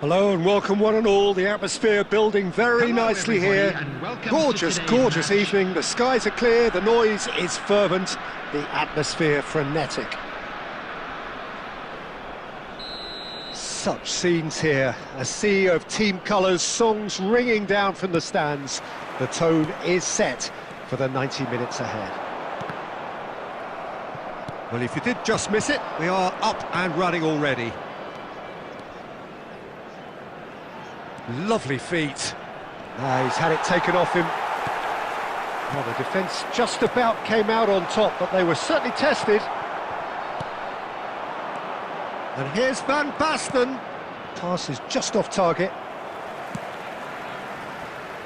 Hello and welcome one and all. The atmosphere building very nicely here. Gorgeous, gorgeous evening. The skies are clear, the noise is fervent, the atmosphere frenetic. Such scenes here. A sea of team colours, songs ringing down from the stands. The tone is set for the 90 minutes ahead. Well, if you did just miss it, we are up and running already. Lovely feet. He's had it taken off him. Well, the defence just about came out on top, but they were certainly tested. And here's Van Basten. Pass is just off target.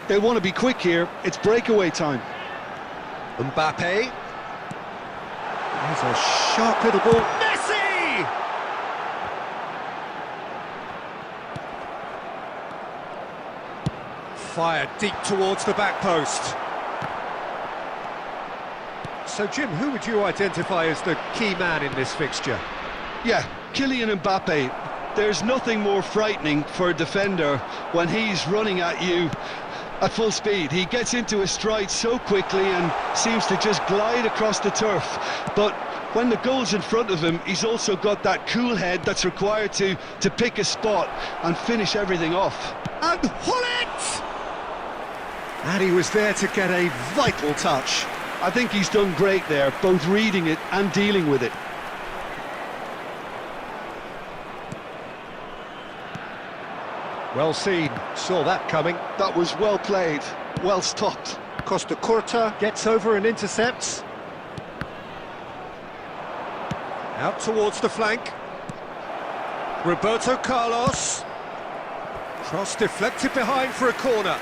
They'll want to be quick here. It's breakaway time. Mbappe. There's a sharp little ball. Messi! Fired deep towards the back post. So, Jim, who would you identify as the key man in this fixture? Yeah, Kylian Mbappe. There's nothing more frightening for a defender when he's running at you at full speed. He gets into his stride so quickly and seems to just glide across the turf. But when the goal's in front of him, he's also got that cool head that's required to pick a spot and finish everything off. And Hullet! And he was there to get a vital touch. I think he's done great there, both reading it and dealing with it. Well seen, saw that coming. That was well played, well stopped. Costa Curta gets over and intercepts. Out towards the flank. Roberto Carlos. Cross deflected behind for a corner.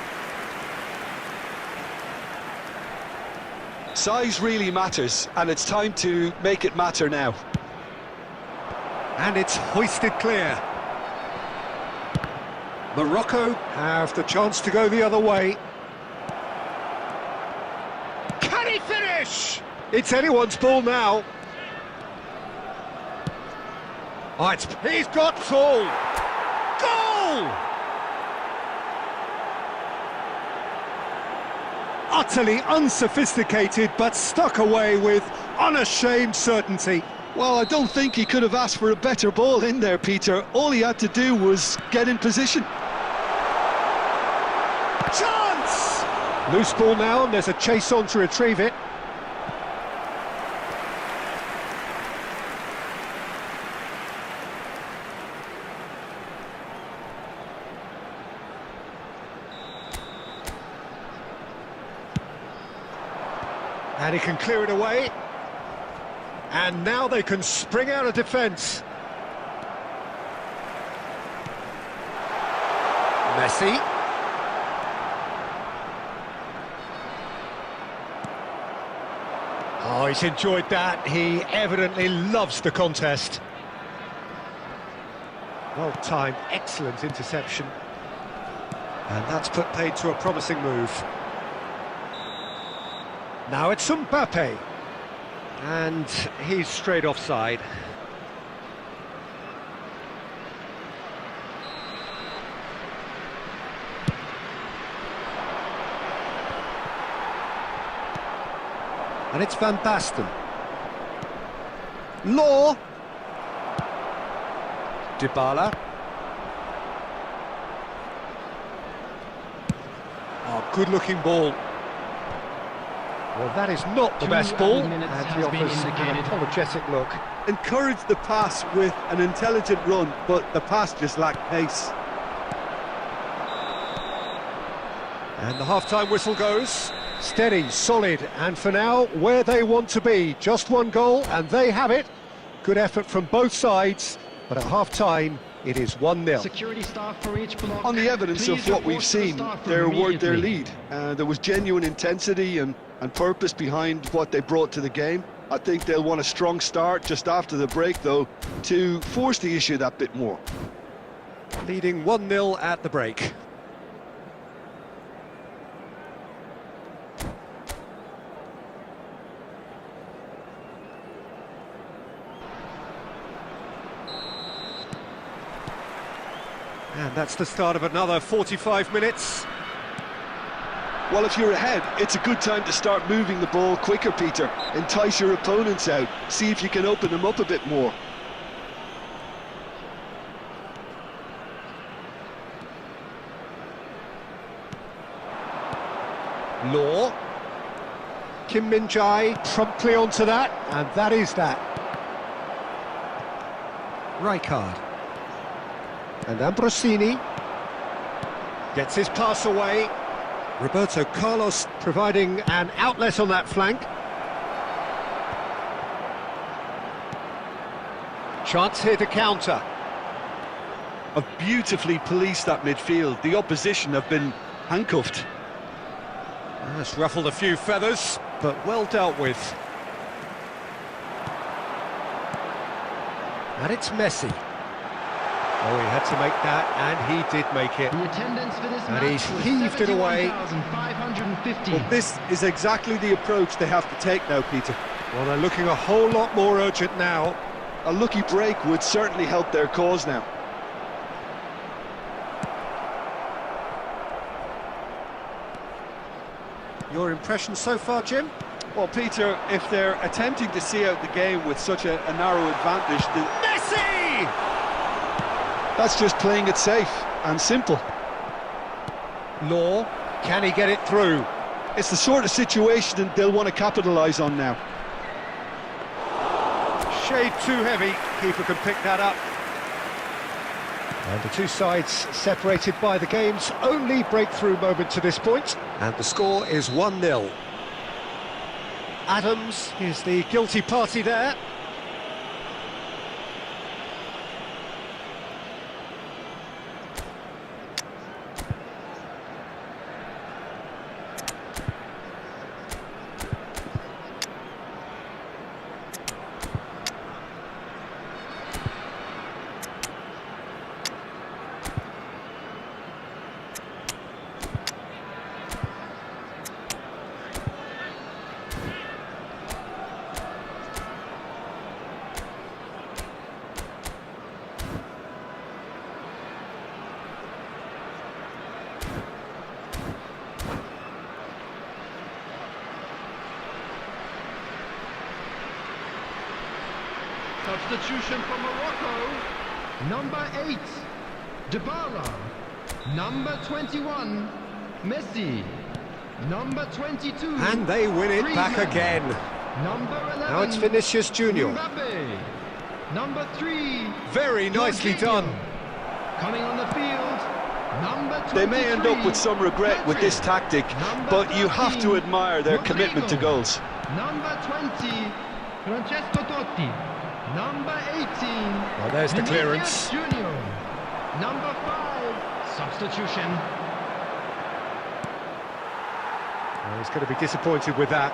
Size really matters, and it's time to make it matter now. And it's hoisted clear. Morocco have the chance to go the other way. Can he finish? It's anyone's ball now. Oh, he's got all. Goal! Utterly unsophisticated, but stuck away with unashamed certainty. Well, I don't think he could have asked for a better ball in there, Peter. All he had to do was get in position. Chance! Loose ball now, and there's a chase on to retrieve it. And he can clear it away. And now they can spring out of defence. Messi. Oh, he's enjoyed that. He evidently loves the contest. Well timed, excellent interception. And that's put paid to a promising move. Now it's Mbappe. And he's straight offside. And it's Van Basten. Law. Dybala. Oh, good-looking ball. Well, that is not the best ball, and he offers an apologetic look. Encouraged the pass with an intelligent run, but the pass just lacked pace. And the half-time whistle goes. Steady, solid, and for now, where they want to be. Just one goal, and they have it. Good effort from both sides, but at half-time, it is 1-0. Security staff for each block. On the evidence of what we've seen, they were their lead. There was genuine intensity and purpose behind what they brought to the game. I think they'll want a strong start just after the break, though, to force the issue that bit more. Leading 1-0 at the break. And that's the start of another 45 minutes. Well, if you're ahead, it's a good time to start moving the ball quicker, Peter. Entice your opponents out. See if you can open them up a bit more. Law. Kim Min-jae promptly onto that, and that is that. Rijkaard. And Ambrosini gets his pass away. Roberto Carlos providing an outlet on that flank. Chance here to counter. Have beautifully policed that midfield. The opposition have been handcuffed. That's ruffled a few feathers, but well dealt with. And it's Messi. Oh, he had to make that, and he did make it. The attendance for this And he's match heaved it away. 71,550. Well, this is exactly the approach they have to take now, Peter. Well, they're looking a whole lot more urgent now. A lucky break would certainly help their cause now. Your impression so far, Jim? Well, Peter, if they're attempting to see out the game with such a narrow advantage, Messi! that's just playing it safe and simple. Law, can he get it through? It's the sort of situation that they'll want to capitalise on now. Shade too heavy, keeper can pick that up. And the two sides separated by the game's only breakthrough moment to this point. And the score is 1-0. Adams is the guilty party there. Substitution for Morocco. Number 8, Dybala. Number 21, Messi. Number 22. And they win it back Griezmann. again. Number 11. Now it's Vinicius Junior. Mbappe. Number 3. Very nicely Jorginho. done. Coming on the field. Number 23. They may end up with some regret with this tactic, but you have to admire their commitment to goals. Number 20, Francesco Totti. Number 18. Well, there's the Vinicius clearance. Junior. Number 5, substitution. Well, he's going to be disappointed with that.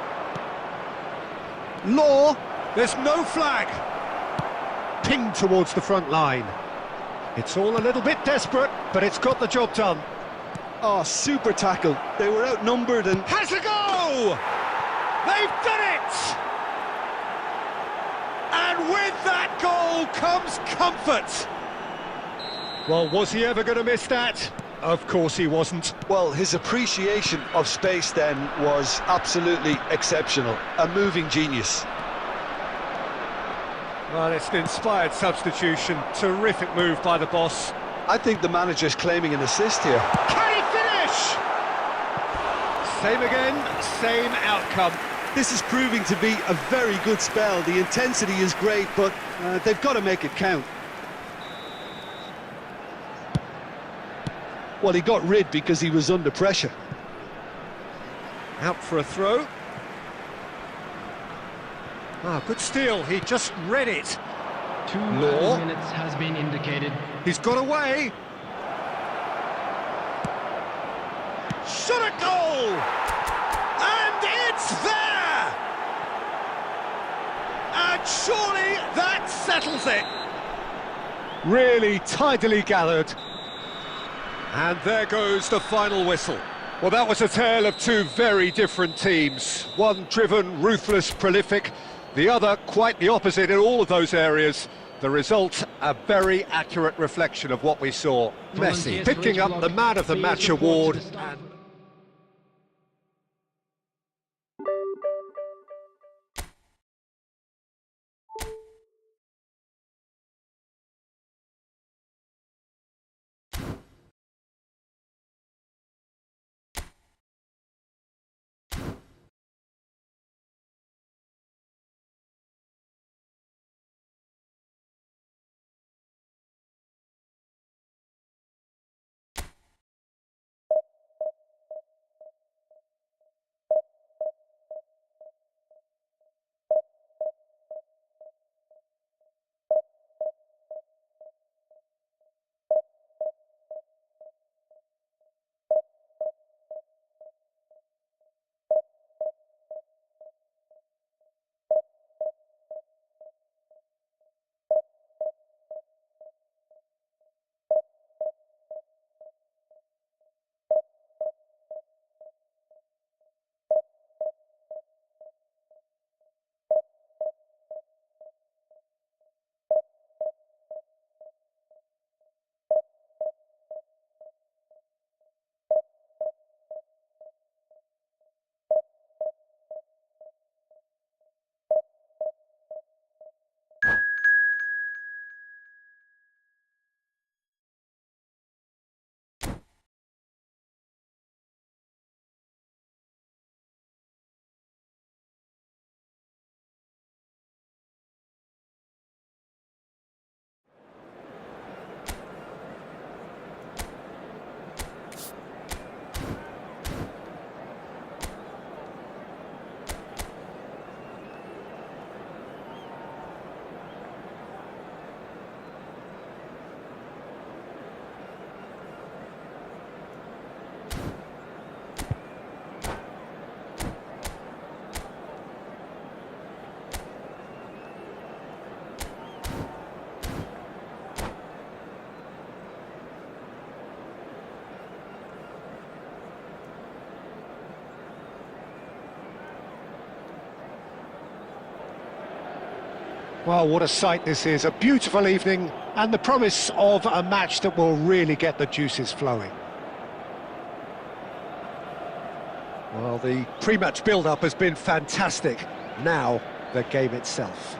Law, there's no flag. Pinged towards the front line. It's all a little bit desperate, but it's got the job done. Oh, super tackle. They were outnumbered and... Has a go! They've done it! And with that goal comes comfort. Well, was he ever going to miss that? Of course he wasn't. Well, his appreciation of space then was absolutely exceptional. A moving genius. Well, it's an inspired substitution. Terrific move by the boss. I think the manager's claiming an assist here. Can he finish? Same again, same outcome. This is proving to be a very good spell. The intensity is great, but they've got to make it count. Well, he got rid because he was under pressure. Out for a throw. Ah, good steal. He just read it. 2 Law. minutes has been indicated. He's got away. Shot a goal! And it's there! And surely that settles it. Really tidily gathered. And there goes the final whistle. Well, that was a tale of two very different teams. One driven, ruthless, prolific. The other quite the opposite in all of those areas. The result, a very accurate reflection of what we saw. Messi picking up the Man of the Match award. Well, what a sight this is, a beautiful evening and the promise of a match that will really get the juices flowing. Well, the pre-match build-up has been fantastic. Now, the game itself.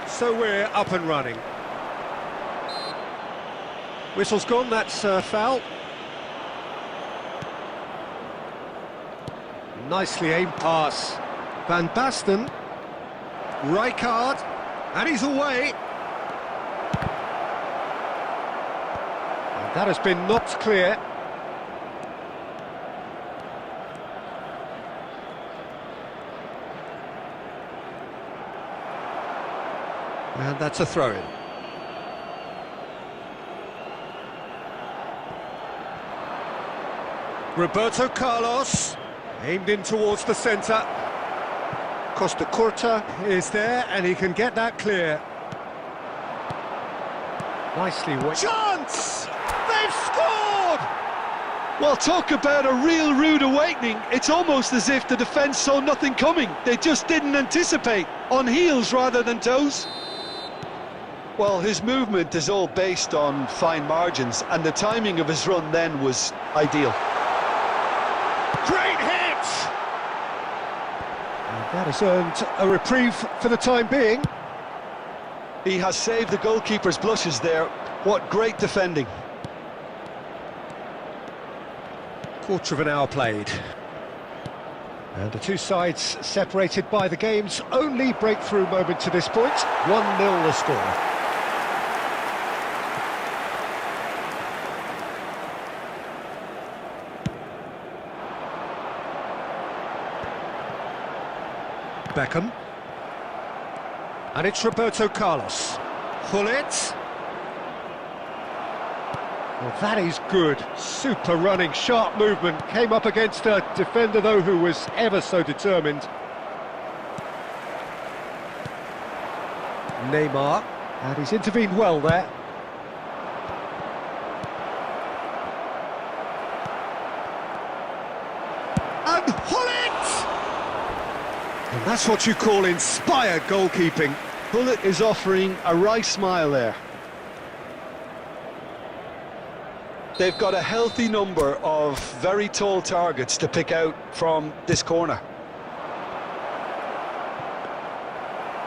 So we're up and running. Whistle's gone, that's a foul. Nicely aimed pass. Van Basten. Rijkaard, and he's away. And that has been knocked clear. And that's a throw-in. Roberto Carlos, aimed in towards the centre. Costa Curta is there, and he can get that clear. Nicely worked. Chance! They've scored! Well, talk about a real rude awakening. It's almost as if the defence saw nothing coming. They just didn't anticipate, on heels rather than toes. Well, his movement is all based on fine margins, and the timing of his run then was ideal. Great hit! That has earned a reprieve for the time being. He has saved the goalkeeper's blushes there. What great defending. Quarter of an hour played. And the two sides separated by the game's only breakthrough moment to this point. 1-0 the score. Beckham. And it's Roberto Carlos. Hullet. Well, that is good. Super running, sharp movement. Came up against a defender, though, who was ever so determined. Neymar. And he's intervened well there. And Hullet! And that's what you call inspired goalkeeping. Pullet is offering a right smile there. They've got a healthy number of very tall targets to pick out from this corner.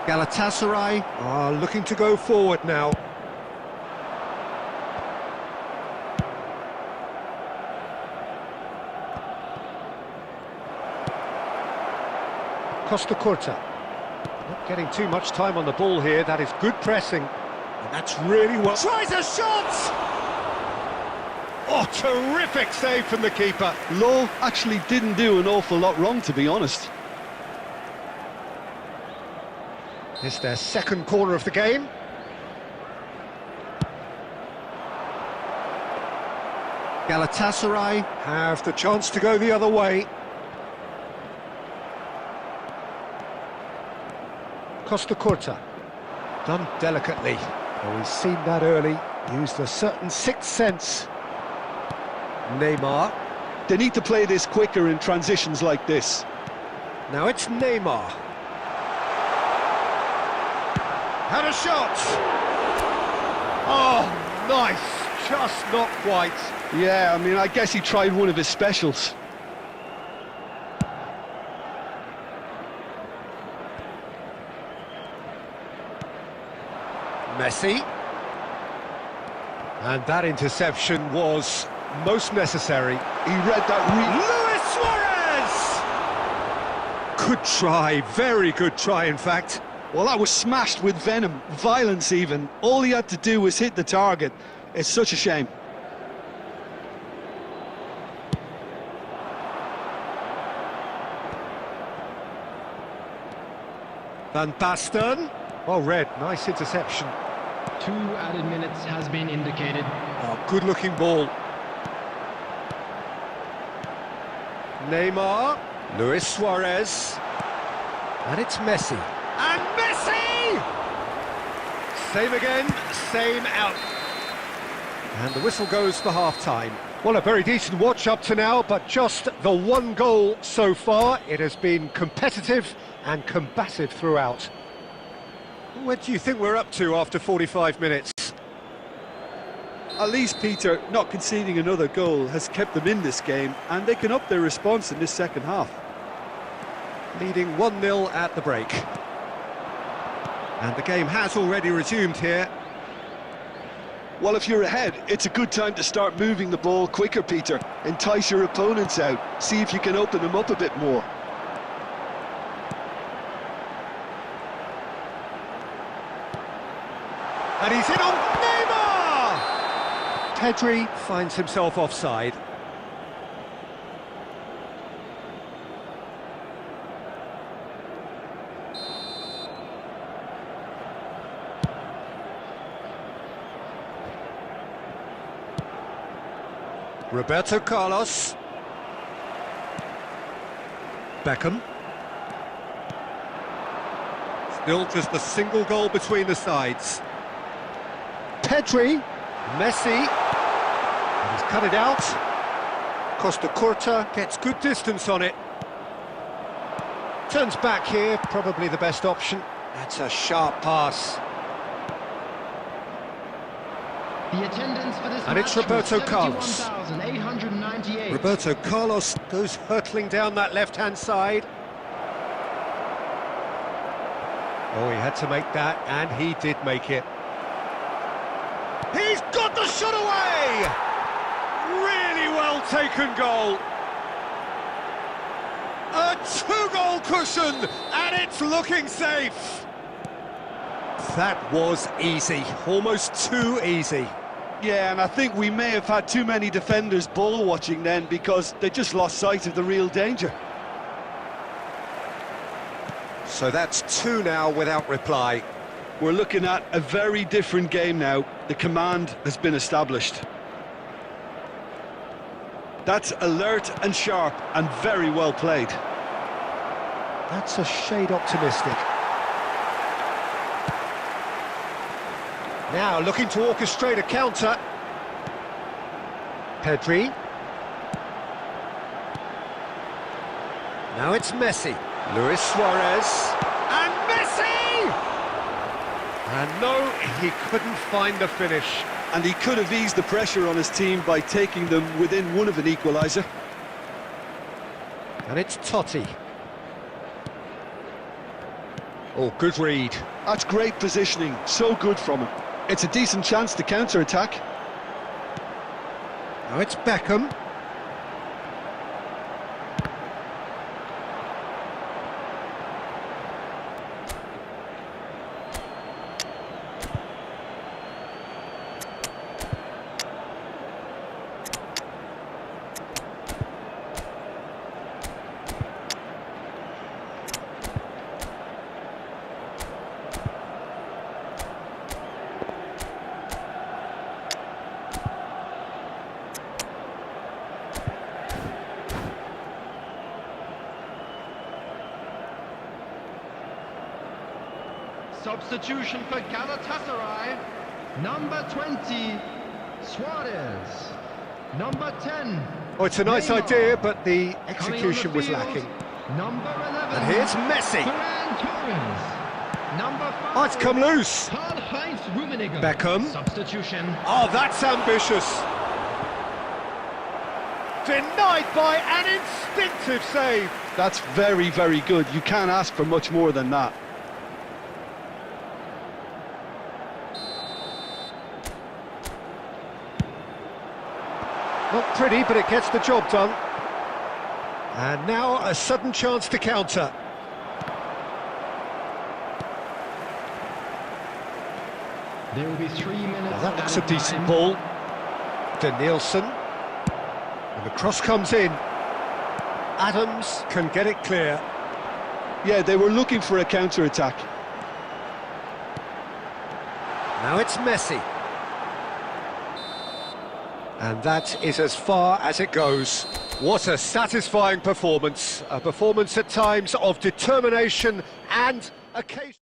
Galatasaray are looking to go forward now. Costa Curta. Not getting too much time on the ball here. That is good pressing. And that's really well. Tries a shot! Oh, terrific save from the keeper. Lowe actually didn't do an awful lot wrong, to be honest. It's their second corner of the game. Galatasaray have the chance to go the other way. Costa Curta, done delicately. Oh, he's seen that early, used a certain sixth sense. Neymar. They need to play this quicker in transitions like this. Now it's Neymar. Had a shot! Oh, nice, just not quite. Yeah, I mean, I guess he tried one of his specials. Messi. And that interception was most necessary. He read that Luis Suarez! Good try, very good try in fact. Well, that was smashed with venom, violence even. All he had to do was hit the target. It's such a shame. Van Basten. Oh, red, nice interception. 2 added minutes has been indicated. Oh, good-looking ball. Neymar. Luis Suarez. And it's Messi. And Messi! Same again, same out. And the whistle goes for half-time. Well, a very decent watch up to now, but just the one goal so far. It has been competitive and combative throughout. What do you think we're up to after 45 minutes? At least, Peter, not conceding another goal has kept them in this game, and they can up their response in this second half. Leading 1-0 at the break. And the game has already resumed here. Well, if you're ahead, it's a good time to start moving the ball quicker, Peter. Entice your opponents out. See if you can open them up a bit more. And he's in on Neymar! Pedri finds himself offside. Roberto Carlos. Beckham. Still just a single goal between the sides. Pedri. Messi. And he's cut it out. Costa Curta gets good distance on it. Turns back here, probably the best option. That's a sharp pass. The attendance for this And it's match Roberto was Carlos. 71,898. Roberto Carlos goes hurtling down that left-hand side. Oh, he had to make that, and he did make it. He's got the shot away! Really well taken goal. A 2-goal cushion, and it's looking safe. That was easy, almost too easy. Yeah, and I think we may have had too many defenders ball watching then because they just lost sight of the real danger. So that's 2 now without reply. We're looking at a very different game now. The command has been established. That's alert and sharp and very well played. That's a shade optimistic. Now looking to orchestrate a counter. Pedri. Now it's Messi. Luis Suarez. And Messi! And no, he couldn't find the finish. And he could have eased the pressure on his team by taking them within one of an equaliser. And it's Totti. Oh, good read. That's great positioning, so good from him. It's a decent chance to counter-attack. Now it's Beckham. Substitution for Galatasaray. Number 20, Suarez. Number 10. Oh, it's a nice Neymar. idea, but the Coming on the execution was field, lacking. Number 11. And here's Messi. Ferran Torres. Number 5. Oh, it's come loose. Karl-Heinz Rummenigge. Beckham. Substitution. Oh, that's ambitious. Denied by an instinctive save. That's very, very good. You can't ask for much more than that. Not pretty, but it gets the job done. And now a sudden chance to counter. There will be 3 minutes. Now that looks a added decent time. ball. Danielson. And the cross comes in. Adams can get it clear. Yeah, they were looking for a counter-attack. Now it's Messi. And that is as far as it goes. What a satisfying performance. A performance at times of determination and occasion.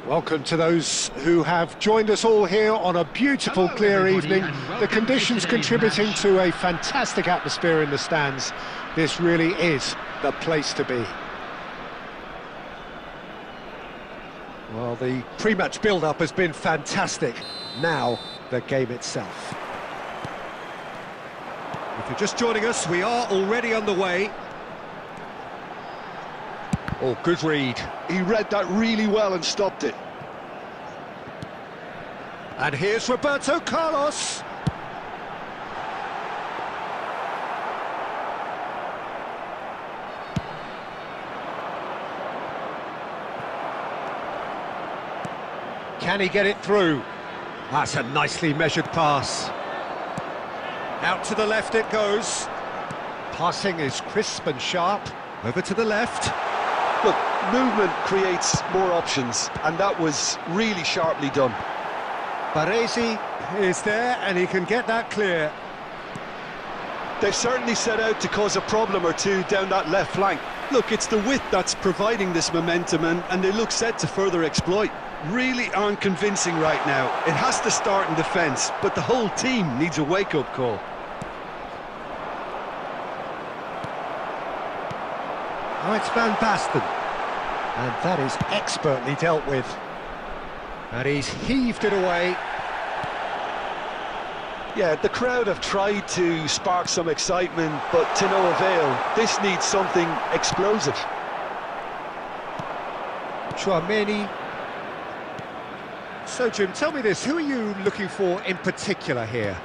Welcome to those who have joined us all here on a beautiful, Hello, clear everybody, evening. and welcome The to conditions today's contributing match. to a fantastic atmosphere in the stands. This really is the place to be. Well, the pre-match build-up has been fantastic. Now, the game itself. If you're just joining us, we are already underway. Oh, good read. He read that really well and stopped it. And here's Roberto Carlos. Can he get it through? That's a nicely measured pass. Out to the left it goes. Passing is crisp and sharp. Over to the left. Look, movement creates more options, and that was really sharply done. Baresi is there and he can get that clear. They've certainly set out to cause a problem or two down that left flank. Look, it's the width that's providing this momentum, and they look set to further exploit. Really aren't convincing right now. It has to start in defence, but the whole team needs a wake-up call. Oh, it's Van Basten. And that is expertly dealt with. And he's heaved it away. Yeah, the crowd have tried to spark some excitement, but to no avail. This needs something explosive. Chouameni. So, Jim, tell me this, who are you looking for in particular here?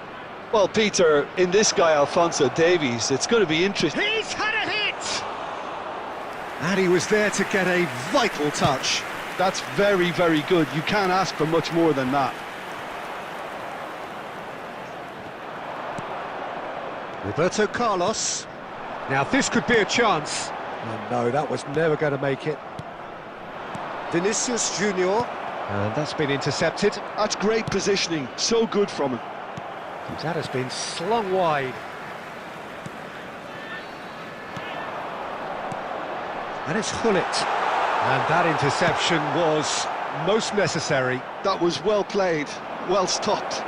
Well, Peter, in this guy, Alphonso Davies, it's going to be interesting. He's had a hit! And he was there to get a vital touch. That's very, very good. You can't ask for much more than that. Roberto Carlos. Now, this could be a chance. Oh, no, that was never going to make it. Vinicius Junior. And that's been intercepted. That's great positioning. So good from him. That has been slung wide. And it's Hullet. And that interception was most necessary. That was well played, well stopped.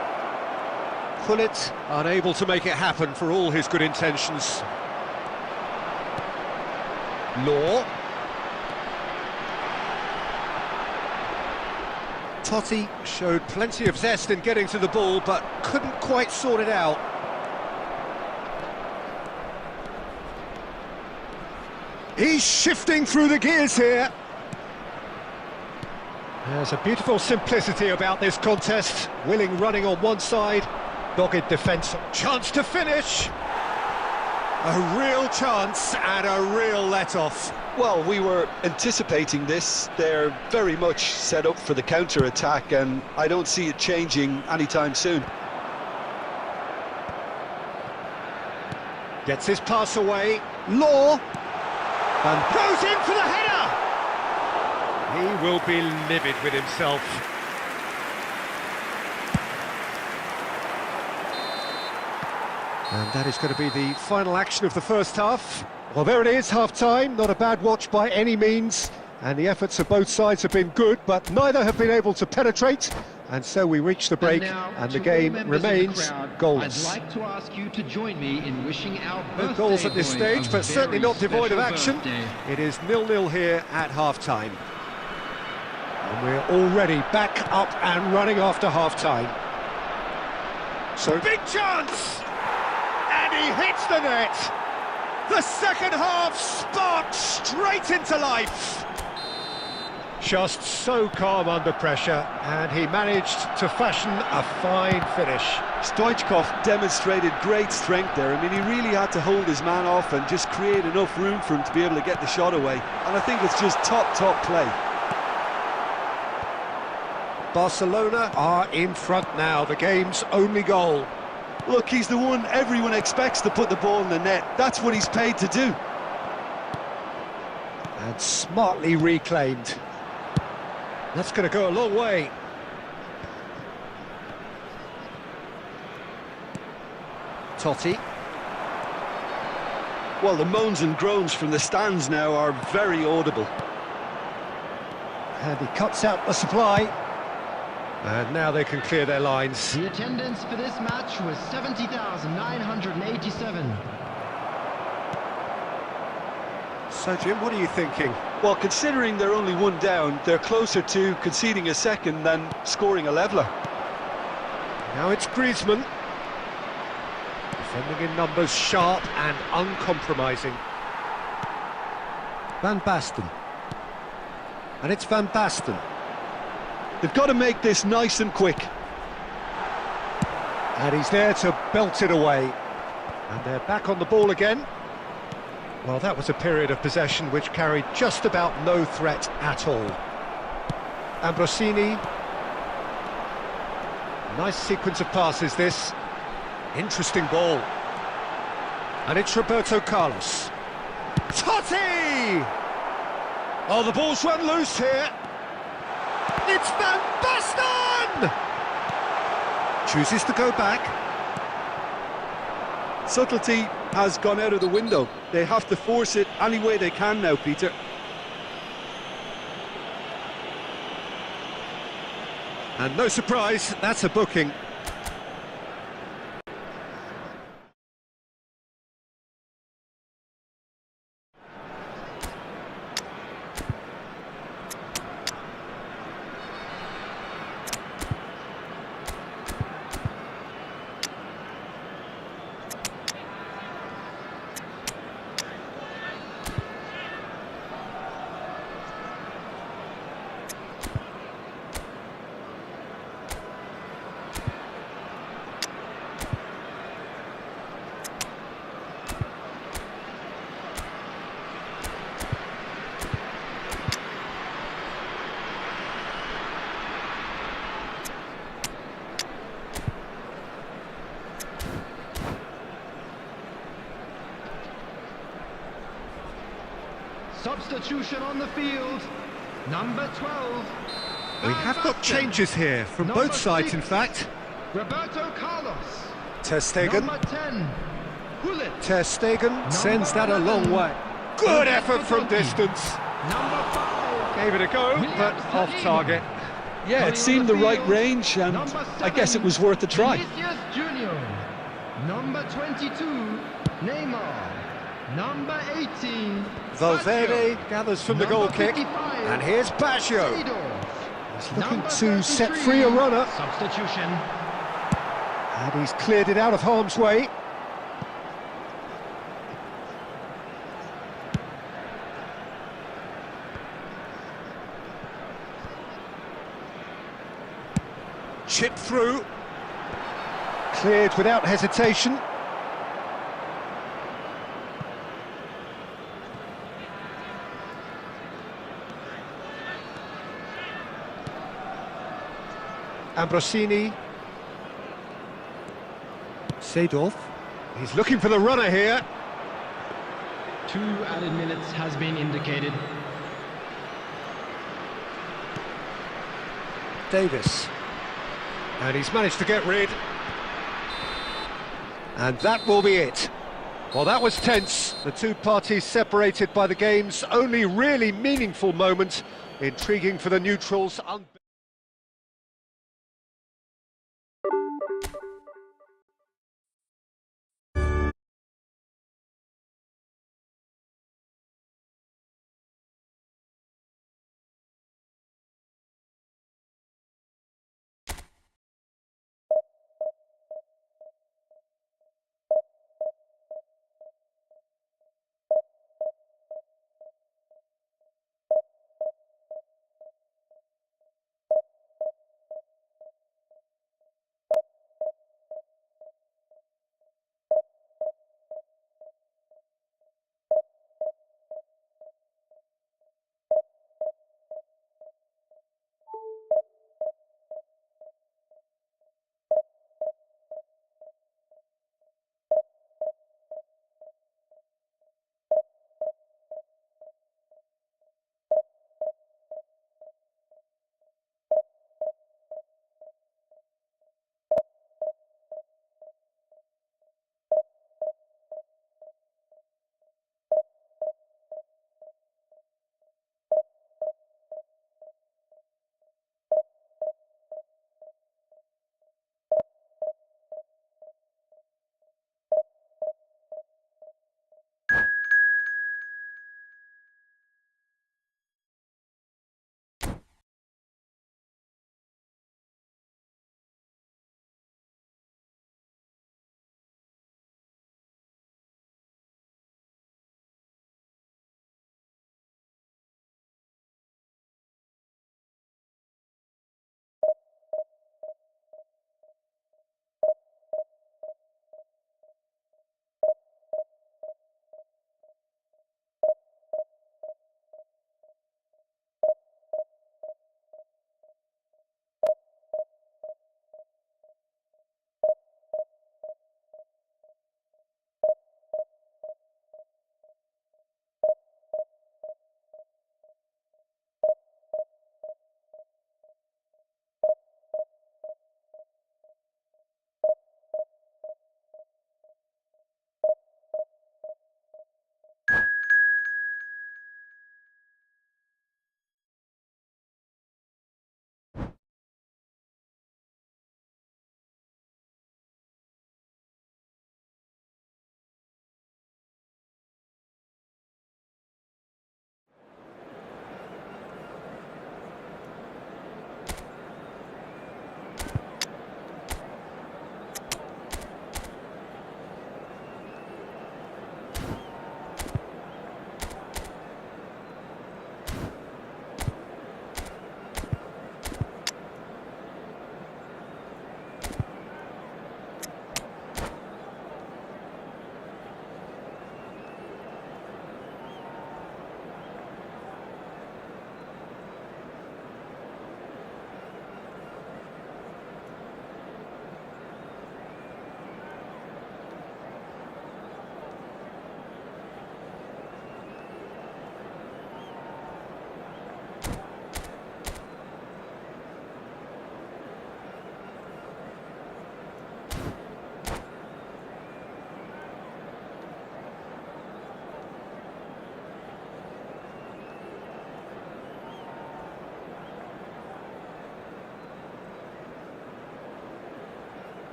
Hullet unable to make it happen for all his good intentions. Law. Totti showed plenty of zest in getting to the ball, but couldn't quite sort it out. He's shifting through the gears here. There's a beautiful simplicity about this contest. Willing running on one side, dogged defence. Chance to finish. A real chance and a real let-off. Well, we were anticipating this. They're very much set up for the counter-attack, and I don't see it changing anytime soon. Gets his pass away. Law. And goes in for the header! He will be livid with himself. And that is going to be the final action of the first half. Well, there it is, half-time. Not a bad watch by any means. And the efforts of both sides have been good, but neither have been able to penetrate. And so we reach the break, and the game remains goalless. I'd like to ask you to join me in wishing our No birthday goals at this boy stage, a but certainly very not devoid of special action. birthday. It is 0-0 here at half-time. And we're already back up and running after half-time. So, big chance! And he hits the net! The second half sparks straight into life! Just so calm under pressure, and he managed to fashion a fine finish. Stoichkov demonstrated great strength there. I mean, he really had to hold his man off and just create enough room for him to be able to get the shot away. And I think it's just top play. Barcelona are in front now, the game's only goal. Look, he's the one everyone expects to put the ball in the net. That's what he's paid to do. And smartly reclaimed. That's going to go a long way. Totti. Well, the moans and groans from the stands now are very audible. And he cuts out the supply. And now they can clear their lines. The attendance for this match was 70,987. So, Jim, what are you thinking? Well, considering they're only one down, they're closer to conceding a second than scoring a leveller. Now it's Griezmann. Defending in numbers, sharp and uncompromising. Van Basten. And it's Van Basten. They've got to make this nice and quick. And he's there to belt it away. And they're back on the ball again. Well, that was a period of possession which carried just about no threat at all. Ambrosini. Nice sequence of passes, this. Interesting ball. And it's Roberto Carlos. Totti! Oh, the ball's run loose here. It's Van Basten! Chooses to go back. Subtlety has gone out of the window. They have to force it any way they can now, Peter. And no surprise, that's a booking. Substitution on the field. Number 12. We have got changes here from Number both sides, 6, in fact. Roberto Carlos. Ter Stegen. Number 10. Gullit. Ter Stegen sends that a long way. Good effort from distance. Number 5. Gave it a go, but off target. Yeah, it seemed the right range, and I guess it was worth a try. Vinicius Junior. Number 22. Neymar. Number 18. Valverde gathers from the goal kick. 55, And here's Baggio. Seedorf. He's looking Number to set 33, free a runner. Substitution. And he's cleared it out of harm's way. Chipped through. Cleared without hesitation. Ambrosini. Seedorf. He's looking for the runner here. 2 added minutes has been indicated. Davis. And he's managed to get rid. And that will be it. Well, that was tense. The two parties separated by the game's only really meaningful moment. Intriguing for the neutrals.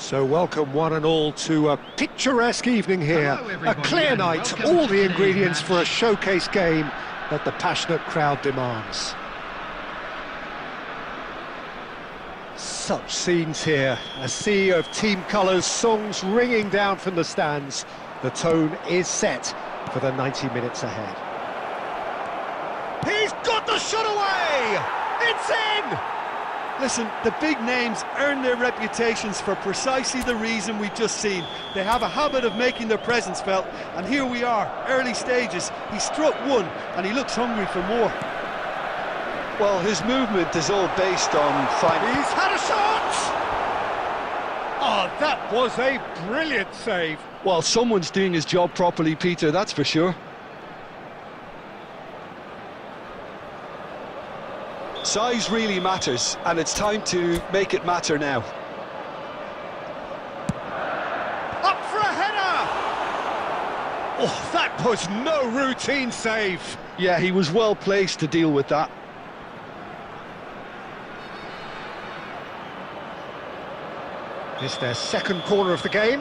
So welcome one and all to a picturesque evening here. Hello, A everybody, clear and night, welcome all to the today's ingredients match. for a showcase game that the passionate crowd demands. Such scenes here, a sea of team colours, songs ringing down from the stands. The tone is set for the 90 minutes ahead. He's got the shot away! It's in! Listen, the big names earn their reputations for precisely the reason we've just seen. They have a habit of making their presence felt, and here we are, early stages. He struck one, and he looks hungry for more. Well, his movement is all based on finding... He's had a shot! Oh, that was a brilliant save. Well, someone's doing his job properly, Peter, that's for sure. Size really matters, and it's time to make it matter now. Up for a header! Oh, that was no routine save. Yeah, he was well placed to deal with that. It's their second corner of the game.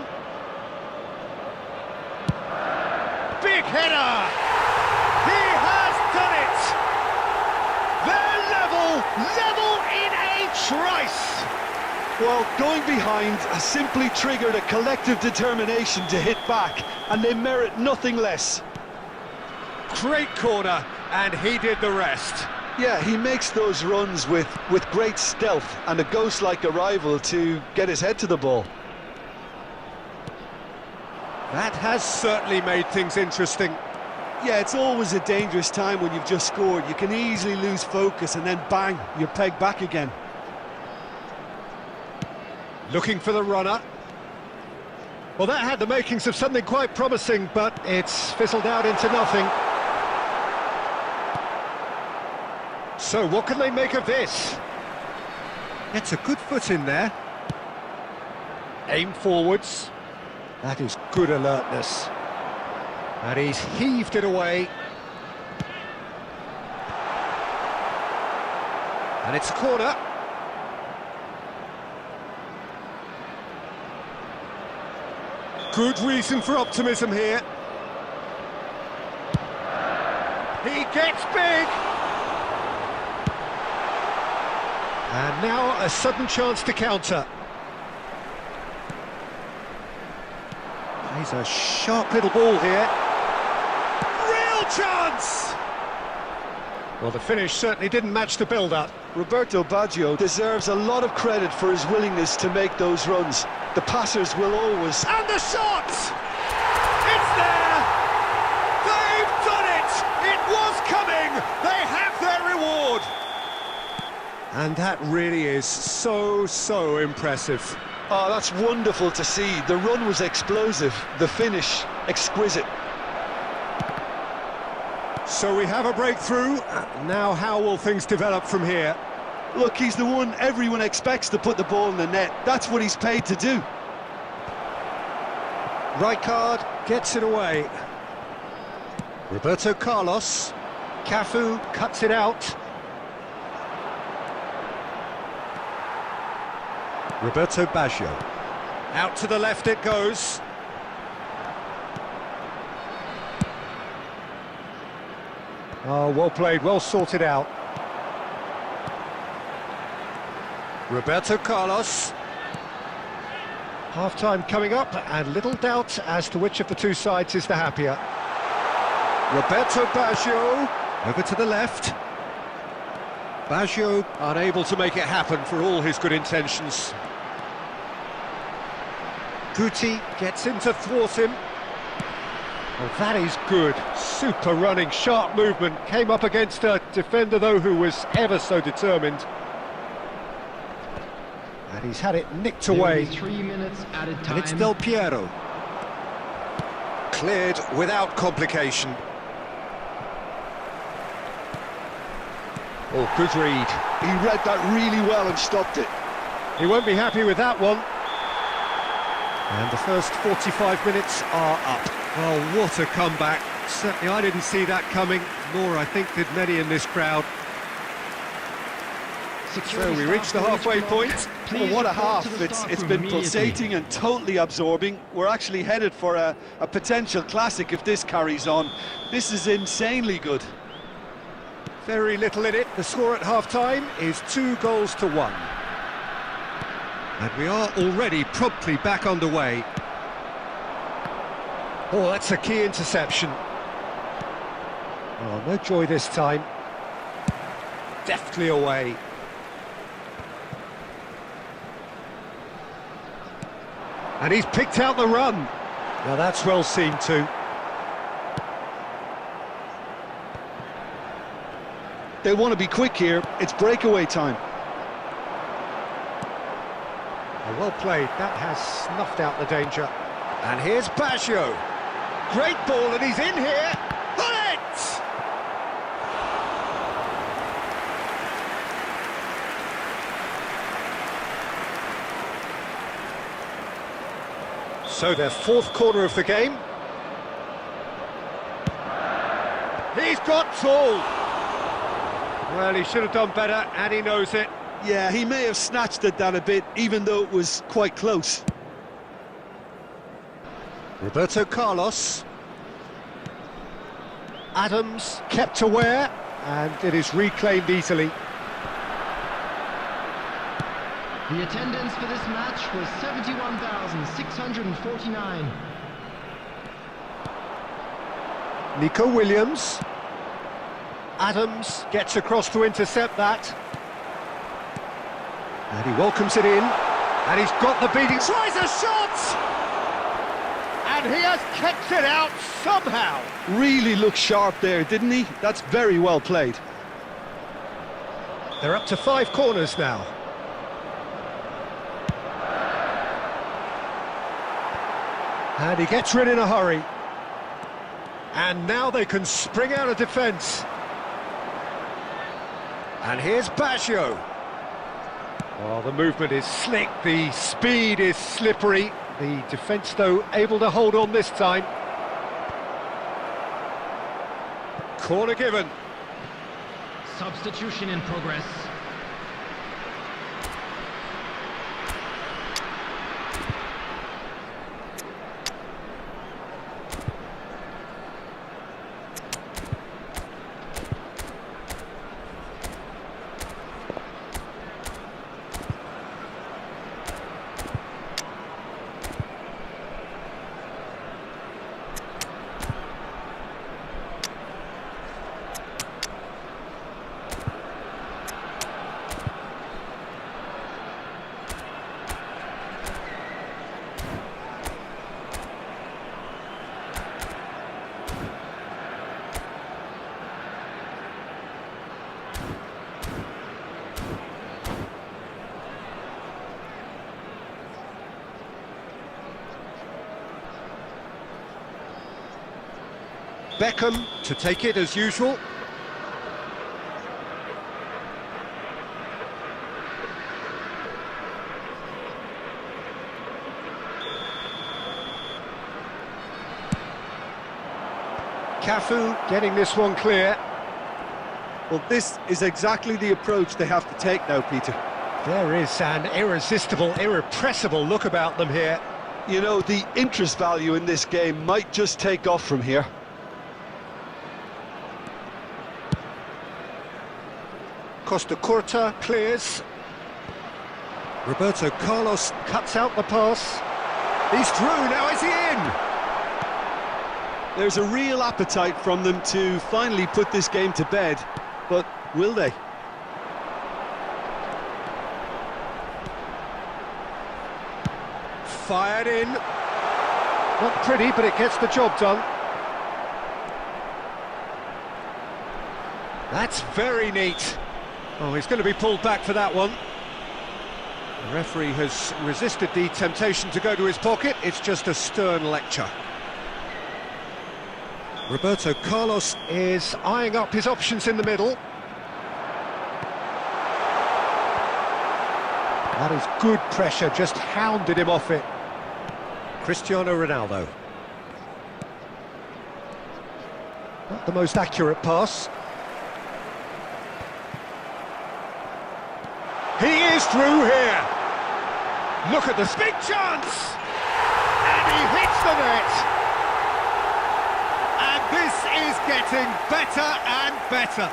Big header! He has done it! They're level in a trice! Well, going behind has simply triggered a collective determination to hit back, and they merit nothing less. Great corner, and he did the rest. Yeah, he makes those runs with great stealth and a ghost-like arrival to get his head to the ball. That has certainly made things interesting. Yeah, it's always a dangerous time when you've just scored. You can easily lose focus and then bang, you're pegged back again. Looking for the runner. Well, that had the makings of something quite promising, but it's fizzled out into nothing. So, what can they make of this? Gets a good foot in there. Aim forwards. That is good alertness. And he's heaved it away. And it's a corner. Good reason for optimism here. He gets big. And now a sudden chance to counter. Plays a sharp little ball here. Real chance! Well, the finish certainly didn't match the build-up. Roberto Baggio deserves a lot of credit for his willingness to make those runs. The passers will always... And the shot! It's there! They've done it! It was coming! They have their reward! And that really is so impressive. Oh, that's wonderful to see. The run was explosive, the finish exquisite. So we have a breakthrough. Now how will things develop from here? Look, he's the one everyone expects to put the ball in the net. That's what he's paid to do. Rijkaard gets it away. Roberto Carlos. Cafu cuts it out. Roberto Baggio. Out to the left it goes. Oh, well played, well sorted out. Roberto Carlos. Half-time coming up, and little doubt as to which of the two sides is the happier. Roberto Baggio, over to the left. Baggio unable to make it happen for all his good intentions. Guti gets in to thwart him. Well, that is good. Super running, sharp movement. Came up against a defender, though, who was ever so determined. And he's had it nicked away. 3 minutes added time. And it's Del Piero. Cleared without complication. Oh, good read. He read that really well and stopped it. He won't be happy with that one. And the first 45 minutes are up. Well, what a comeback. Certainly I didn't see that coming, nor I think did many in this crowd. So we reach the halfway point. Oh, what a half. It's been pulsating and totally absorbing. We're actually headed for a potential classic if this carries on. This is insanely good. Very little in it. The score at half-time is 2-1. And we are already promptly back underway. Oh, that's a key interception. Oh, no joy this time. Deftly away. And he's picked out the run. Now that's well seen too. They want to be quick here. It's breakaway time. Oh, well played. That has snuffed out the danger. And here's Baggio. Great ball, and he's in here. Hit! So their fourth corner of the game. He's got tall. Well, he should have done better, and he knows it. Yeah, he may have snatched at that a bit, even though it was quite close. Roberto Carlos. Adams kept aware, and it is reclaimed easily. The attendance for this match was 71,649. Nico Williams. Adams gets across to intercept that. And he welcomes it in. And he's got the beating. Tries a shot! And he has kept it out somehow. Really looked sharp there, didn't he? That's very well played. They're up to 5 corners now. And he gets rid in a hurry. And now they can spring out of defence. And here's Baggio. Well, the movement is slick, the speed is slippery. The defence, though, able to hold on this time. Corner given. Substitution in progress. Beckham to take it as usual. Cafu getting this one clear. Well, this is exactly the approach they have to take now, Peter. There is an irresistible, irrepressible look about them here. You know, the interest value in this game might just take off from here. Costa Curta clears. Roberto Carlos cuts out the pass. He's through, now is he in? There's a real appetite from them to finally put this game to bed, but will they? Fired in. Not pretty, but it gets the job done. That's very neat. Oh, he's going to be pulled back for that one. The referee has resisted the temptation to go to his pocket. It's just a stern lecture. Roberto Carlos is eyeing up his options in the middle. That is good pressure, just hounded him off it. Cristiano Ronaldo. Not the most accurate pass. is through here. Look at this big chance! And he hits the net! And this is getting better and better.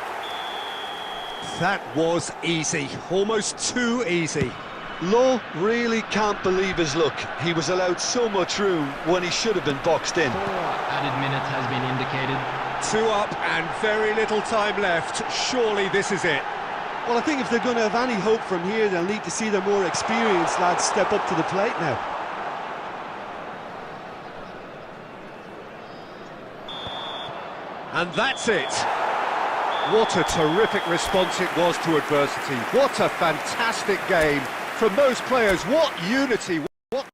That was easy, almost too easy. Lowe really can't believe his luck. He was allowed so much room when he should have been boxed in. 4 added minutes has been indicated. 2 up and very little time left. Surely this is it. Well, I think if they're going to have any hope from here, they'll need to see their more experienced lads step up to the plate now. And that's it. What a terrific response it was to adversity. What a fantastic game from those players. What unity. What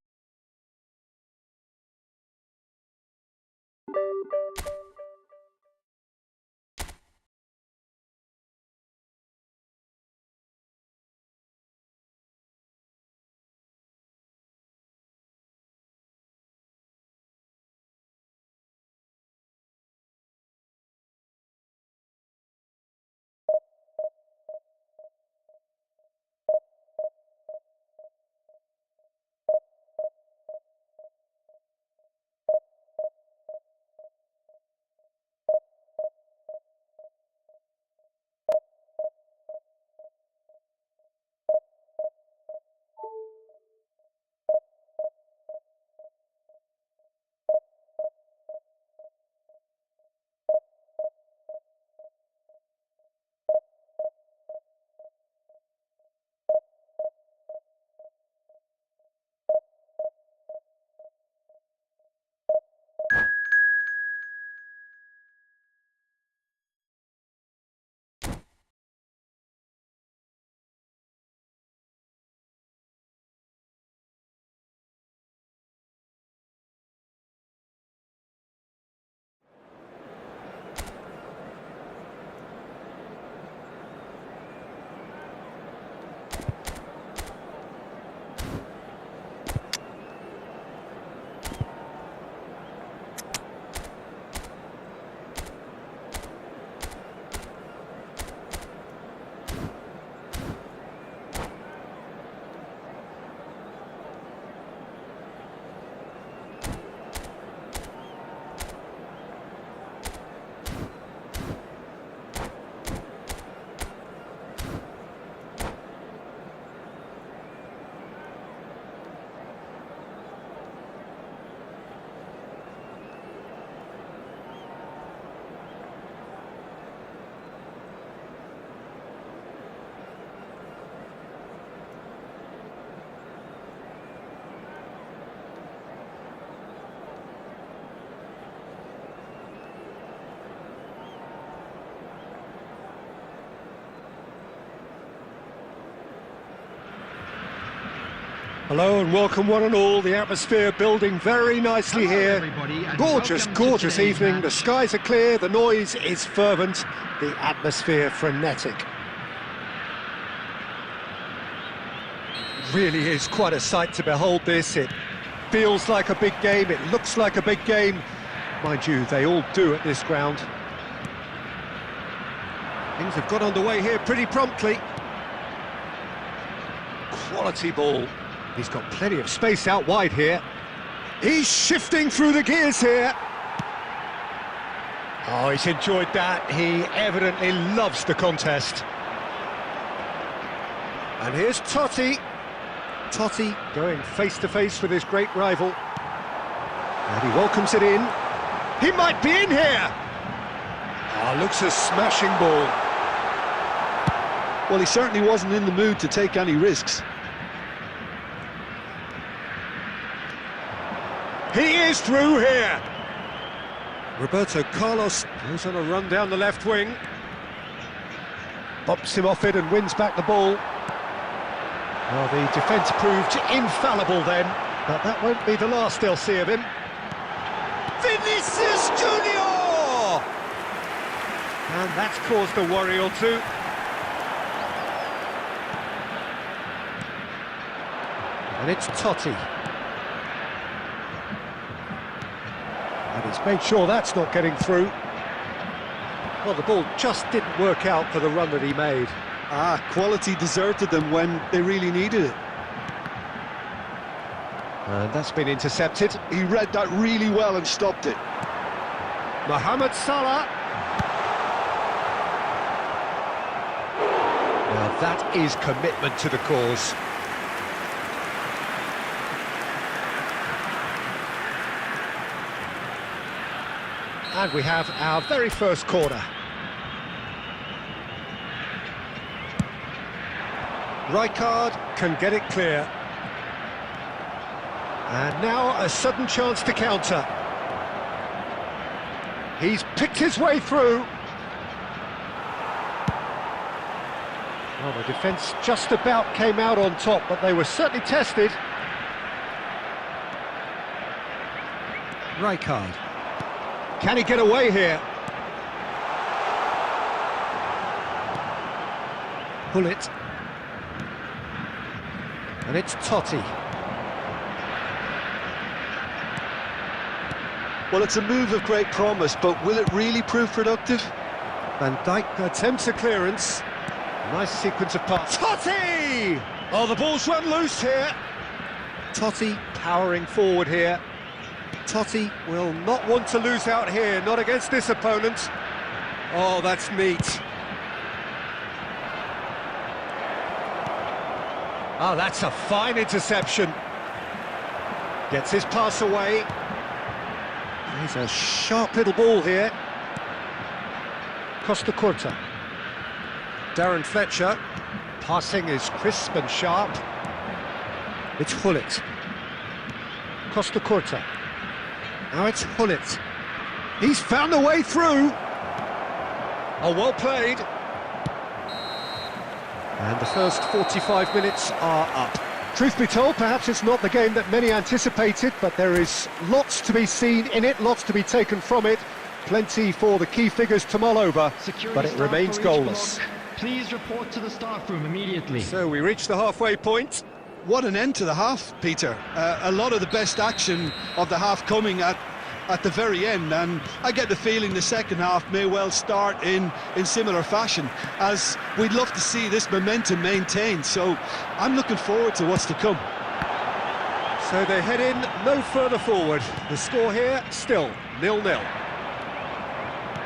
Hello and welcome one and all. The atmosphere building very nicely here. Gorgeous, gorgeous evening. The skies are clear, the noise is fervent, the atmosphere frenetic. Really is quite a sight to behold this. It feels like a big game, it looks like a big game. Mind you, they all do at this ground. Things have got underway here pretty promptly. Quality ball. He's got plenty of space out wide here. He's shifting through the gears here. Oh, he's enjoyed that. He evidently loves the contest. And here's Totti. Totti going face-to-face with his great rival. And he welcomes it in. He might be in here. Oh, looks a smashing ball. Well, he certainly wasn't in the mood to take any risks. He is through here. Roberto Carlos goes on a run down the left wing. Bops him off it and wins back the ball. Well, the defence proved infallible then, but that won't be the last they'll see of him. Vinicius Junior! And that's caused a worry or two. And it's Totti. And he's made sure that's not getting through. Well, the ball just didn't work out for the run that he made. Quality deserted them when they really needed it. And that's been intercepted. He read that really well and stopped it. Mohamed Salah. Now that is commitment to the cause. And we have our very first corner. Rijkaard can get it clear. And now a sudden chance to counter. He's picked his way through. Well, the defence just about came out on top, but they were certainly tested. Rijkaard. Can he get away here? Hullet. And it's Totti. Well, it's a move of great promise, but will it really prove productive? Van Dijk attempts a clearance. Nice sequence of passes. Totti! Oh, the ball's run loose here. Totti powering forward here. Totti will not want to lose out here, not against this opponent. Oh, that's neat. Oh, that's a fine interception. Gets his pass away. He's a sharp little ball here. Costa Curta. Darren Fletcher. Passing is crisp and sharp. It's Hullet. Costa Curta. Now it's Hullet. He's found a way through. Oh, well played. And the first 45 minutes are up. Truth be told, perhaps it's not the game that many anticipated, but there is lots to be seen in it, lots to be taken from it. Plenty for the key figures to mull over, but it remains goalless. Please report to the staff room immediately. So we reach the halfway point. What an end to the half, Peter. A lot of the best action of the half coming at the very end, and I get the feeling the second half may well start in similar fashion, as we'd love to see this momentum maintained, so I'm looking forward to what's to come. So they head in no further forward. The score here, still 0-0.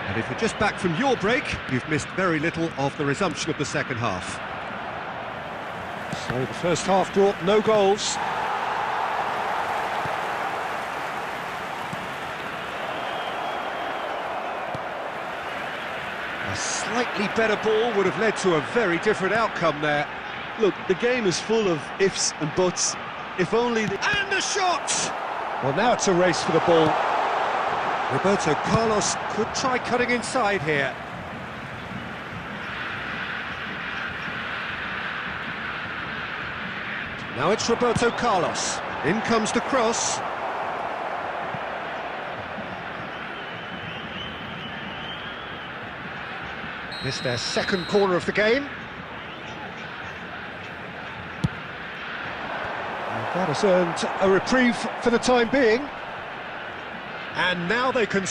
And if you're just back from your break, you've missed very little of the resumption of the second half. So the first half brought no goals. A slightly better ball would have led to a very different outcome there. Look, the game is full of ifs and buts. If only And the shot! Well, now it's a race for the ball. Roberto Carlos could try cutting inside here. Now it's Roberto Carlos. In comes the cross. It's their second corner of the game. And that has earned a reprieve for the time being. And now they can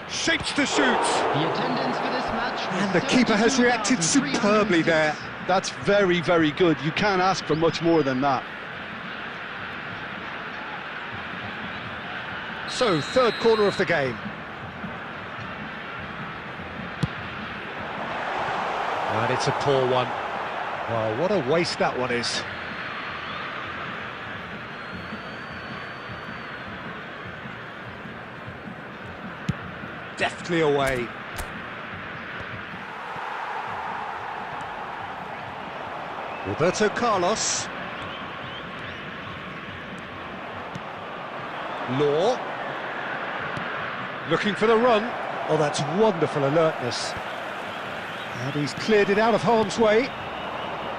shapes to shoot. The attendance for this match. And the keeper has reacted superbly there. That's very, very good. You can't ask for much more than that. So, third corner of the game. And it's a poor one. Well, what a waste that one is. Deftly away. Roberto Carlos. Law. Looking for the run. Oh, that's wonderful alertness. And he's cleared it out of harm's way.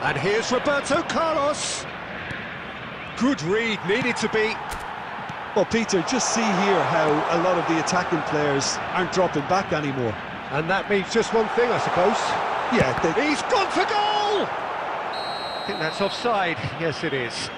And here's Roberto Carlos. Good read, needed to be. Well, Peter, just see here how a lot of the attacking players aren't dropping back anymore. And that means just one thing, I suppose. Yeah, He's gone for goal! I think that's offside. Yes, it is.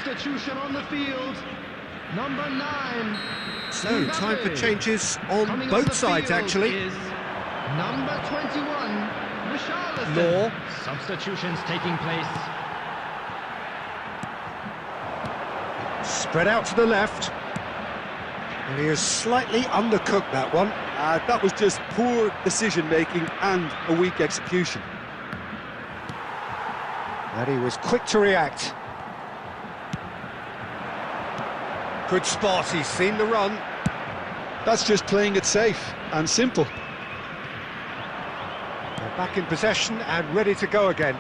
Substitution on the field. Number 9. So, time for Mbappe. changes on Coming both the sides, field actually. is number 21, Richarlison. Law. Substitutions taking place. Spread out to the left. And he has slightly undercooked that one. That was just poor decision-making and a weak execution. And he was quick to react. Good spot, he's seen the run. That's just playing it safe and simple. They're back in possession and ready to go again.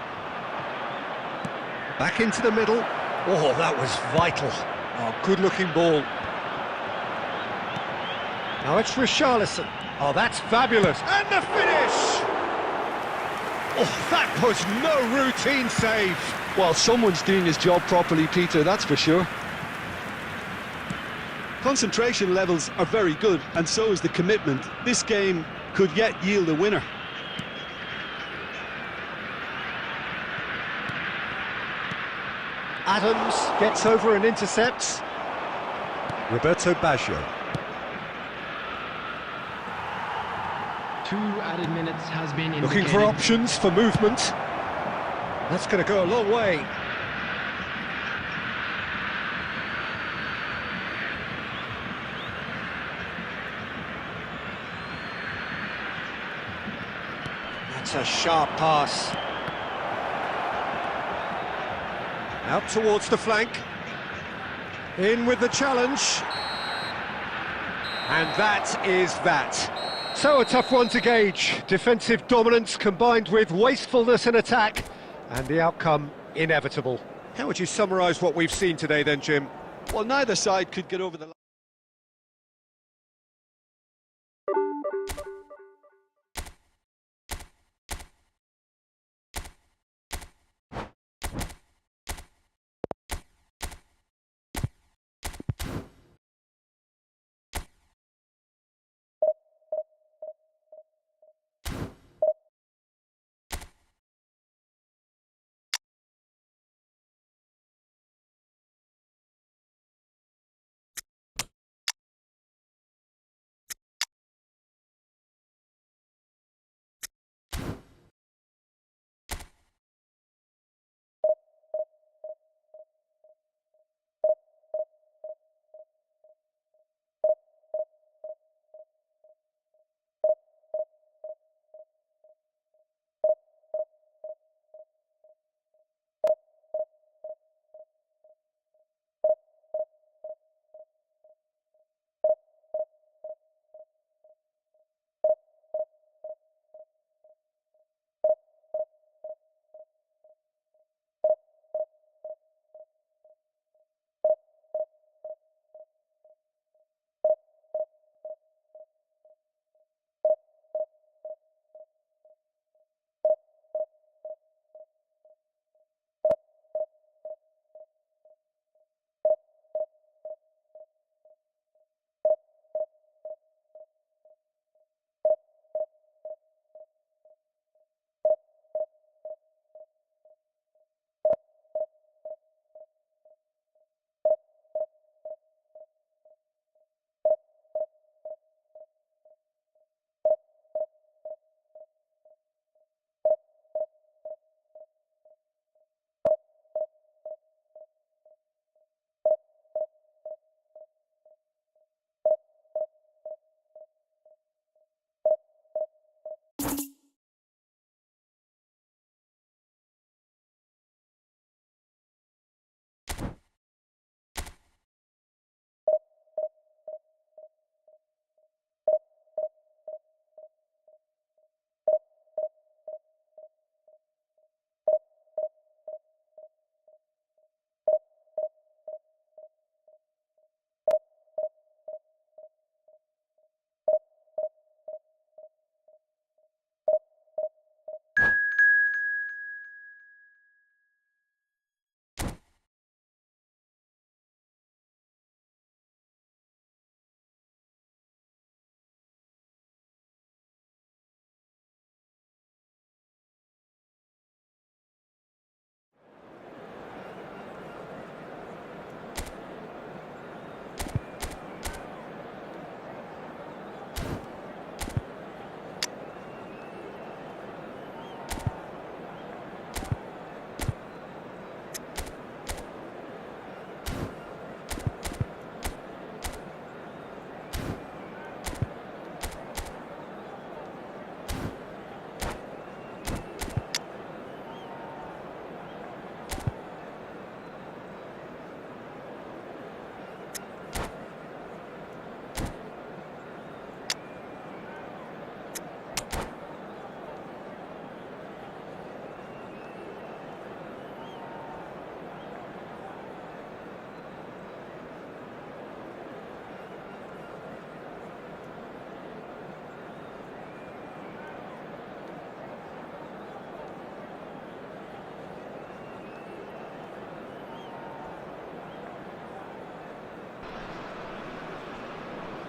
Back into the middle. Oh, that was vital. Oh, good-looking ball. Now it's Richarlison. Oh, that's fabulous. And the finish! Oh, that was no routine save. Well, someone's doing his job properly, Peter, that's for sure. Concentration levels are very good, and so is the commitment. This game could yet yield a winner. Adams gets over and intercepts. Roberto Baggio. 2 added minutes has been indicated. Looking for options for movement. That's going to go a long way. That's a sharp pass. Out towards the flank. In with the challenge. And that is that. So a tough one to gauge. Defensive dominance combined with wastefulness in attack, and the outcome inevitable. How would you summarise what we've seen today then, Jim? Well, neither side could get over the line.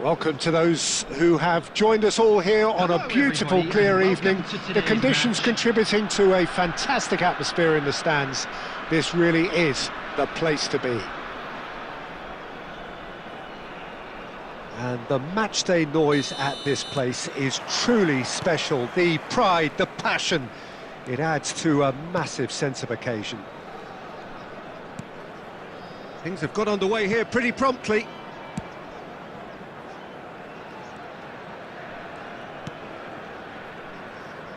Welcome to those who have joined us all here on a beautiful, clear evening. The conditions contributing to a fantastic atmosphere in the stands. This really is the place to be. And the matchday noise at this place is truly special. The pride, the passion, it adds to a massive sense of occasion. Things have got underway here pretty promptly.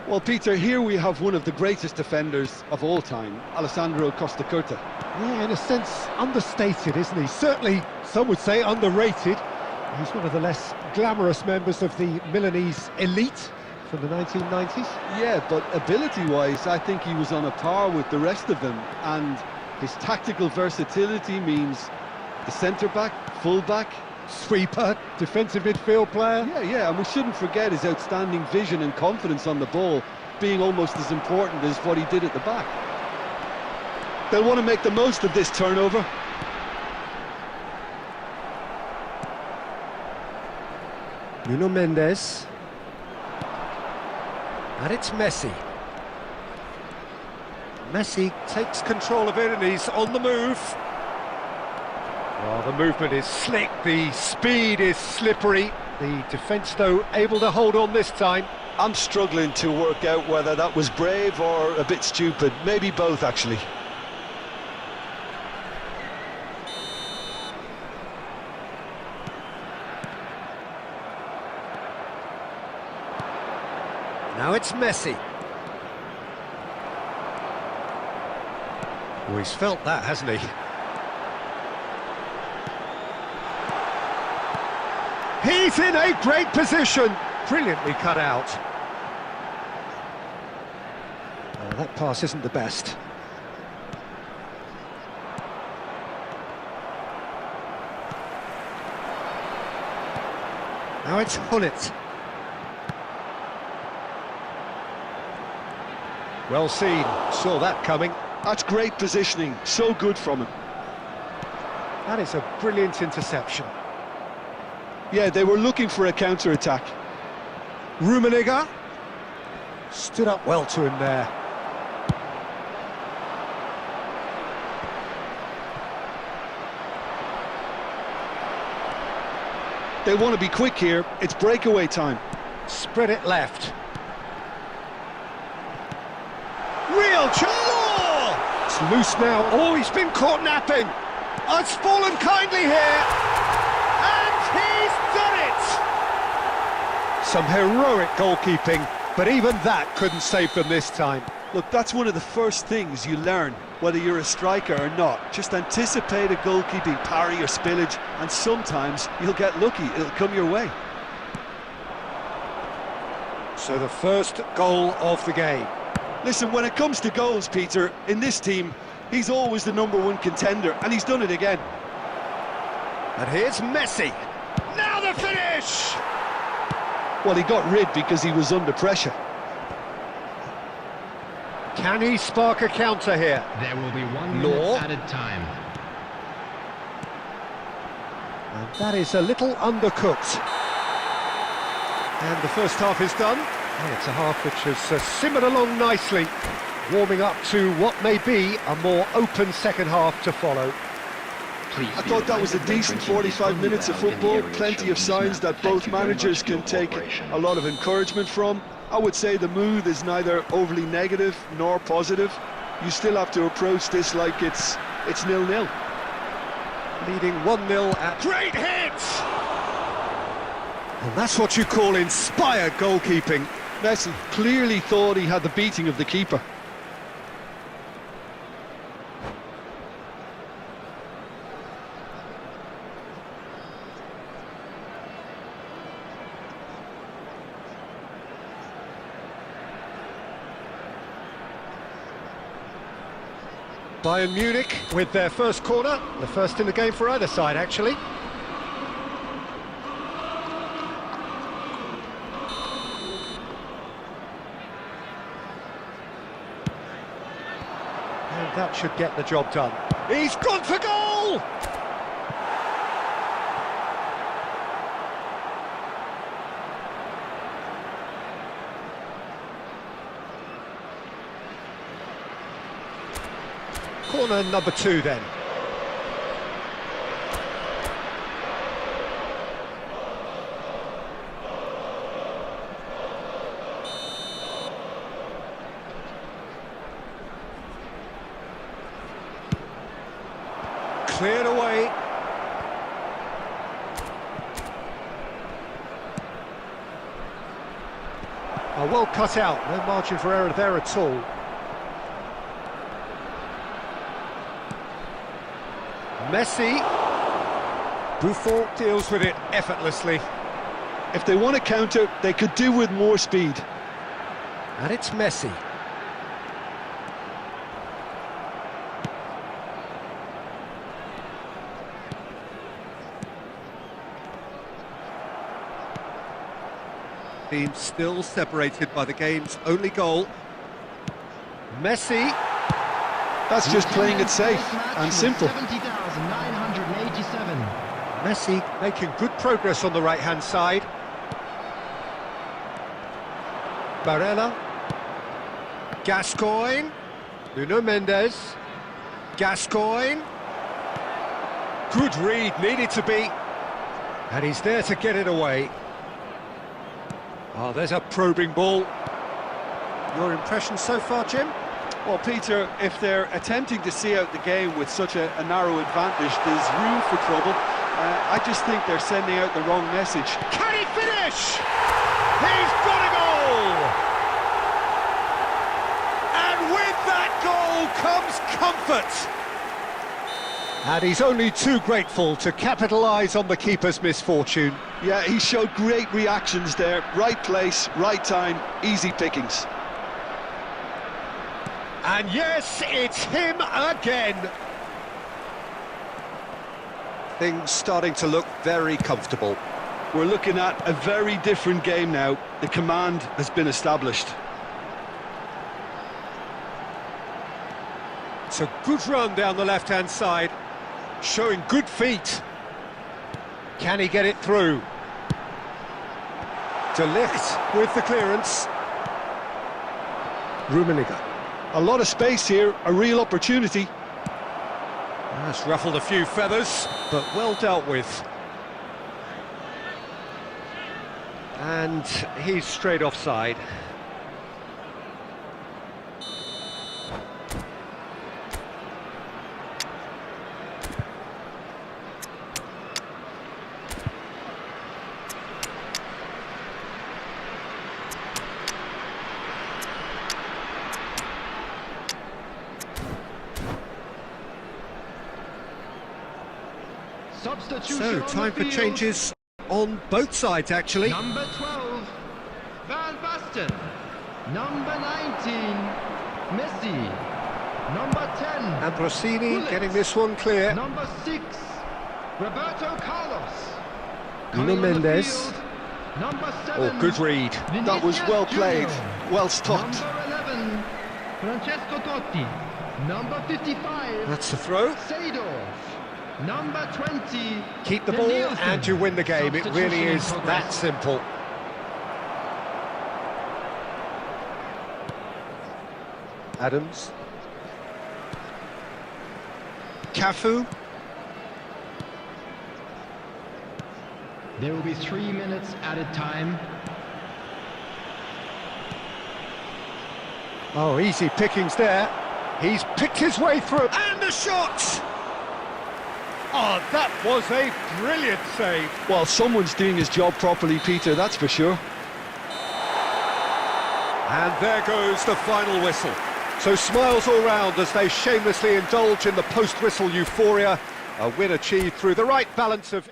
Well, Peter, here we have one of the greatest defenders of all time, Alessandro Costa Curta. Yeah, in a sense, understated, isn't he? Certainly, some would say underrated. He's one of the less glamorous members of the Milanese elite from the 1990s. Yeah, but ability-wise, I think he was on a par with the rest of them, and his tactical versatility means the centre-back, full-back, Sweeper, defensive midfield player. Yeah, and we shouldn't forget his outstanding vision and confidence on the ball being almost as important as what he did at the back. They'll want to make the most of this turnover. Nuno Mendes. And it's Messi. Messi takes control of it and he's on the move. Well, the movement is slick, the speed is slippery. The defence, though, able to hold on this time. I'm struggling to work out whether that was brave or a bit stupid. Maybe both, actually. Now it's Messi. Oh, he's felt that, hasn't he? He's in a great position. Brilliantly cut out. That pass isn't the best. Now it's Hullet. Well seen, saw that coming. That's great positioning, so good from him. That is a brilliant interception. Yeah, they were looking for a counter-attack. Rummenigge stood up well to him there. They want to be quick here, it's breakaway time. Spread it left. Real chance! It's loose now. Oh, he's been caught napping. Oh, it's fallen kindly here. And he's done it! Some heroic goalkeeping, but even that couldn't save them this time. Look, that's one of the first things you learn, whether you're a striker or not. Just anticipate a goalkeeping parry or spillage, and sometimes you'll get lucky, it'll come your way. So the first goal of the game. Listen, when it comes to goals, Peter, in this team, he's always the #1 contender, and he's done it again. And here's Messi. Now the finish! Well, he got rid because he was under pressure. Can he spark a counter here? There will be 1 minute added time. And that is a little undercooked. And the first half is done. And it's a half which has simmered along nicely, warming up to what may be a more open second half to follow. I thought that was a decent 45 minutes of football, plenty of signs that both managers can take a lot of encouragement from. I would say the mood is neither overly negative nor positive. You still have to approach this like it's 0-0. Leading 1-0 at... Great hit! And that's what you call inspired goalkeeping. Messi clearly thought he had the beating of the keeper. Bayern Munich with their first corner, the first in the game for either side, actually. And that should get the job done. He's gone for goal! Corner number 2 then. Cleared away. Oh, well cut out, no margin for error there at all. Messi. Buffon deals with it effortlessly. If they want to counter, they could do with more speed. And it's Messi. Team still separated by the game's only goal. Messi. That's just playing it safe and simple. 70,987. Messi making good progress on the right-hand side. Barella. Gascoigne. Nuno Mendes. Gascoigne. Good read, needed to be. And he's there to get it away. Oh, there's a probing ball. Your impression so far, Jim? Well, Peter, if they're attempting to see out the game with such a narrow advantage, there's room for trouble. I just think they're sending out the wrong message. Can he finish? He's got a goal! And with that goal comes comfort. And he's only too grateful to capitalise on the keeper's misfortune. Yeah, he showed great reactions there. Right place, right time, easy pickings. And yes, it's him again. Things starting to look very comfortable. We're looking at a very different game now. The command has been established. It's a good run down the left-hand side, showing good feet. Can he get it through? De Ligt with the clearance. Rummenigge. A lot of space here, a real opportunity. That's ruffled a few feathers, but well dealt with. And he's straight offside. Substitution So, on time the for field. changes on both sides, actually. Number 12, Van Basten. Number 19, Messi. Number 10, Ambrosini Gullit. getting this one clear. Number 6, Roberto Carlos. Nuno Coming on the Mendes. field, Number 7, Oh, good read. That was Vinicius well played, Junior. well stopped. Number 11, Francesco Totti. Number 55, That's the throw. Seedorf. Number 20, Keep the ball Nielsen. and you win the game. It really Substitution in is progress. that simple. Adams. Cafu. There will be 3 minutes added time. Oh, easy pickings there. He's picked his way through. And the shot! Oh, that was a brilliant save. Well, someone's doing his job properly, Peter, that's for sure. And there goes the final whistle. So smiles all round as they shamelessly indulge in the post-whistle euphoria. A win achieved through the right balance of...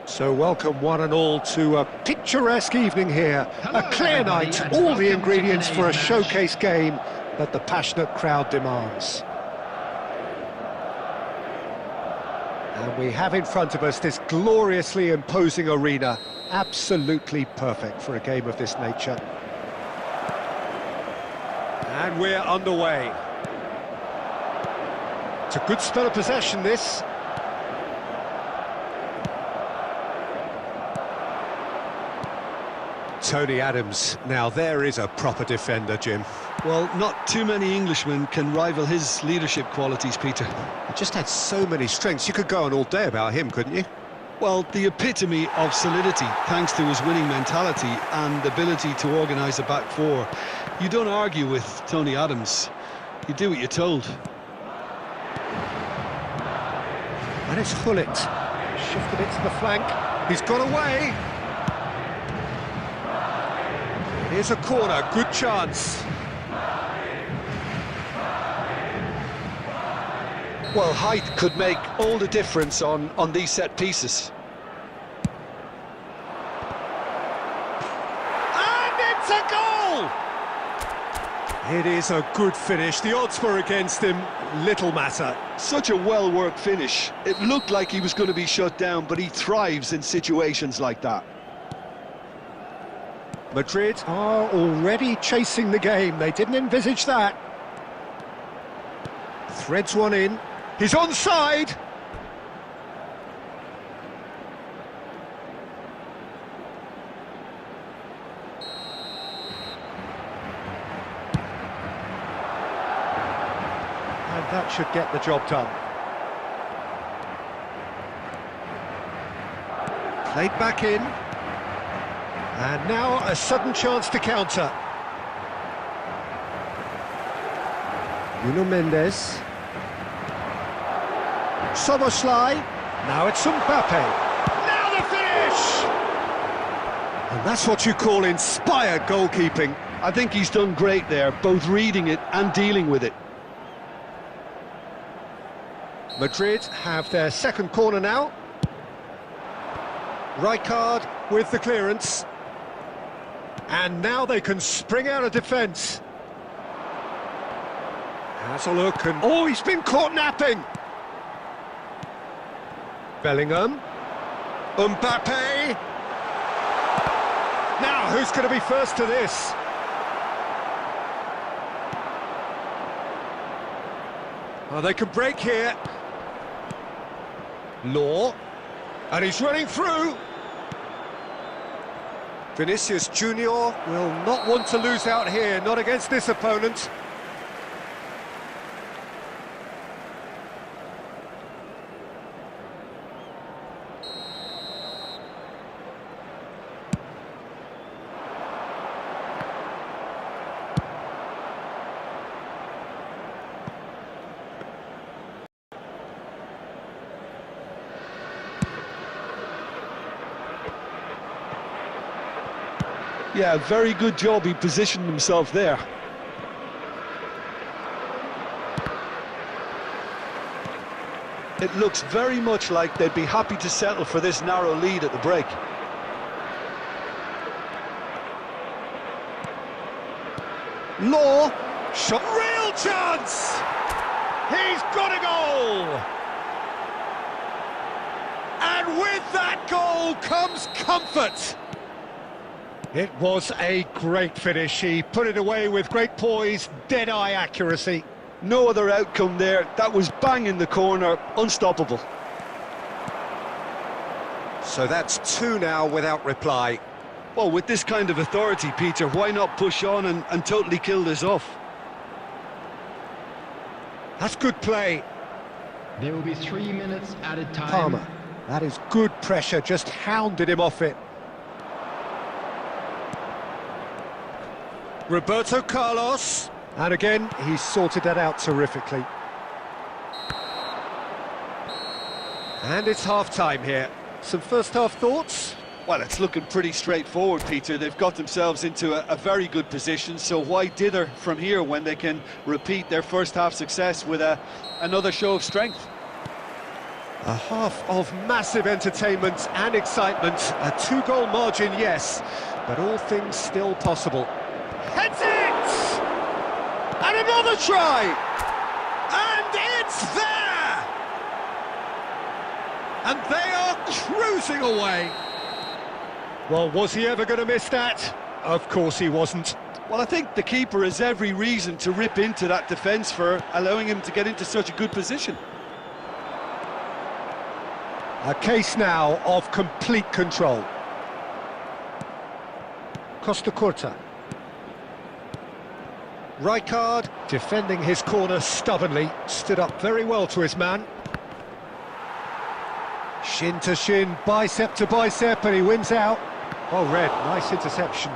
So welcome one and all to a picturesque evening here. Hello, A clear everybody, night, and all the welcome to ingredients for a today's match. showcase game that the passionate crowd demands. And we have in front of us this gloriously imposing arena, absolutely perfect for a game of this nature. And we're underway. It's a good spell of possession, this. Tony Adams, now there is a proper defender, Jim. Well, not too many Englishmen can rival his leadership qualities, Peter. He just had so many strengths. You could go on all day about him, couldn't you? Well, the epitome of solidity, thanks to his winning mentality and ability to organise a back four. You don't argue with Tony Adams. You do what you're told. And it's Hullet. Shifted it to the flank. He's got away. Here's a corner, good chance. Well, height could make all the difference on these set pieces. And it's a goal! It is a good finish. The odds were against him, little matter. Such a well-worked finish. It looked like he was going to be shut down, but he thrives in situations like that. Madrid are already chasing the game. They didn't envisage that. Threads one in. He's onside. And that should get the job done. Played back in. And now a sudden chance to counter. Nuno Mendes. Soboslai. Now it's Mbappe. Now the finish! And that's what you call inspired goalkeeping. I think he's done great there, both reading it and dealing with it. Madrid have their second corner now. Rijkaard with the clearance. And now they can spring out of defence. Has a look and... oh, he's been caught napping! Bellingham. Mbappe! Now, who's going to be first to this? Oh, they can break here. Law. And he's running through. Vinicius Junior will not want to lose out here, not against this opponent. Yeah, very good job. He positioned himself there. It looks very much like they'd be happy to settle for this narrow lead at the break. Law, shot, real chance! He's got a goal! And with that goal comes comfort! It was a great finish. He put it away with great poise, dead-eye accuracy. No other outcome there. That was bang in the corner, unstoppable. So that's two now without reply. Well, with this kind of authority, Peter, why not push on and totally kill this off? That's good play. There will be 3 minutes added time. Palmer, that is good pressure, just hounded him off it. Roberto Carlos, and again, he's sorted that out terrifically. And it's half-time here. Some first-half thoughts? Well, it's looking pretty straightforward, Peter. They've got themselves into a very good position, so why dither from here when they can repeat their first-half success with another show of strength? A half of massive entertainment and excitement. A 2-goal margin, yes, but all things still possible. Heads it! And another try! And it's there! And they are cruising away. Well, was he ever going to miss that? Of course he wasn't. Well, I think the keeper has every reason to rip into that defence for allowing him to get into such a good position. A case now of complete control. Costa Curta. Rijkaard, defending his corner stubbornly, stood up very well to his man. Shin to shin, bicep to bicep, and he wins out. Oh, Red, nice interception.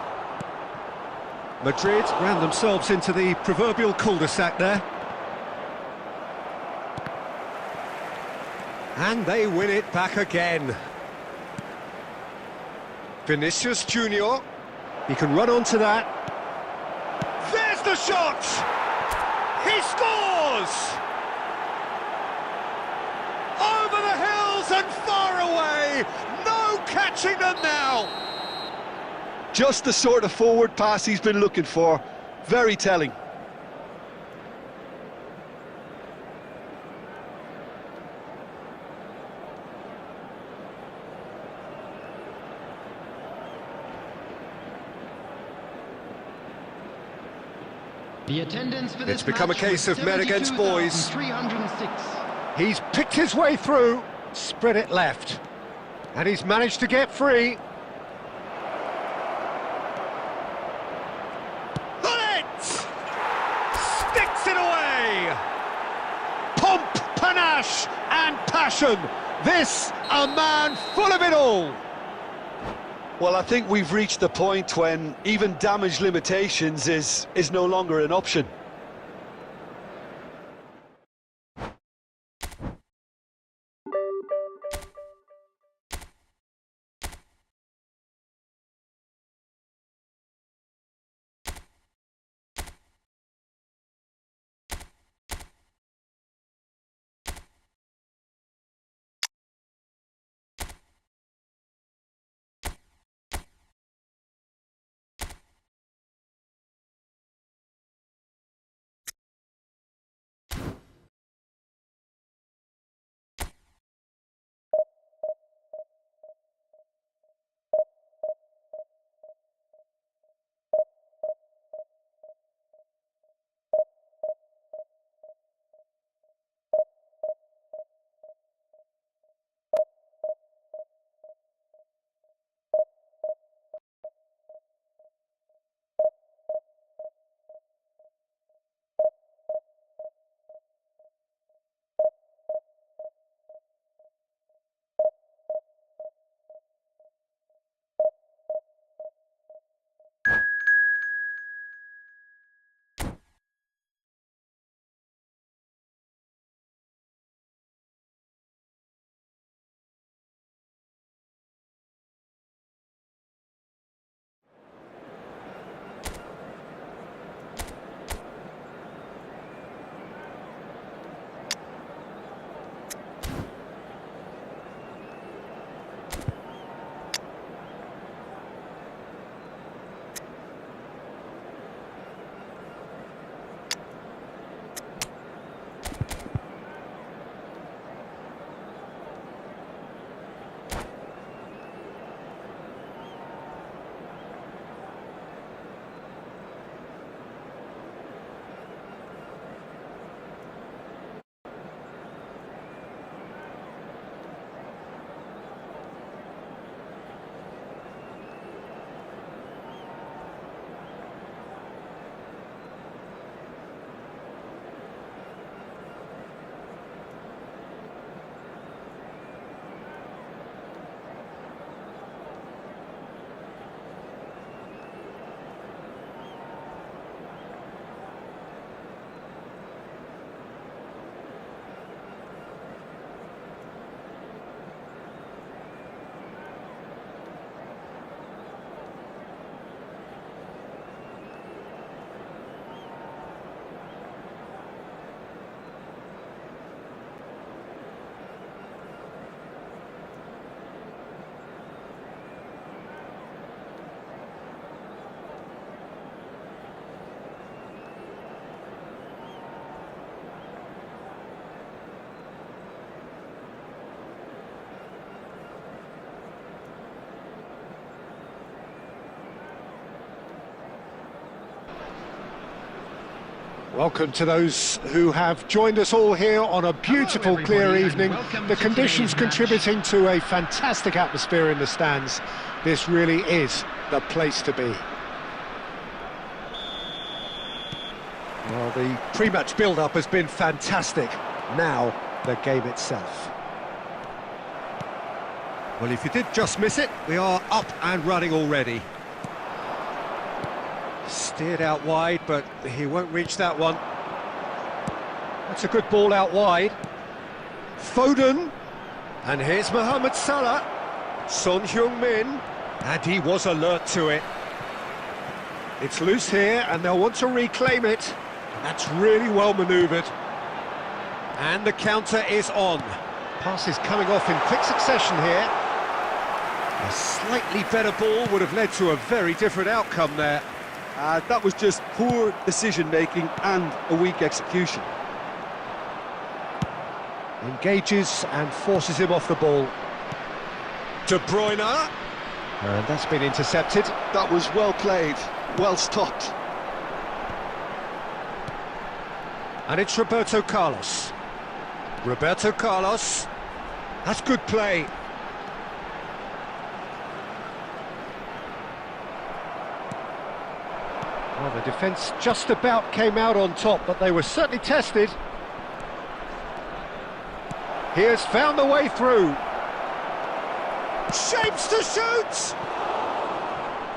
Madrid ran themselves into the proverbial cul-de-sac there. And they win it back again. Vinicius Junior, he can run onto that. There's the shot! He scores! Over the hills and far away! No catching them now! Just the sort of forward pass he's been looking for. Very telling. The attendance for this It's become a match case was of men against boys. 72,306. He's picked his way through, spread it left. And he's managed to get free. Sticks it away! Pomp, panache and passion. This, a man full of it all. Well, I think we've reached the point when even damage limitations is no longer an option. Welcome to those who have joined us all here on a beautiful, clear evening. The conditions contributing to a fantastic atmosphere in the stands. This really is the place to be. Well, the pre-match build-up has been fantastic. Now, the game itself. Well, if you did just miss it, we are up and running already. Steered out wide, but he won't reach that one. That's a good ball out wide. Foden. And here's Mohamed Salah. Son Heung-min. And he was alert to it. It's loose here, and they'll want to reclaim it. That's really well manoeuvred. And the counter is on. Passes coming off in quick succession here. A slightly better ball would have led to a very different outcome there. That was just poor decision-making and a weak execution. Engages and forces him off the ball. De Bruyne. And that's been intercepted. That was well played, well stopped. And it's Roberto Carlos. Roberto Carlos. That's good play. Well, the defence just about came out on top, but they were certainly tested. He has found the way through. Shapes to shoot!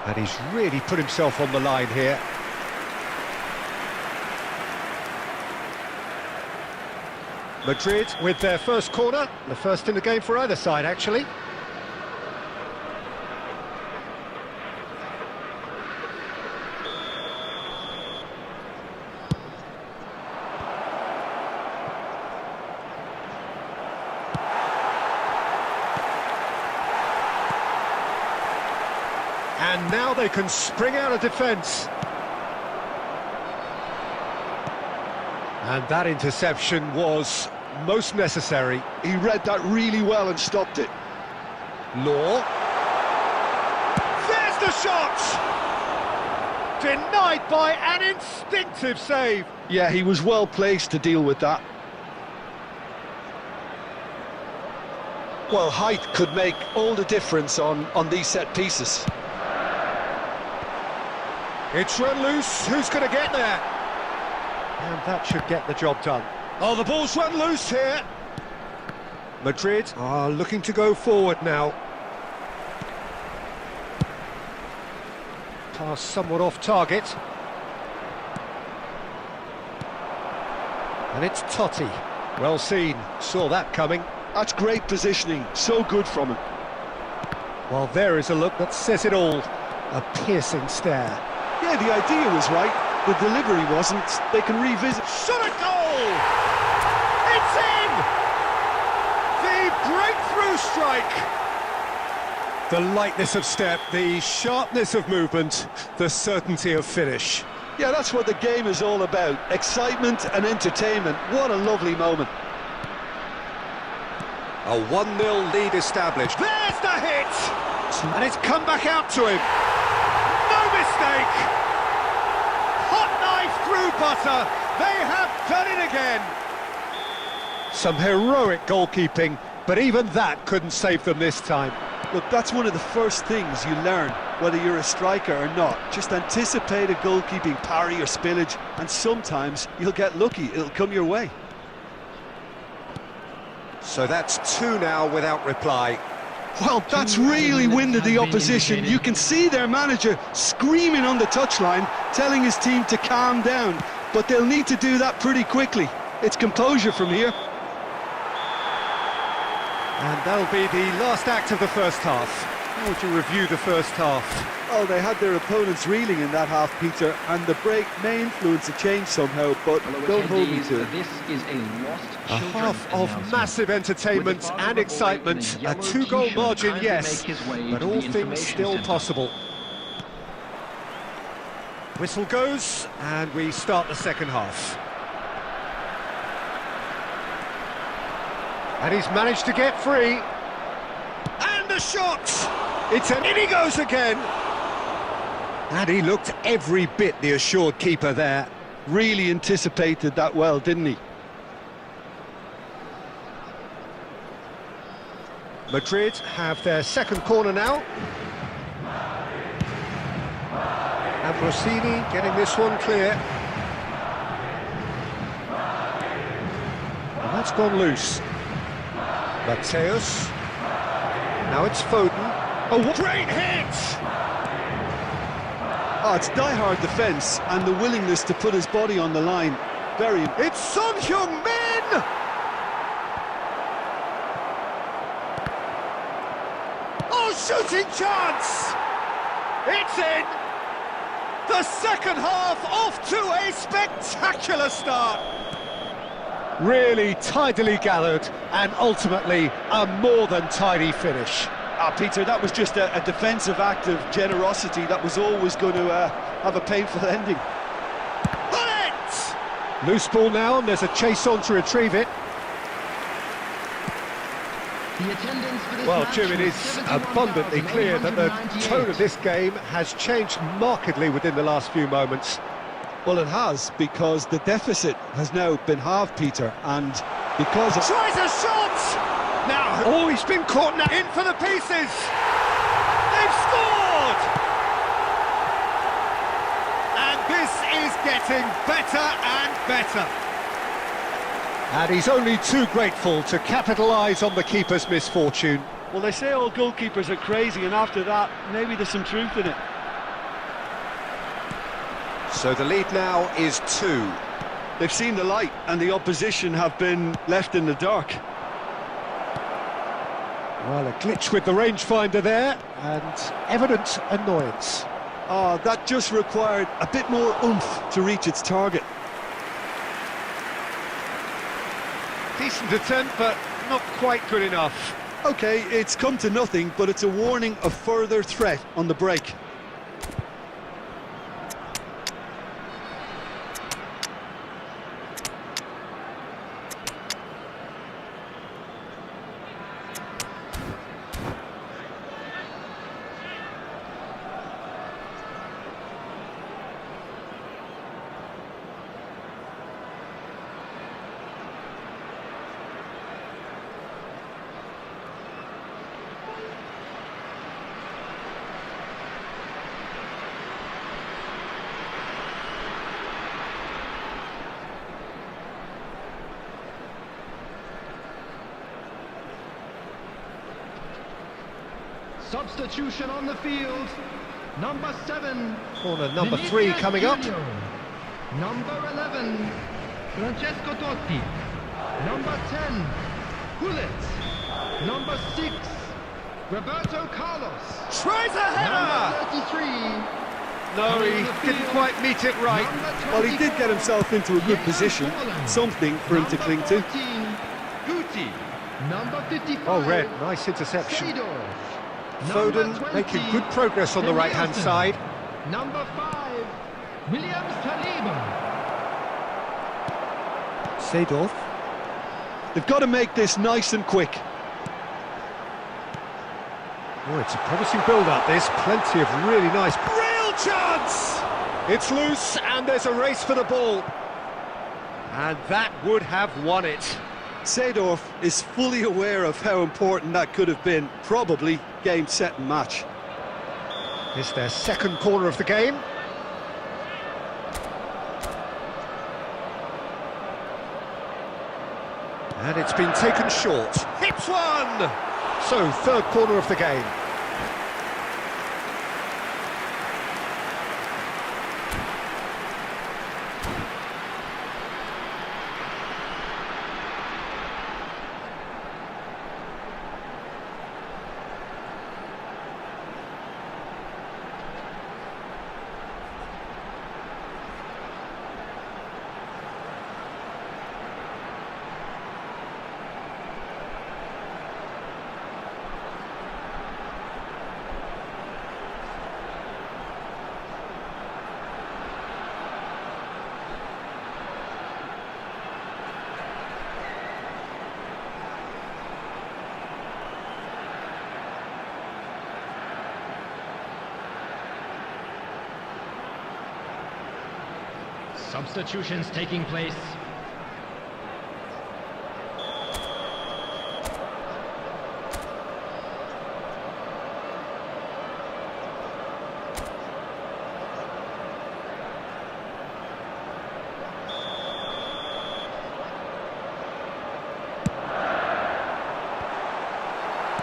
And he's really put himself on the line here. Madrid with their first corner, the first in the game for either side, actually. And now they can spring out of defence. And that interception was most necessary. He read that really well and stopped it. Law. There's the shot! Denied by an instinctive save. Yeah, he was well placed to deal with that. Well, height could make all the difference on these set pieces. It's run loose. Who's going to get there? And that should get the job done. Oh, the ball's run loose here. Madrid are looking to go forward now. Pass somewhat off target. And it's Totti. Well seen. Saw that coming. That's great positioning. So good from him. Well, there is a look that says it all. A piercing stare. Yeah, the idea was right, the delivery wasn't. They can revisit. Shot at goal! It's in! The breakthrough strike! The lightness of step, the sharpness of movement, the certainty of finish. Yeah, that's what the game is all about. Excitement and entertainment. What a lovely moment. A 1-0 lead established. There's the hit! And it's come back out to him. No mistake! Hot knife through butter. They have done it again. Some heroic goalkeeping, but even that couldn't save them this time. Look, that's one of the first things you learn, whether you're a striker or not. Just anticipate a goalkeeping parry or spillage, and sometimes you'll get lucky, it'll come your way. So that's 2 now without reply. Well, that's really winded the opposition. You can see their manager screaming on the touchline, telling his team to calm down. But they'll need to do that pretty quickly. It's composure from here. And that'll be the last act of the first half. How would you review the first half? Oh, they had their opponents reeling in that half, Peter, and the break may influence a change somehow, but don't hold me to it. This is A half of massive entertainment and excitement, a 2-goal margin, yes, but all things still possible. Whistle goes, and we start the second half. And he's managed to get free. And the shot! It's in he goes again! And he looked every bit the assured keeper there. really anticipated that well, didn't he? Madrid have their second corner now. And Rossini getting this one clear. And that's gone loose. Mateus. Now it's Foden. Oh, great hit! Oh, it's die-hard defence and the willingness to put his body on the line. Very... It's Son Heung-min! Oh, shooting chance! It's in! The second half off to a spectacular start! Really tidily gathered and ultimately a more than tidy finish. Peter, that was just a defensive act of generosity that was always going to have a painful ending. Bullet! Loose ball now, and there's a chase on to retrieve it. The attendance for this Well, match Jim, it was is abundantly clear that the 71,898. tone of this game has changed markedly within the last few moments. Well, it has, because the deficit has now been halved, Peter, and because of... Tries a shot! Now, oh, he's been caught now. In for the pieces! They've scored! And this is getting better and better. And he's only too grateful to capitalise on the keeper's misfortune. Well, they say all goalkeepers are crazy, and after that, maybe there's some truth in it. So the lead now is 2. They've seen the light, and the opposition have been left in the dark. Well, a glitch with the rangefinder there, and evident annoyance. Oh, that just required a bit more oomph to reach its target. Decent attempt, but not quite good enough. OK, it's come to nothing, but it's a warning of further threat on the break. Substitution on the field. Number 7. Corner number 3 coming up. Junior. Number 11. Francesco Totti. Number 10. Gullit. Number 6. Roberto Carlos. Tries a header! Number 33. No, he didn't quite meet it right. Well, he did get himself into a good position, something for him to cling to. Guti. Number 55. Oh, Red, nice interception. Seedorf. Foden making good progress on the right-hand side. Number 5. Williams Saliba. Seedorf. They've got to make this nice and quick. Oh, it's a promising build-up, this. Plenty of really nice... Real chance! It's loose, and there's a race for the ball. And that would have won it. Seedorf is fully aware of how important that could have been. Probably game, set and match. It's their second corner of the game. And it's been taken short. Hits one! So, third corner of the game. Substitutions taking place.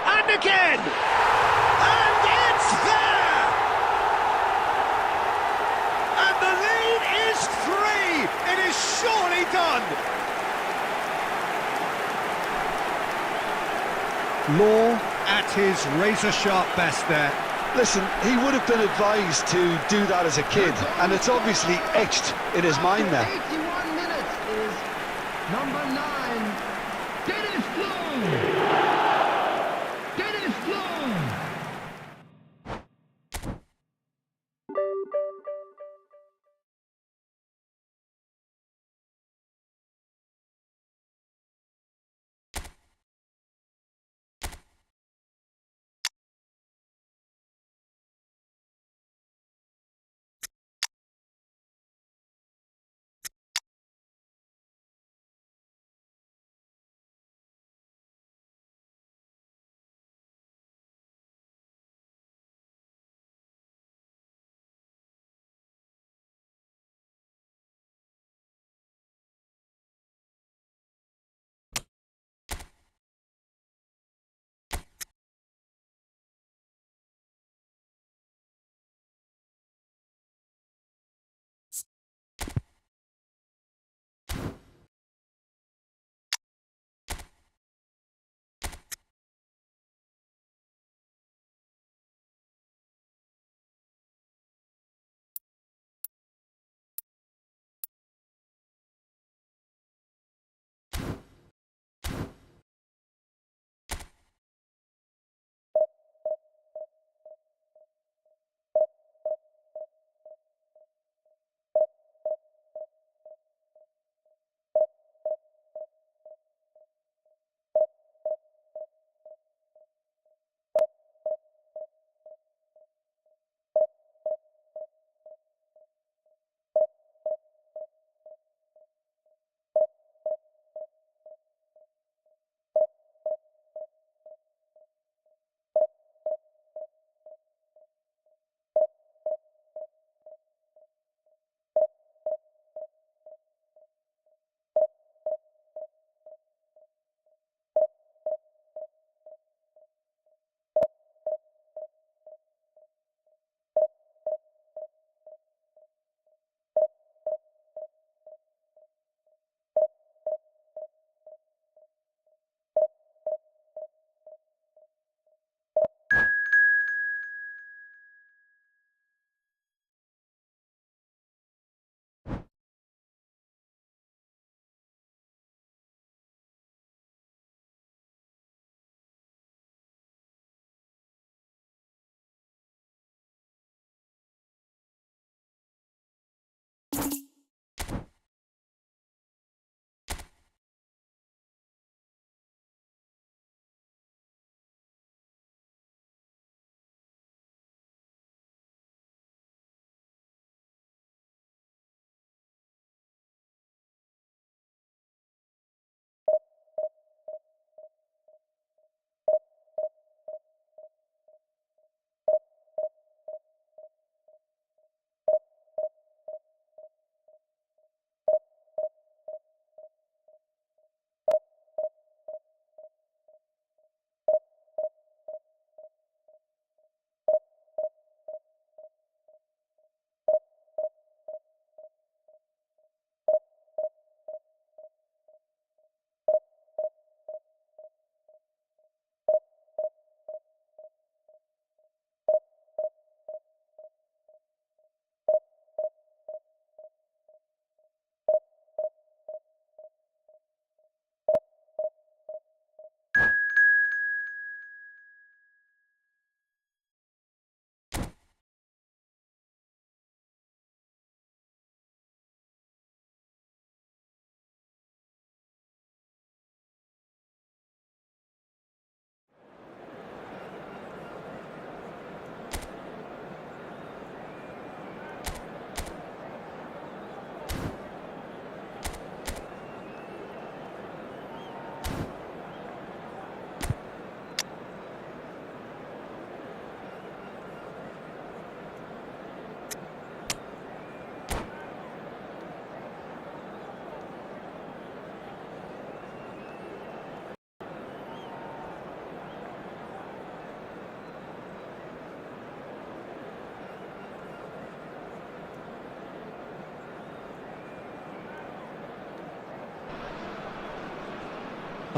And again! And it's there! And the lead is 3! It is surely done! Law at his razor-sharp best there. Listen, he would have been advised to do that as a kid, and it's obviously etched in his mind now. 81 minutes is number 9, Dennis Bloom. Dennis Bloom.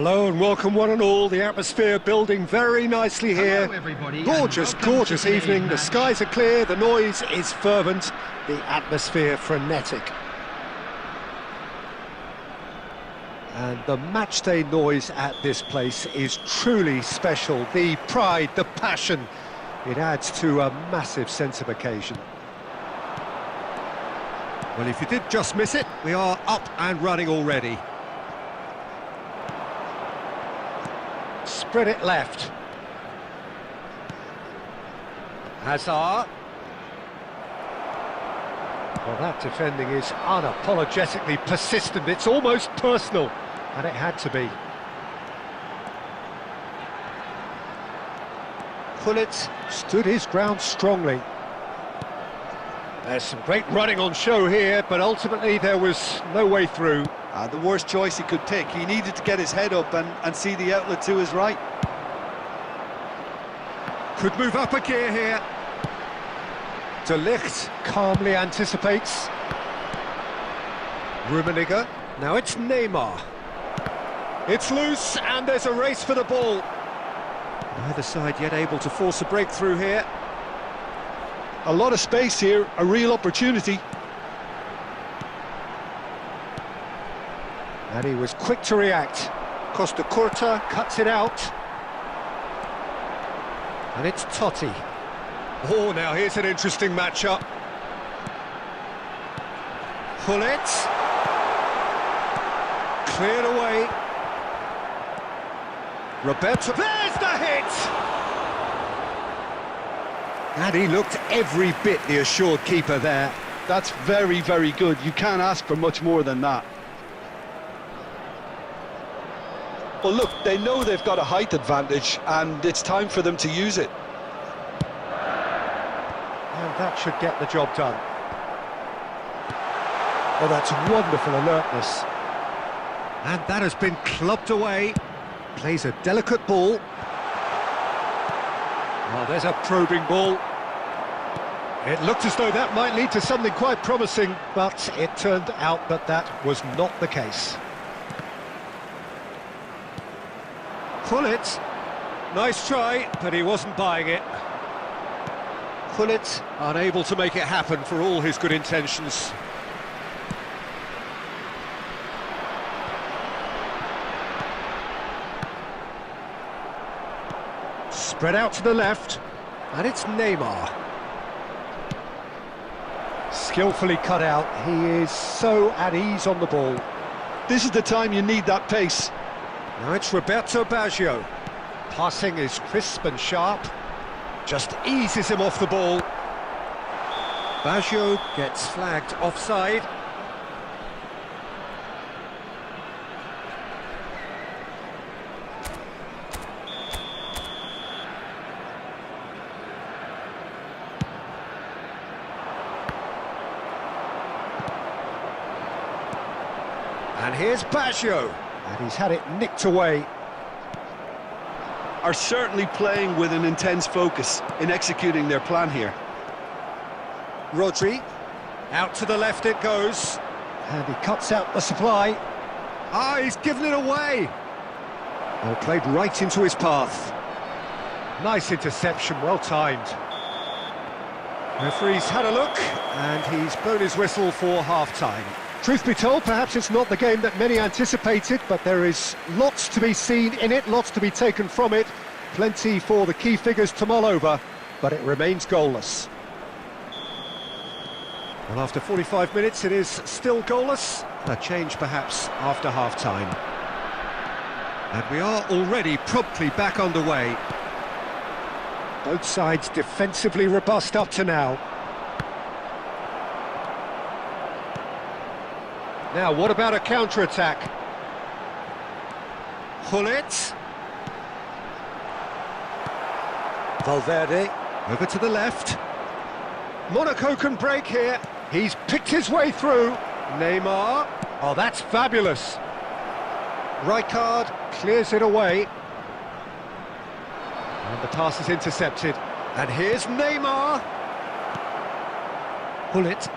Hello and welcome one and all. The atmosphere building very nicely here. Hello, everybody, Gorgeous, and welcome gorgeous to today's evening. The match. skies are clear, the noise is fervent, the atmosphere frenetic. And the matchday noise at this place is truly special. The pride, the passion, it adds to a massive sense of occasion. Well, if you did just miss it, we are up and running already. Spread it left. Hazard. Well, that defending is unapologetically persistent. It's almost personal, and it had to be. Gullit stood his ground strongly. There's some great running on show here, but ultimately there was no way through. The worst choice he could pick. He needed to get his head up and see the outlet to his right. Could move up a gear here. De Ligt calmly anticipates. Rummenigge. Now it's Neymar. It's loose and there's a race for the ball. Neither side yet able to force a breakthrough here. A lot of space here, a real opportunity. And he was quick to react. Costa Curta cuts it out. And it's Totti. Oh, now here's an interesting matchup. Gullit. Cleared away. Roberto. There's the hit! And he looked every bit the assured keeper there. That's very, very good. You can't ask for much more than that. Well, look, they know they've got a height advantage, and it's time for them to use it. And that should get the job done. Oh, that's wonderful alertness. And that has been clubbed away. Plays a delicate ball. Oh, there's a probing ball. It looked as though that might lead to something quite promising, but it turned out that that was not the case. Gullit, nice try, but he wasn't buying it. Gullit unable to make it happen for all his good intentions. Spread out to the left, and it's Neymar. Skillfully cut out, he is so at ease on the ball. This is the time you need that pace. Now it's Roberto Baggio. Passing is crisp and sharp. Just eases him off the ball. Baggio gets flagged offside. And here's Baggio. And he's had it nicked away. Are certainly playing with an intense focus in executing their plan here. Rodri, out to the left it goes. And he cuts out the supply. Ah, he's given it away. Well, played right into his path. Nice interception, well timed. Referee's had a look, and he's blown his whistle for half-time. Truth be told, perhaps it's not the game that many anticipated, but there is lots to be seen in it, lots to be taken from it. Plenty for the key figures to mull over, but it remains goalless. Well, after 45 minutes, it is still goalless. A change, perhaps, after half-time. And we are already promptly back underway. Both sides defensively robust up to now. Now, what about a counter-attack? Gullit. Valverde, over to the left. Monaco can break here. He's picked his way through. Neymar. Oh, that's fabulous. Rijkaard clears it away. And the pass is intercepted. And here's Neymar. Gullit.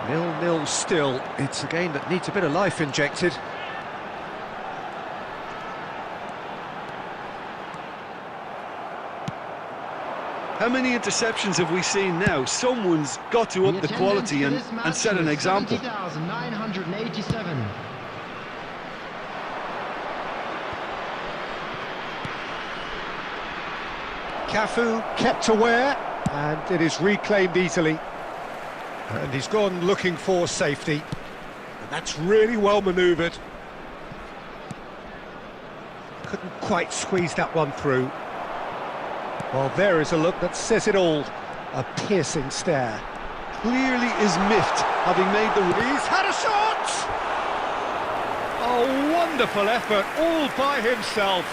0-0 still. It's a game that needs a bit of life injected. How many interceptions have we seen now? Someone's got to up the quality and set an example. 70,987. Cafu kept aware, and it is reclaimed easily. And he's gone looking for safety. And that's really well manoeuvred. Couldn't quite squeeze that one through. Well, there is a look that says it all. A piercing stare. Clearly is miffed, having made the... He's had a shot! Oh, wonderful effort, all by himself.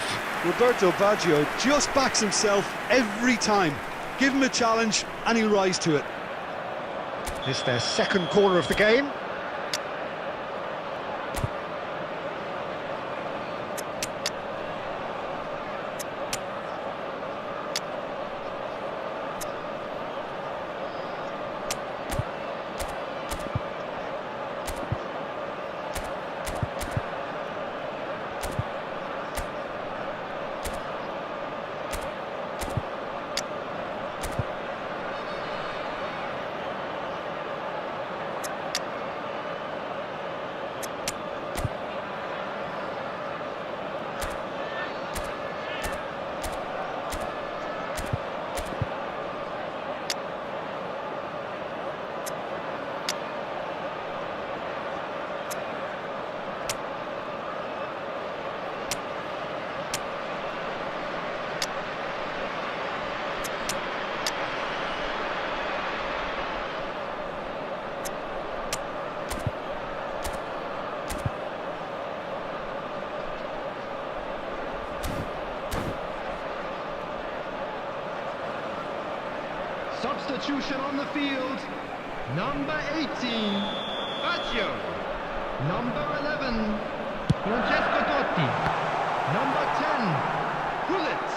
Roberto Baggio just backs himself every time. Give him a challenge and he'll rise to it. It's their second corner of the game. Substitution on the field. Number 18, Baggio. Number 11, Francesco Totti. Number 10, Gullit.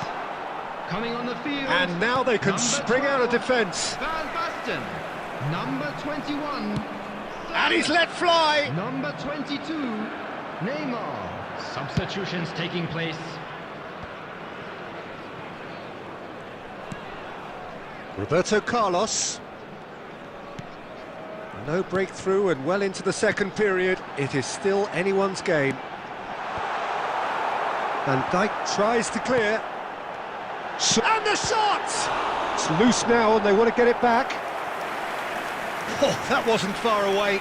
Coming on the field. And now they can number spring out of 12, defence. Van Basten. Number 21. And he's let fly. Number 22, Neymar. Substitutions taking place. Roberto Carlos. No breakthrough and well into the second period. It is still anyone's game. Van Dijk tries to clear. And the shot! It's loose now and they want to get it back. Oh, that wasn't far away.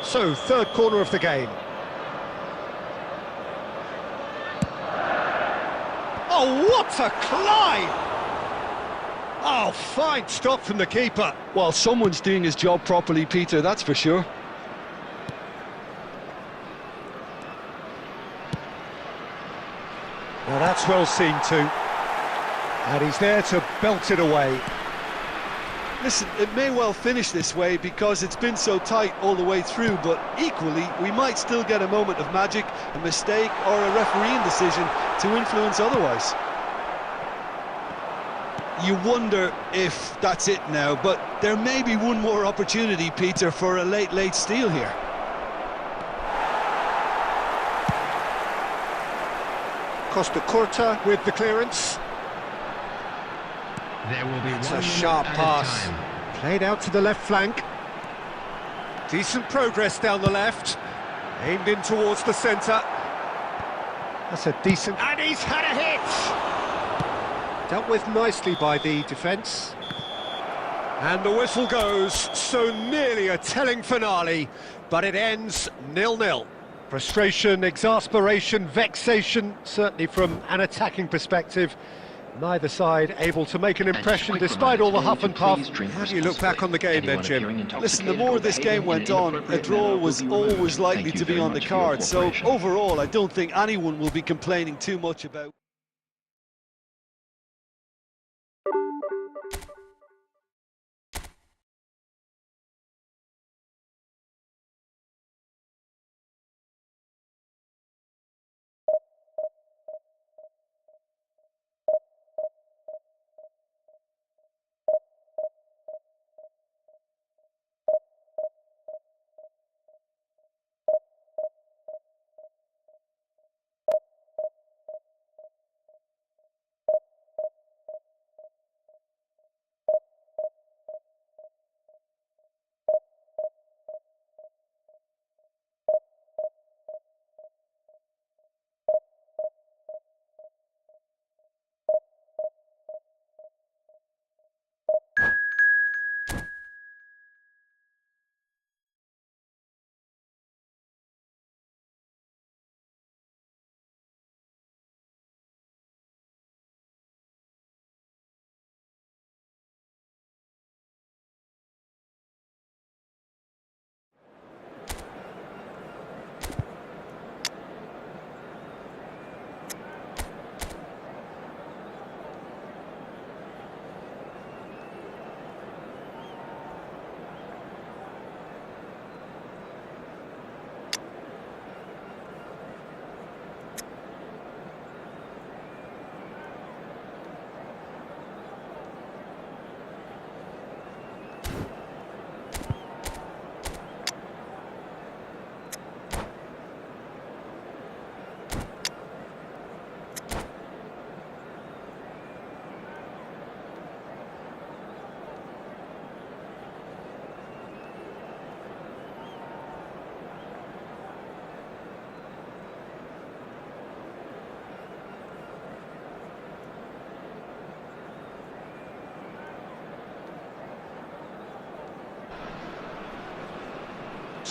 So, third corner of the game. Oh, what a climb! Oh, fine stop from the keeper. Well, someone's doing his job properly, Peter, that's for sure. Well, that's well seen too. And he's there to belt it away. Listen, it may well finish this way because it's been so tight all the way through, but equally, we might still get a moment of magic, a mistake or a refereeing decision to influence otherwise. You wonder if that's it now, but there may be one more opportunity, Peter, for a late steal here. Costa Curta with the clearance. There will be It's one a sharp minute pass. added time. Played out to the left flank. Decent progress down the left. Aimed in towards the centre. That's a decent... And he's had a hit! Dealt with nicely by the defence. And the whistle goes. So nearly a telling finale, but it ends 0-0. Frustration, exasperation, vexation, certainly from an attacking perspective. Neither side able to make an impression despite all the huff and puff. How do you look back on the game then, Jim? Listen, the more this game went on, a draw was always likely to be on the card. So overall, I don't think anyone will be complaining too much about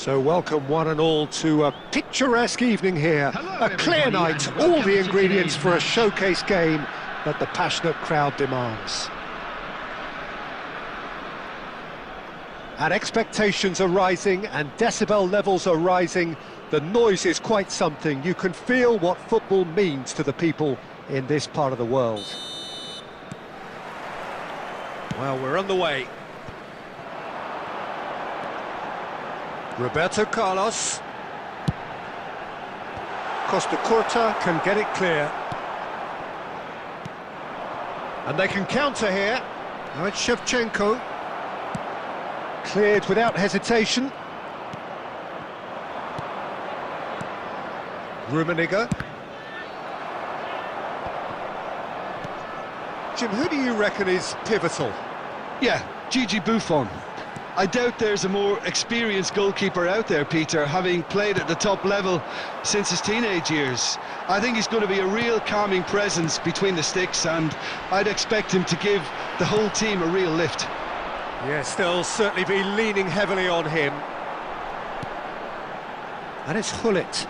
So welcome one and all to a picturesque evening here. Hello, A clear everybody, night, and all welcome the to ingredients today's for a match. showcase game that the passionate crowd demands. And expectations are rising and decibel levels are rising. The noise is quite something. You can feel what football means to the people in this part of the world. Well, we're on the way. Roberto Carlos. Costa Curta can get it clear. And they can counter here. Now it's Shevchenko. Cleared without hesitation. Rummenigge. Jim, who do you reckon is pivotal? Yeah, Gigi Buffon. I doubt there's a more experienced goalkeeper out there, Peter, having played at the top level since his teenage years. I think he's going to be a real calming presence between the sticks, and I'd expect him to give the whole team a real lift. Yes, they'll certainly be leaning heavily on him. And it's Hullet.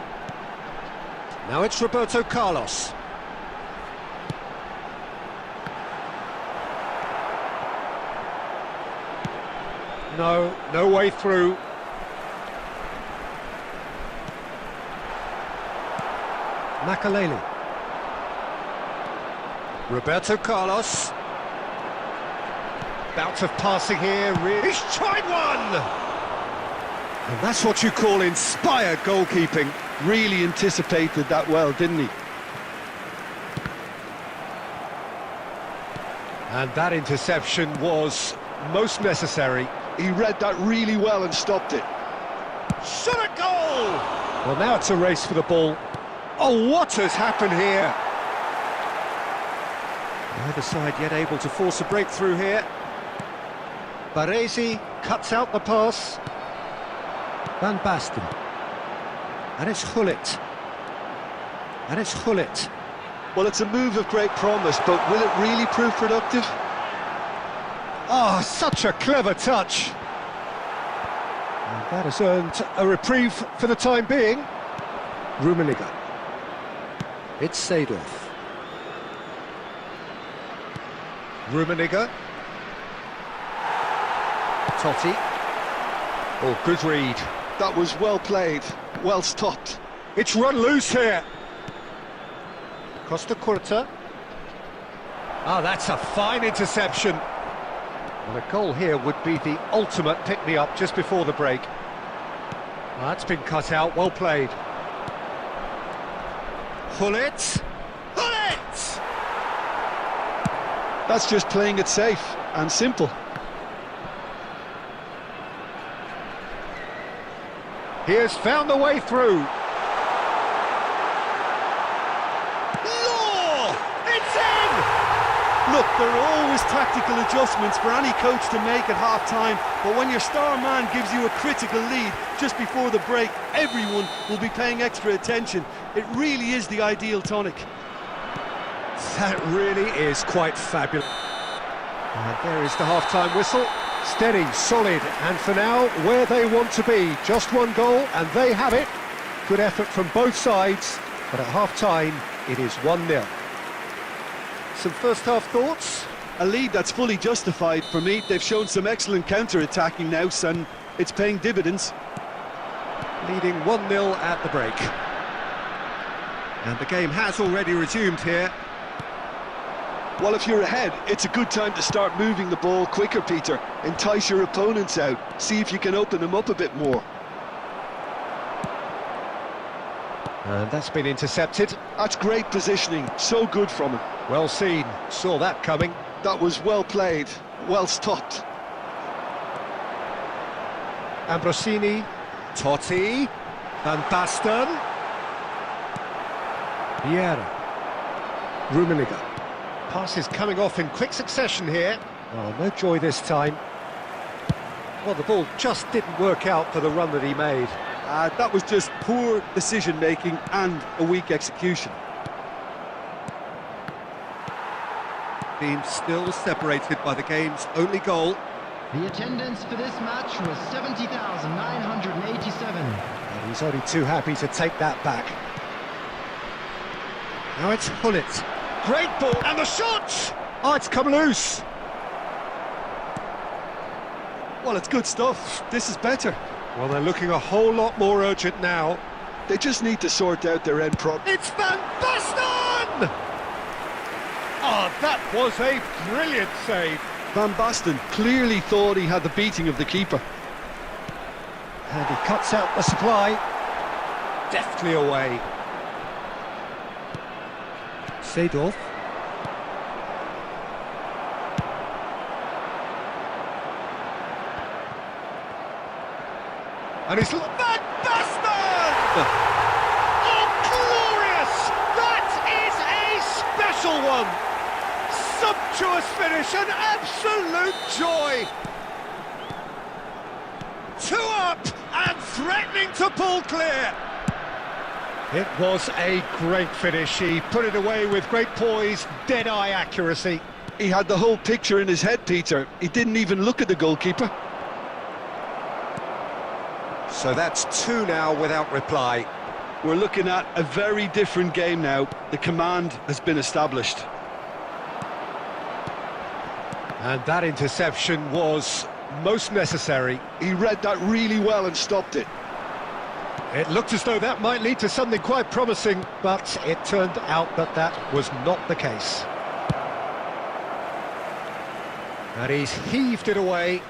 Now it's Roberto Carlos. No way through. Makaleli. Roberto Carlos. Bout of passing here, he's tried one! And that's what you call inspired goalkeeping. Really anticipated that well, didn't he? And that interception was most necessary. He read that really well and stopped it. Shot a goal! Well, now it's a race for the ball. Oh, what has happened here? Neither side yet able to force a breakthrough here. Baresi cuts out the pass. Van Basten. And it's Hullet. And it's Hullet. Well, it's a move of great promise, but will it really prove productive? Oh, such a clever touch. And that has earned a reprieve for the time being. Rummenigge. It's Seedorf. Rummenigge. Totti. Oh, good read. That was well played, well stopped. It's run loose here. Costa Curta. Ah, that's a fine interception. Well, a goal here would be the ultimate pick-me-up just before the break. Well, that's been cut out, well played. Hullet! Hullet! That's just playing it safe and simple. He has found the way through. Law! It's in! Look, there are always tactical adjustments for any coach to make at half-time, but when your star man gives you a critical lead just before the break, everyone will be paying extra attention. It really is the ideal tonic. That really is quite fabulous. And there is the half-time whistle. Steady, solid, and for now, where they want to be. Just one goal, and they have it. Good effort from both sides, but at half-time, it is 1-0. Some first-half thoughts? A lead that's fully justified for me. They've shown some excellent counter-attacking now, and it's paying dividends. Leading 1-0 at the break. And the game has already resumed here. Well, if you're ahead, it's a good time to start moving the ball quicker, Peter. Entice your opponents out. See if you can open them up a bit more. And that's been intercepted. That's great positioning. So good from him. Well seen. Saw that coming. That was well played. Well stopped. Ambrosini. Totti. Van Basten. Vieira. Rummenigge. Passes coming off in quick succession here. Oh, no joy this time. Well, the ball just didn't work out for the run that he made. That was just poor decision-making and a weak execution. Team still separated by the game's only goal. The attendance for this match was 70,987. And he's only too happy to take that back. Now it's Hullet. Great ball, and the shot! Oh, it's come loose. Well, it's good stuff. This is better. Well, they're looking a whole lot more urgent now. They just need to sort out their end product. It's Van Basten! Oh, that was a brilliant save. Van Basten clearly thought he had the beating of the keeper. And he cuts out the supply. Deftly away. Seedorf. And he's... Van Basten! Oh, glorious! That is a special one! Sumptuous finish, an absolute joy! 2 up and threatening to pull clear. It was a great finish. He put it away with great poise, dead-eye accuracy. He had the whole picture in his head, Peter. He didn't even look at the goalkeeper. So that's 2 now without reply. We're looking at a very different game now. The command has been established. And that interception was most necessary. He read that really well and stopped it. It looked as though that might lead to something quite promising, but it turned out that that was not the case. And he's heaved it away.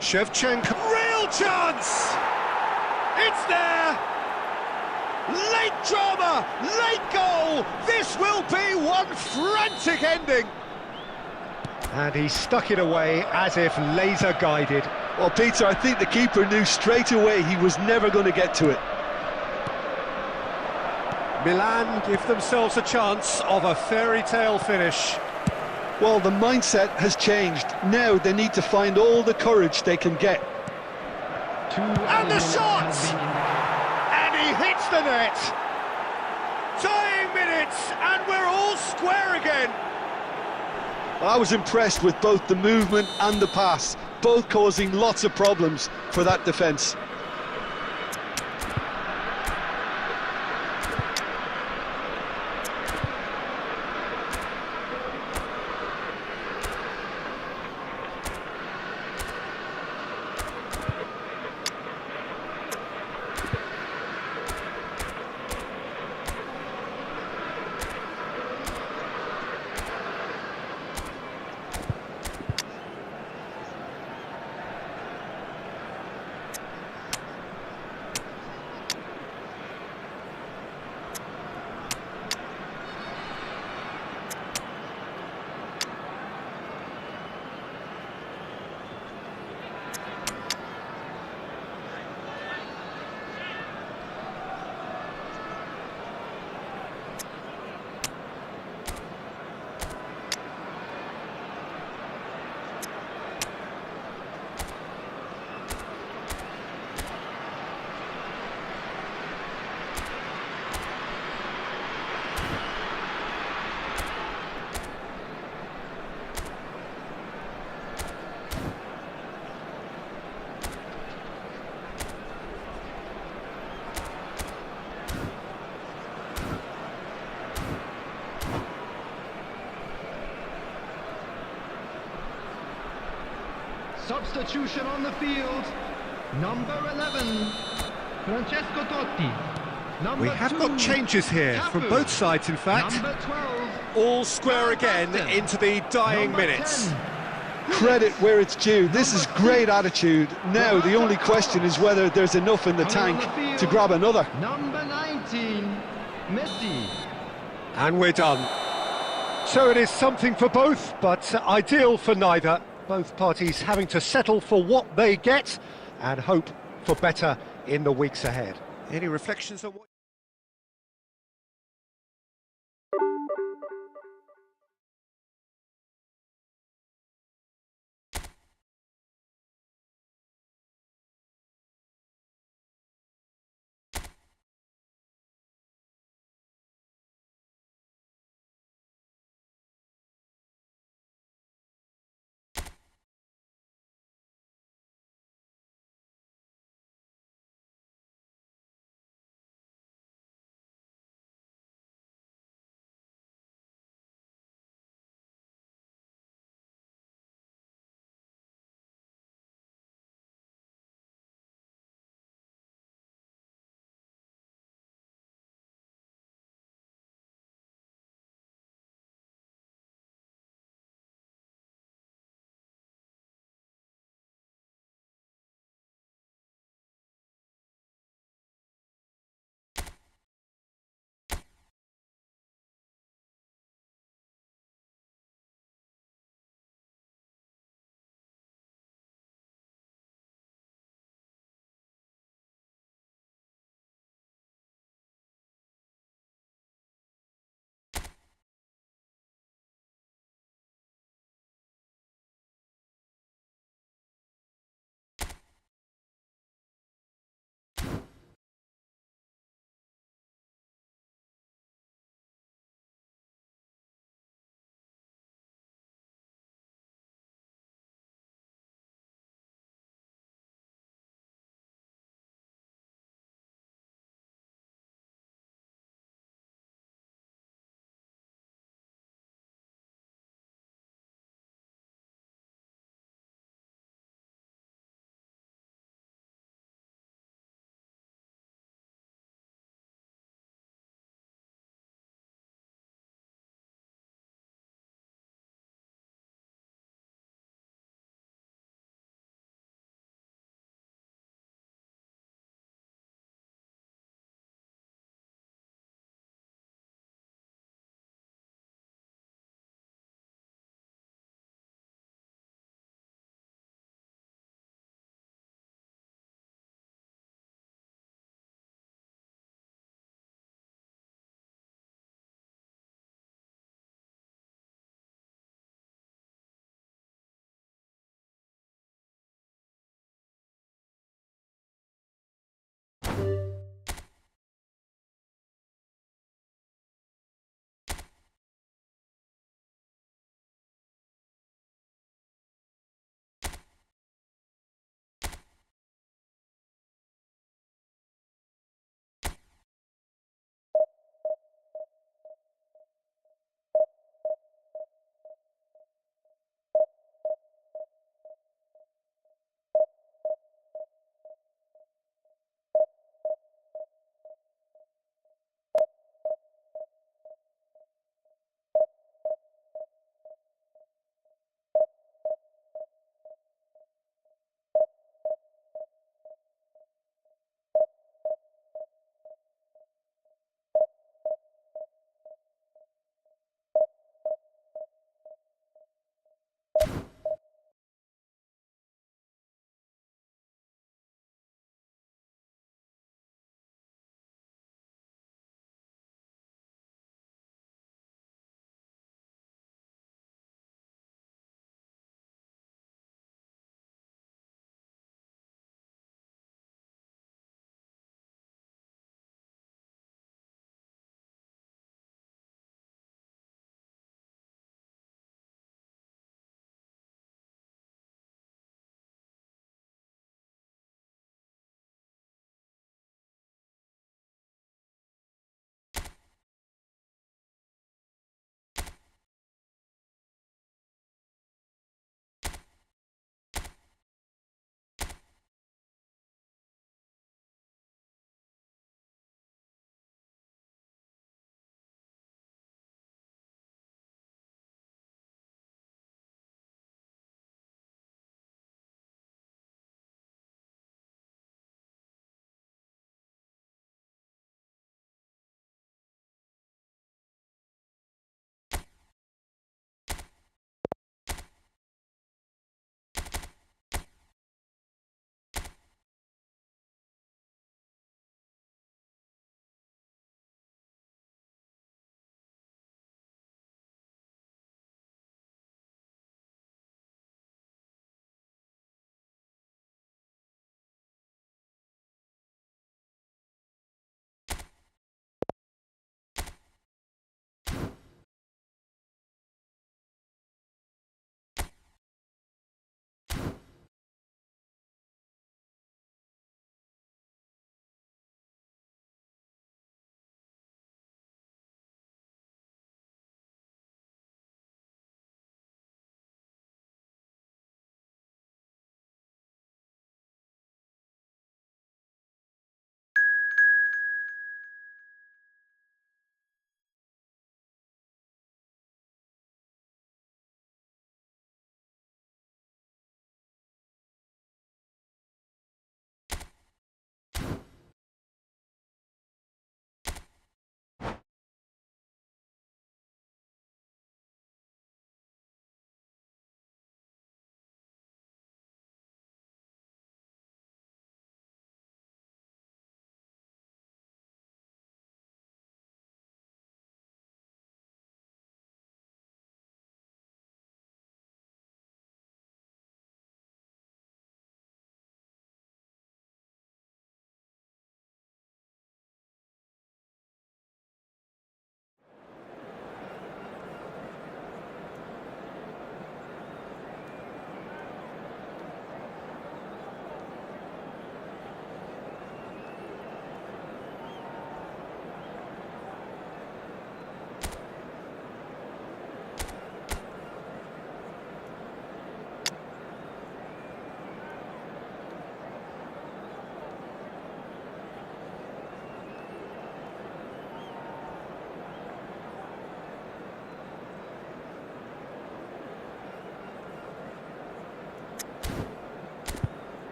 Shevchenko, real chance! It's there! Late drama, late goal! This will be one frantic ending! And he stuck it away as if laser-guided. Well, Peter, I think the keeper knew straight away he was never going to get to it. Milan give themselves a chance of a fairy tale finish. Well, the mindset has changed. Now they need to find all the courage they can get. And the shot! And he hits the net! Dying minutes, and we're all square again! I was impressed with both the movement and the pass, both causing lots of problems for that defence. Substitution on the field. Number 11, Francesco Totti. Number We have 2, got changes here from Cafu. both sides, in fact. Number 12, All square again Basten. into the dying Number minutes. 10, Credit where it's due. This is great attitude. Now the only question is whether there's enough in the Coming on tank the field. to grab another. Number 19, Messi. And we're done. So it is something for both, but ideal for neither. Both parties having to settle for what they get and hope for better in the weeks ahead. Any reflections on what...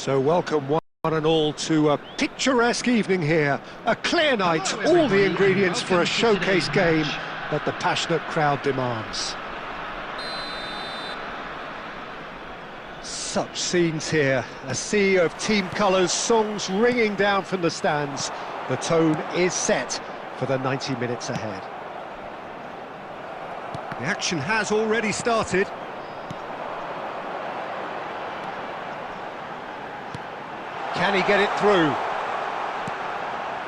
So welcome one and all to a picturesque evening here. A clear night, all the ingredients for a showcase game that the passionate crowd demands. Such scenes here, a sea of team colours, songs ringing down from the stands. The tone is set for the 90 minutes ahead. The action has already started. Can he get it through?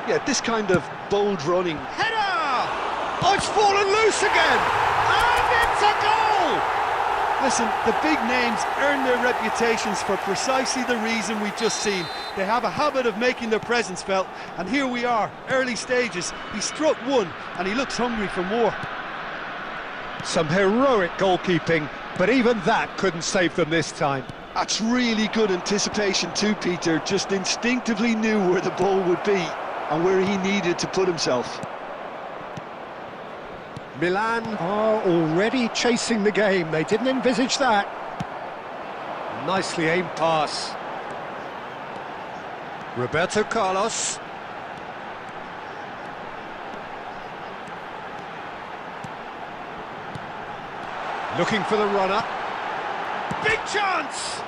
Yeah, this kind of bold running. Header! Oh, it's fallen loose again! And it's a goal! Listen, the big names earn their reputations for precisely the reason we've just seen. They have a habit of making their presence felt, and here we are, early stages. He struck one, and he looks hungry for more. Some heroic goalkeeping, but even that couldn't save them this time. That's really good anticipation too, Peter. Just instinctively knew where the ball would be and where he needed to put himself. Milan are already chasing the game. They didn't envisage that. Nicely aimed pass. Roberto Carlos. Looking for the runner. Big chance!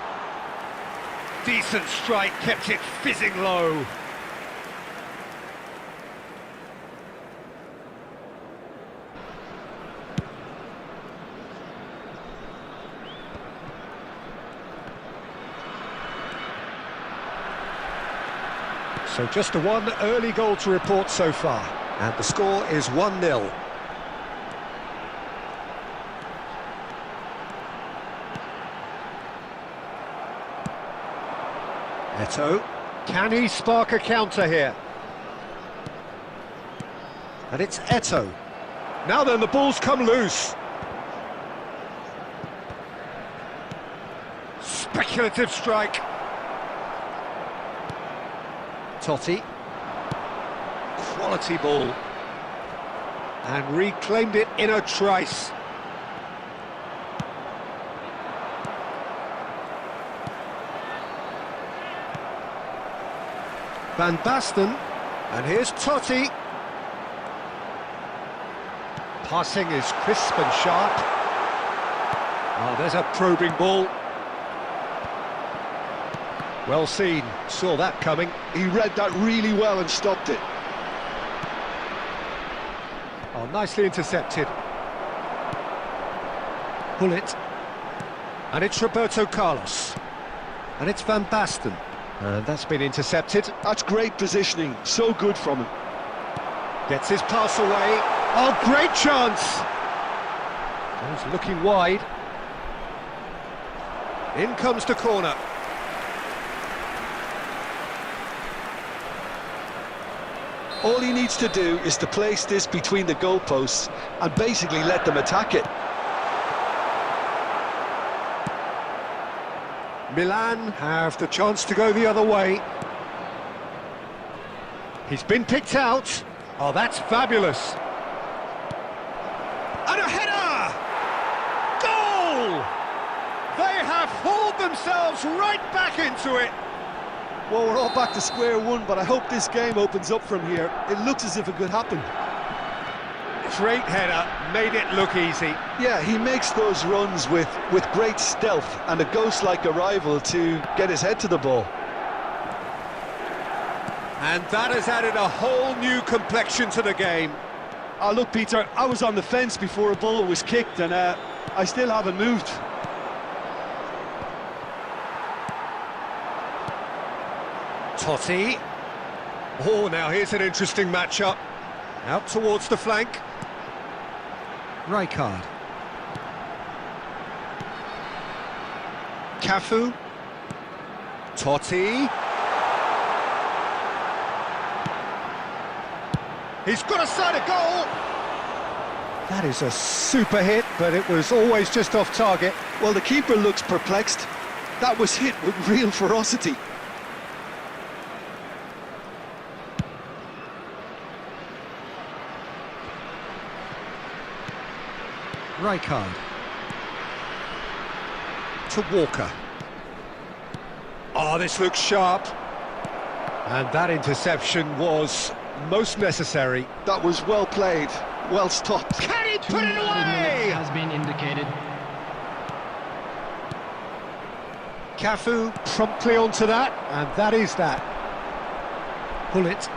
Decent strike, kept it fizzing low. So just a one early goal to report so far, and the score is 1-0. Eto, can he spark a counter here? And it's Eto. Now then, the ball's come loose. Speculative strike. Totti. Quality ball. And reclaimed it in a trice. Van Basten, and here's Totti. Passing is crisp and sharp. Oh, there's a probing ball. Well seen, saw that coming. He read that really well and stopped it. Oh, nicely intercepted. Bullet. And it's Roberto Carlos. And it's Van Basten. And that's been intercepted. That's great positioning, so good from him. Gets his pass away. Oh, great chance! He's looking wide. In comes the corner. All he needs to do is to place this between the goalposts and basically let them attack it. Milan have the chance to go the other way. He's been picked out. Oh, that's fabulous. And a header! Goal! They have hauled themselves right back into it. Well, we're all back to square one, but I hope this game opens up from here. It looks as if it could happen. Great header, made it look easy. Yeah, he makes those runs with great stealth and a ghost-like arrival to get his head to the ball. And that has added a whole new complexion to the game. Oh, look, Peter, I was on the fence before a ball was kicked, and I still haven't moved. Totti. Oh, now here's an interesting matchup. Out towards the flank. Rijkaard. Cafu. Totti. He's got a side of goal. That is a super hit, but it was always just off target. Well, the keeper looks perplexed. That was hit with real ferocity. Rijkaard. To Walker. Oh, this looks sharp. And that interception was most necessary. That was well played, well stopped. Can he put it 2 away? minutes has been indicated. Cafu promptly onto that, and that is that. Pullet.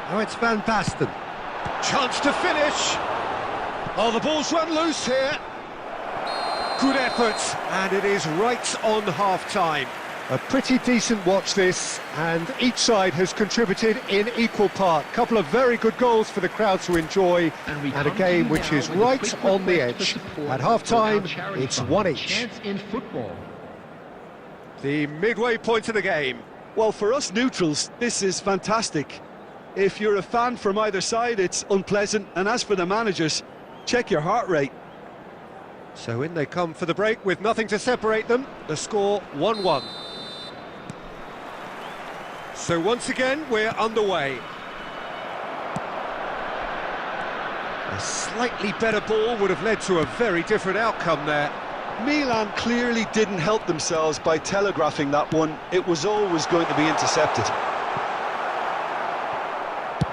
Oh, it's Van Basten. Chance to finish. Oh, the ball's run loose here. Good effort, and it is right on half-time. A pretty decent watch this, and each side has contributed in equal part. Couple of very good goals for the crowd to enjoy, and a game which is right on the edge. At half-time, it's one each. Chance in football. The midway point of the game. Well, for us neutrals, this is fantastic. If you're a fan from either side, it's unpleasant, and as for the managers, check your heart rate. So in they come for the break with nothing to separate them. The score 1-1. So once again, we're underway. A slightly better ball would have led to a very different outcome there. Milan clearly didn't help themselves by telegraphing that one. It was always going to be intercepted.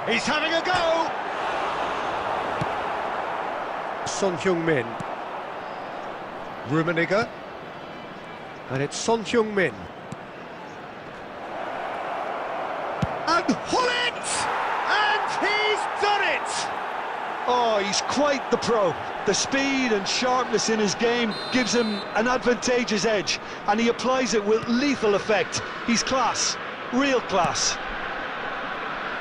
He's having a go! Son Heung-min. Rummenigge. And it's Son Heung-min. And Hullet! And he's done it! Oh, he's quite the pro. The speed and sharpness in his game gives him an advantageous edge, and he applies it with lethal effect. He's class, real class.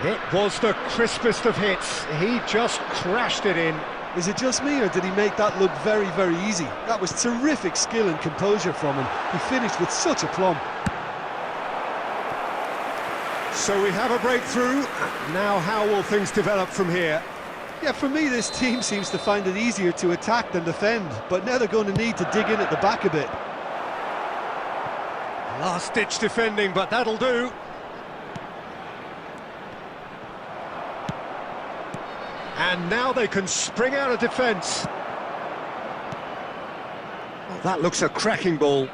It was the crispest of hits. He just crashed it in. Is it just me, or did he make that look very, very easy? That was terrific skill and composure from him. He finished with such aplomb. So we have a breakthrough. Now how will things develop from here? Yeah, for me, this team seems to find it easier to attack than defend, but now they're going to need to dig in at the back a bit. Last-ditch defending, but that'll do. And now they can spring out of defence. Oh, that looks a cracking ball.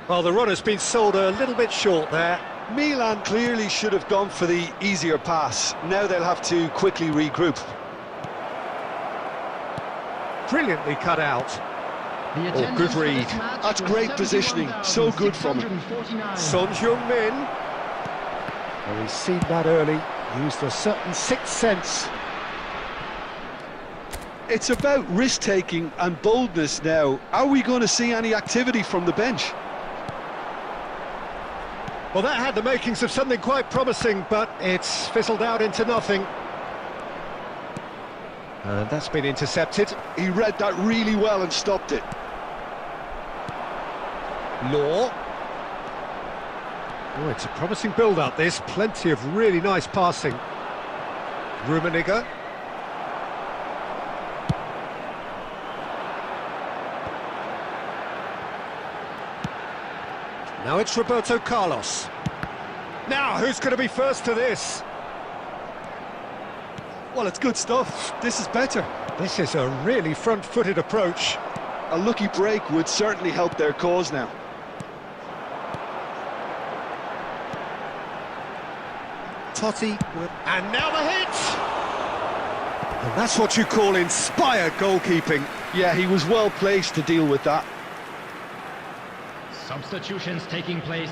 Well, the runner's been sold a little bit short there. Milan clearly should have gone for the easier pass. Now they'll have to quickly regroup. Brilliantly cut out. Oh, good read. That's great positioning. So good from him. Son Heung-min. Well, he's seen that early. Used a certain sixth sense. It's about risk-taking and boldness now. Are we going to see any activity from the bench? Well, that had the makings of something quite promising, but it's fizzled out into nothing. And that's been intercepted. He read that really well and stopped it. Law. Oh, it's a promising build-up, this. Plenty of really nice passing. Rummenigge. Now it's Roberto Carlos. Now, who's going to be first to this? Well, it's good stuff. This is better. This is a really front-footed approach. A lucky break would certainly help their cause now. Totti, and now the hit! And that's what you call inspired goalkeeping. Yeah, he was well placed to deal with that. Substitutions taking place.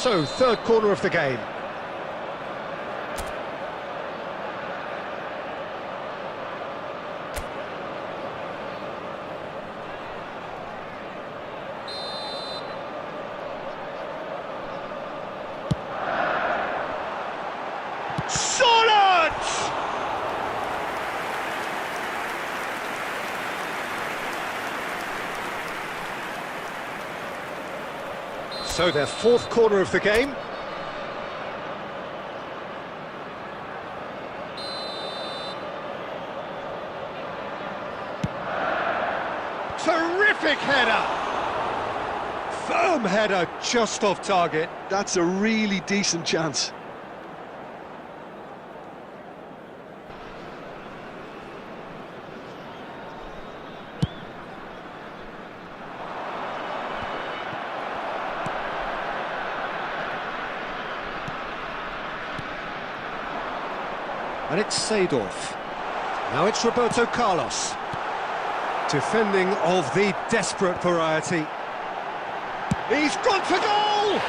So, third corner of the game. Solid! So their fourth corner of the game. Terrific header! Firm header, just off target. That's a really decent chance. And it's Seedorf. Now it's Roberto Carlos. Defending of the desperate variety. He's gone for goal!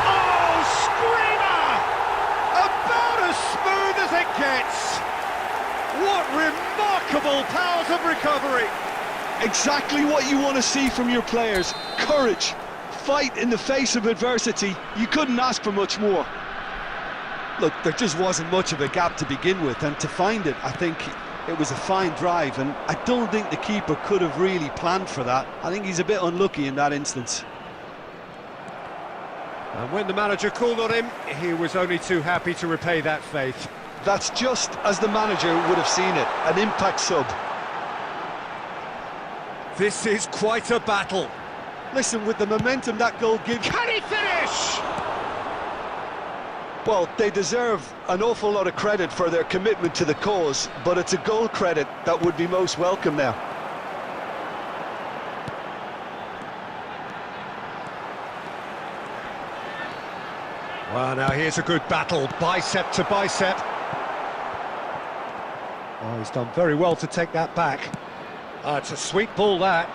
Oh, screamer! About as smooth as it gets. What remarkable powers of recovery. Exactly what you want to see from your players. Courage, fight in the face of adversity. You couldn't ask for much more. Look, there just wasn't much of a gap to begin with, and to find it, I think it was a fine drive, and I don't think the keeper could have really planned for that. I think he's a bit unlucky in that instance. And when the manager called on him, he was only too happy to repay that faith. That's just as the manager would have seen it, an impact sub. This is quite a battle. Listen, with the momentum that goal gives... Can he finish? Well, they deserve an awful lot of credit for their commitment to the cause, but it's a goal credit that would be most welcome now. Well, now here's a good battle, bicep to bicep. Oh, he's done very well to take that back. It's a sweet ball, that.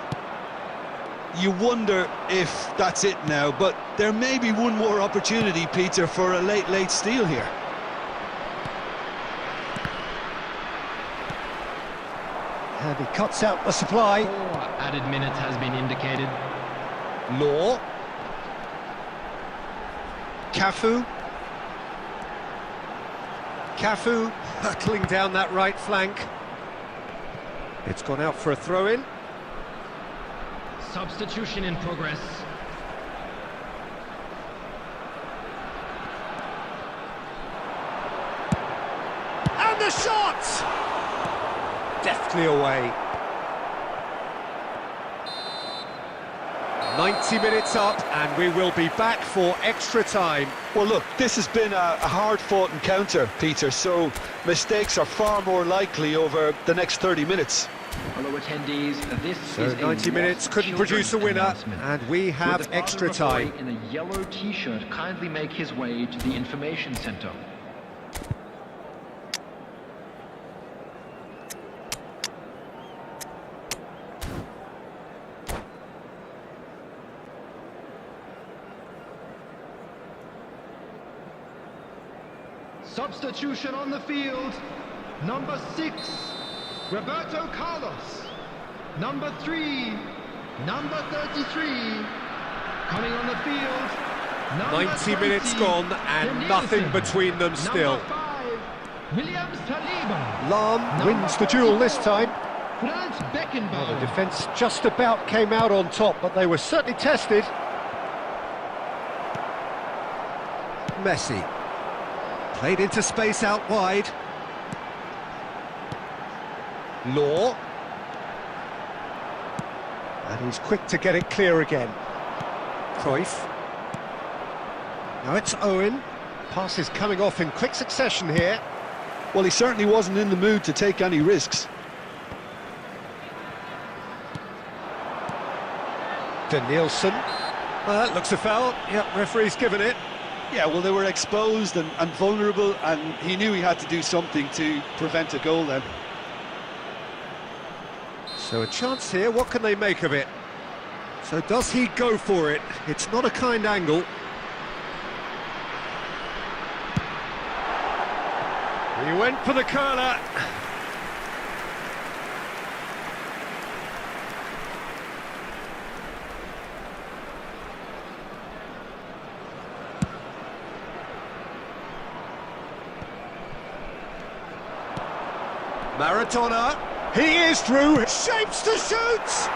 You wonder if that's it now, but there may be one more opportunity, Peter, for a late steal here. And he cuts out the supply. 4 added minutes has been indicated. Law. Cafu. Cafu hurtling down that right flank. It's gone out for a throw-in. Substitution in progress. And the shot! Deftly away. 90 minutes up, and we will be back for extra time. Well, look, this has been a hard-fought encounter, Peter, so mistakes are far more likely over the next 30 minutes. Hello attendees, this So is 90 minutes couldn't produce a winner, and we have Would the extra father of a time. boy in a yellow t-shirt kindly make his way to the information center? Substitution on the field. Number 6, Roberto Carlos. Number 3, number 33. Coming on the field. Number 90 minutes 20, gone, and Danielson. nothing between them still. Number 5, Williams Saliba. Lahm wins the duel this time. Franz Well, the Beckenbauer. defence just about came out on top, but they were certainly tested. Messi. Played into space out wide. Law. And he's quick to get it clear again. Cruyff. Now it's Owen. Pass is coming off in quick succession here. Well, he certainly wasn't in the mood to take any risks. Danielson. Well, that looks a foul. Yep, referee's given it. Yeah, well, they were exposed and vulnerable, and he knew he had to do something to prevent a goal then. So a chance here, what can they make of it? So does he go for it? It's not a kind angle. He went for the curler. Maradona, he is through, shapes to shoot!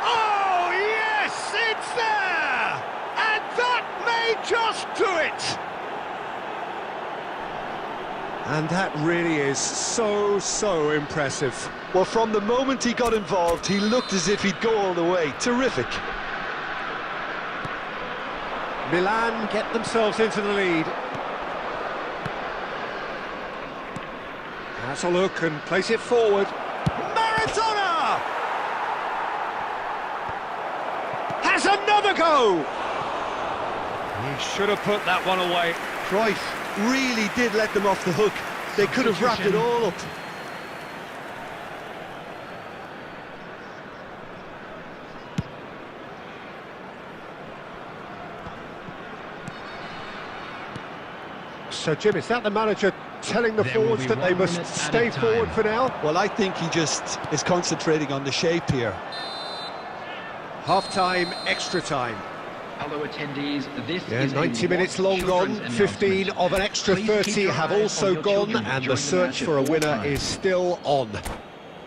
Oh yes, it's there! And that may just do it! And that really is so impressive. Well, from the moment he got involved, he looked as if he'd go all the way. Terrific. Milan get themselves into the lead. Has a look and place it forward. Maradona! Has another go! He should have put that one away. Cruyff really did let them off the hook. They could have wrapped it all up. So, Jim, is that the manager telling the forwards that they must stay forward for now? Well, I think he just is concentrating on the shape here. Half-time, extra time. Hello attendees, this Yeah, is 90 minutes long gone, 15 of an extra 30 have also gone, and the search for a winner is still on.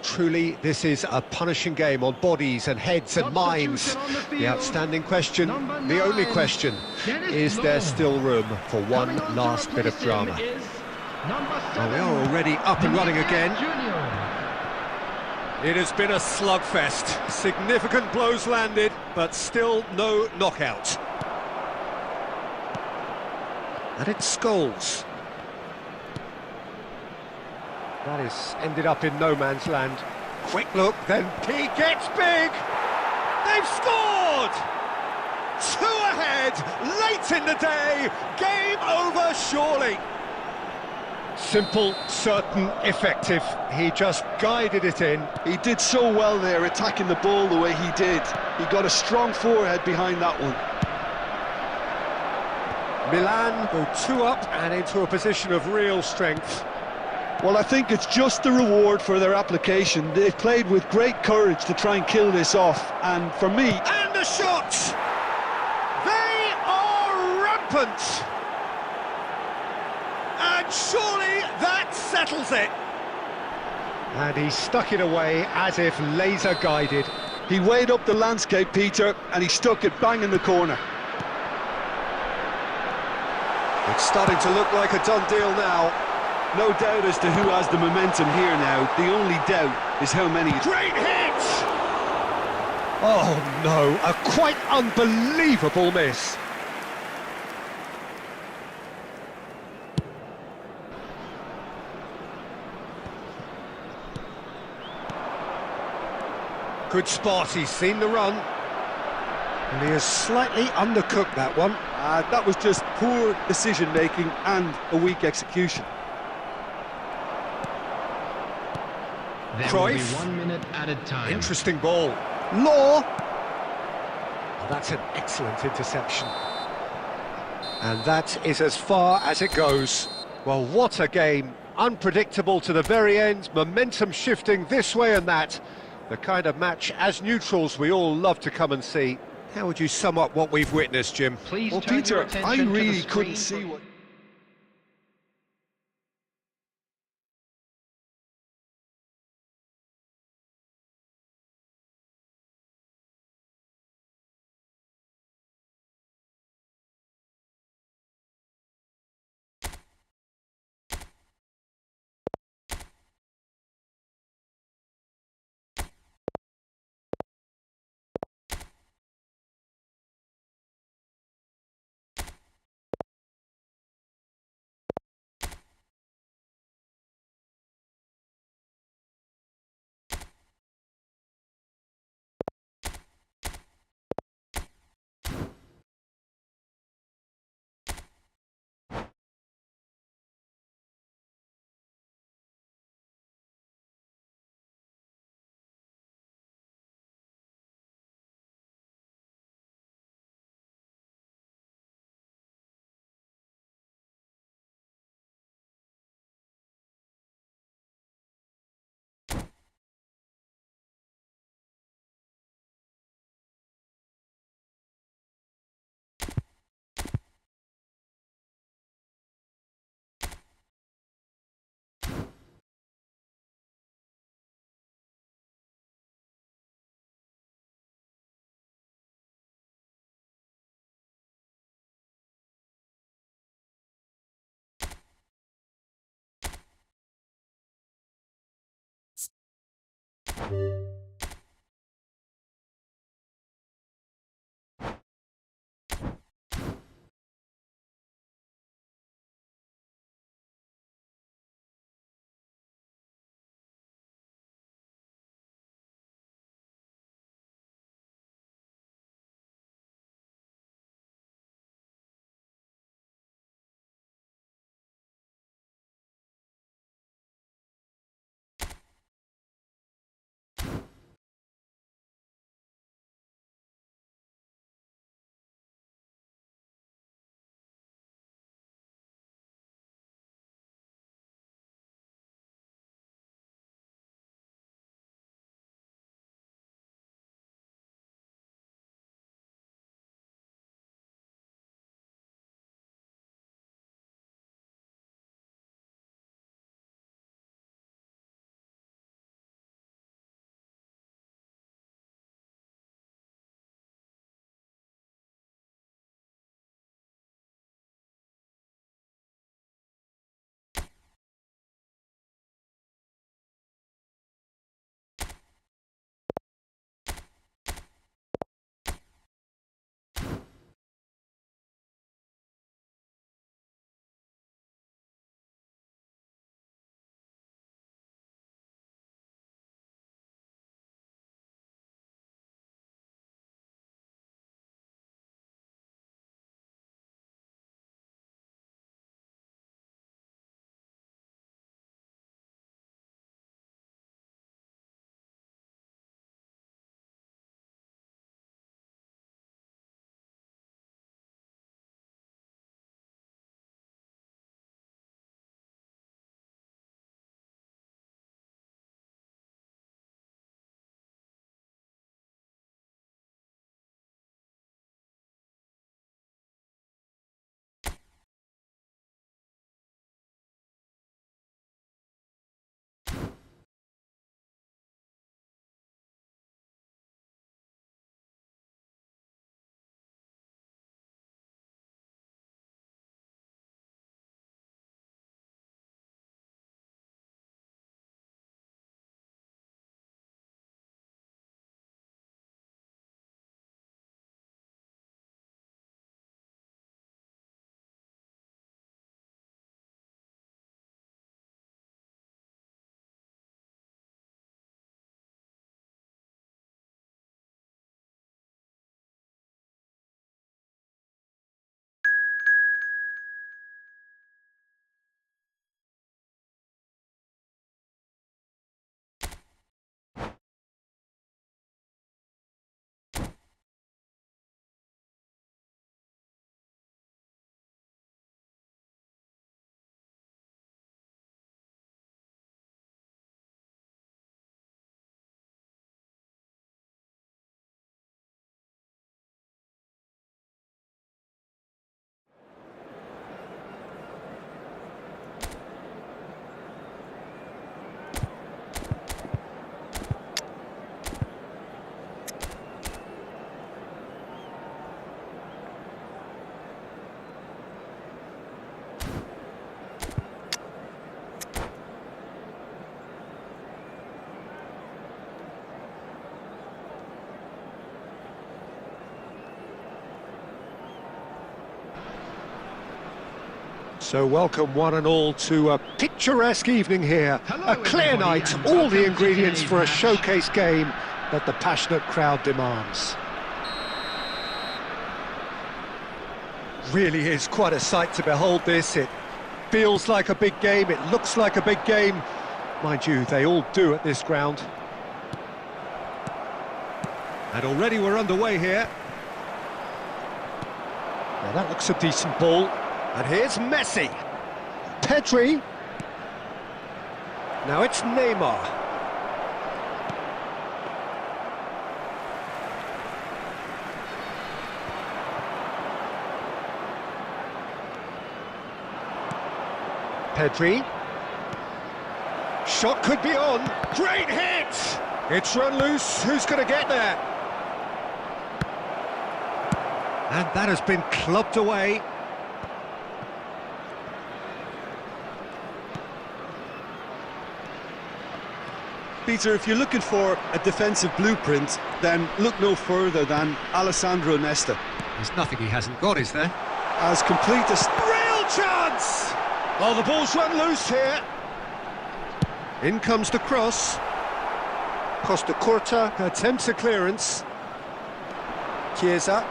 Truly, this is a punishing game on bodies and heads and minds. The outstanding question, the only question, is there still room for one last bit of drama? Well, we are already up and running again. It has been a slugfest. Significant blows landed, but still no knockout. And it's Scholes. That is ended up in no man's land. Quick look, then he gets big! They've scored! 2 ahead, late in the day, game over surely. Simple, certain, effective. He just guided it in. He did so well there, attacking the ball the way he did. He got a strong forehead behind that one. Milan go 2 up and into a position of real strength. Well, I think it's just the reward for their application. They've played with great courage to try and kill this off, and for me... And the shot! They are rampant! And surely that settles it! And he stuck it away as if laser-guided. He weighed up the landscape, Peter, and he stuck it bang in the corner. It's starting to look like a done deal now. No doubt as to who has the momentum here now. The only doubt is how many... Great hit! Oh no, a quite unbelievable miss. Good spot, he's seen the run. And he has slightly undercooked that one. That was just poor decision-making and a weak execution. There will be Cruyff. 1 minute added time. Interesting ball. Law! Oh, that's an excellent interception. And that is as far as it goes. Well, what a game. Unpredictable to the very end, momentum shifting this way and that. The kind of match, as neutrals, we all love to come and see. How would you sum up what we've witnessed, Jim? Please Well, turn your Peter, attention I to the really screen couldn't for- see what... So welcome one and all to a picturesque evening here. Hello, A clear everybody, night, and all welcome the to ingredients today's for a match. showcase game that the passionate crowd demands. Really is quite a sight to behold this. It feels like a big game, it looks like a big game. Mind you, they all do at this ground. And already we're underway here. Now that looks a decent ball. And here's Messi. Pedri. Now it's Neymar. Pedri. Shot could be on. Great hit! It's run loose. Who's going to get there? And that has been clubbed away. Peter, if you're looking for a defensive blueprint, then look no further than Alessandro Nesta. There's nothing he hasn't got, is there? As complete a... Real chance! Oh, the ball's run loose here. In comes the cross. Costa Curta attempts a clearance. Chiesa.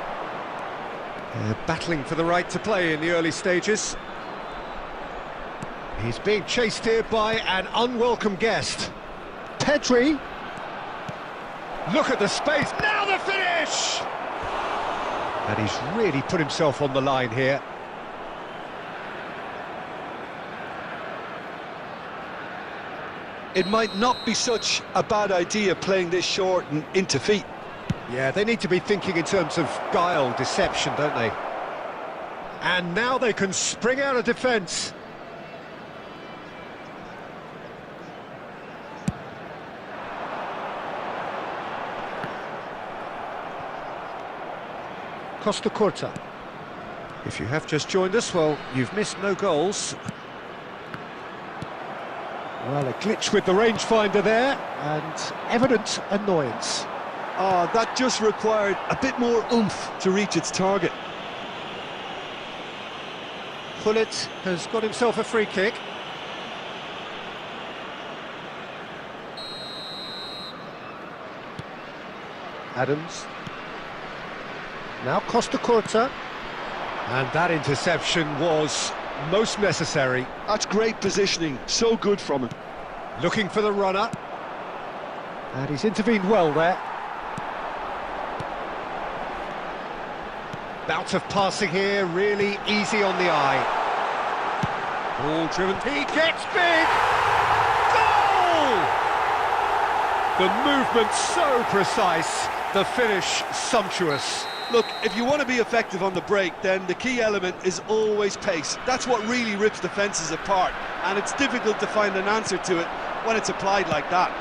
Battling for the right to play in the early stages. He's being chased here by an unwelcome guest. Pedri. Look at the space. Now the finish! And he's really put himself on the line here. It might not be such a bad idea playing this short and into feet. Yeah, they need to be thinking in terms of guile, deception, don't they? And now they can spring out of defence. Costa Curta. If you have just joined us, well, you've missed no goals. Well, a glitch with the rangefinder there, and evident annoyance. Oh, that just required a bit more oomph to reach its target. Gullit has got himself a free kick. Adams. Now Costa Curta. And that interception was most necessary. That's great positioning, so good from him. Looking for the runner. And he's intervened well there. Bout of passing here, really easy on the eye. Ball driven, he gets big! Goal! The movement so precise, the finish sumptuous. Look, if you want to be effective on the break, then the key element is always pace. That's what really rips defences apart, and it's difficult to find an answer to it when it's applied like that.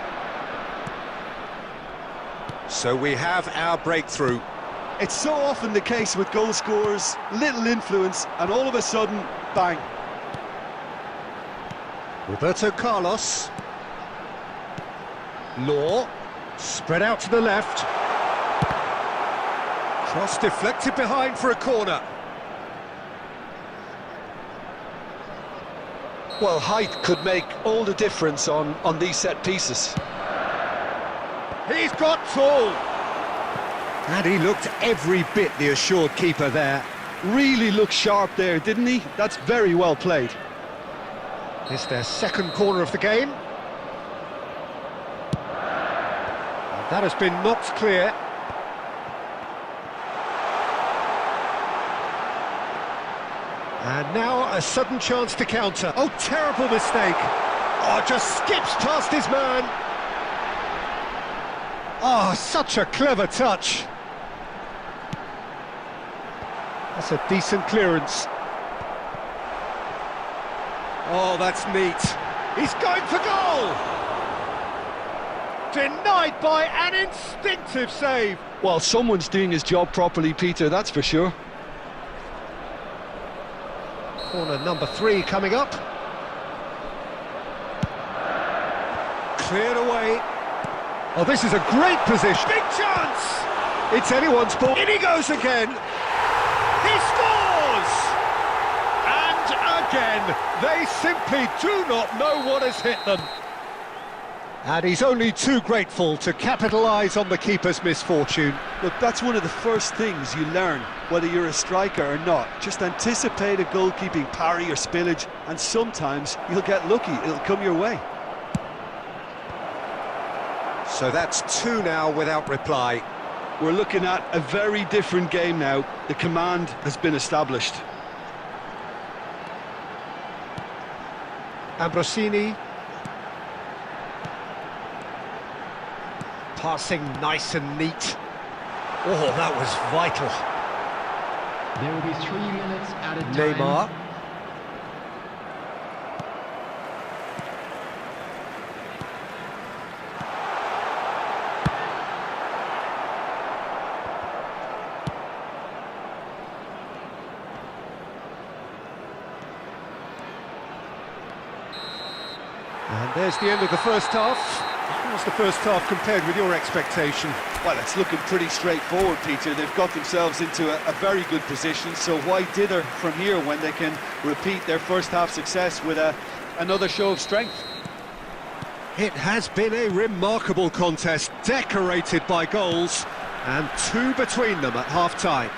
So we have our breakthrough. It's so often the case with goal scorers, little influence, and all of a sudden, bang. Roberto Carlos. Law. Spread out to the left. Cross deflected behind for a corner. Well, height could make all the difference on these set pieces. He's got tall. And he looked every bit the assured keeper there. Really looked sharp there, didn't he? That's very well played. It's their second corner of the game. And that has been knocked clear. And now a sudden chance to counter. Oh, terrible mistake. Oh, just skips past his man. Oh, such a clever touch. That's a decent clearance. Oh, that's neat. He's going for goal. Denied by an instinctive save. Well, someone's doing his job properly, Peter, that's for sure. Corner number 3 coming up. Cleared away. Oh, this is a great position. Big chance! It's anyone's ball. In he goes again. He scores! And again, they simply do not know what has hit them. And he's only too grateful to capitalise on the keeper's misfortune. Look, that's one of the first things you learn, whether you're a striker or not. Just anticipate a goalkeeping parry or spillage, and sometimes you'll get lucky, it'll come your way. So that's 2 now without reply. We're looking at a very different game now. The command has been established. Ambrosini. Passing nice and neat. Oh, that was vital. There will be 3 minutes at a time. Neymar. And there's the end of the first half. How's the first half compared with your expectation? Well, it's looking pretty straightforward, Peter. They've got themselves into a very good position, so why dither from here when they can repeat their first half success with another show of strength? It has been a remarkable contest, decorated by goals, and two between them at half-time.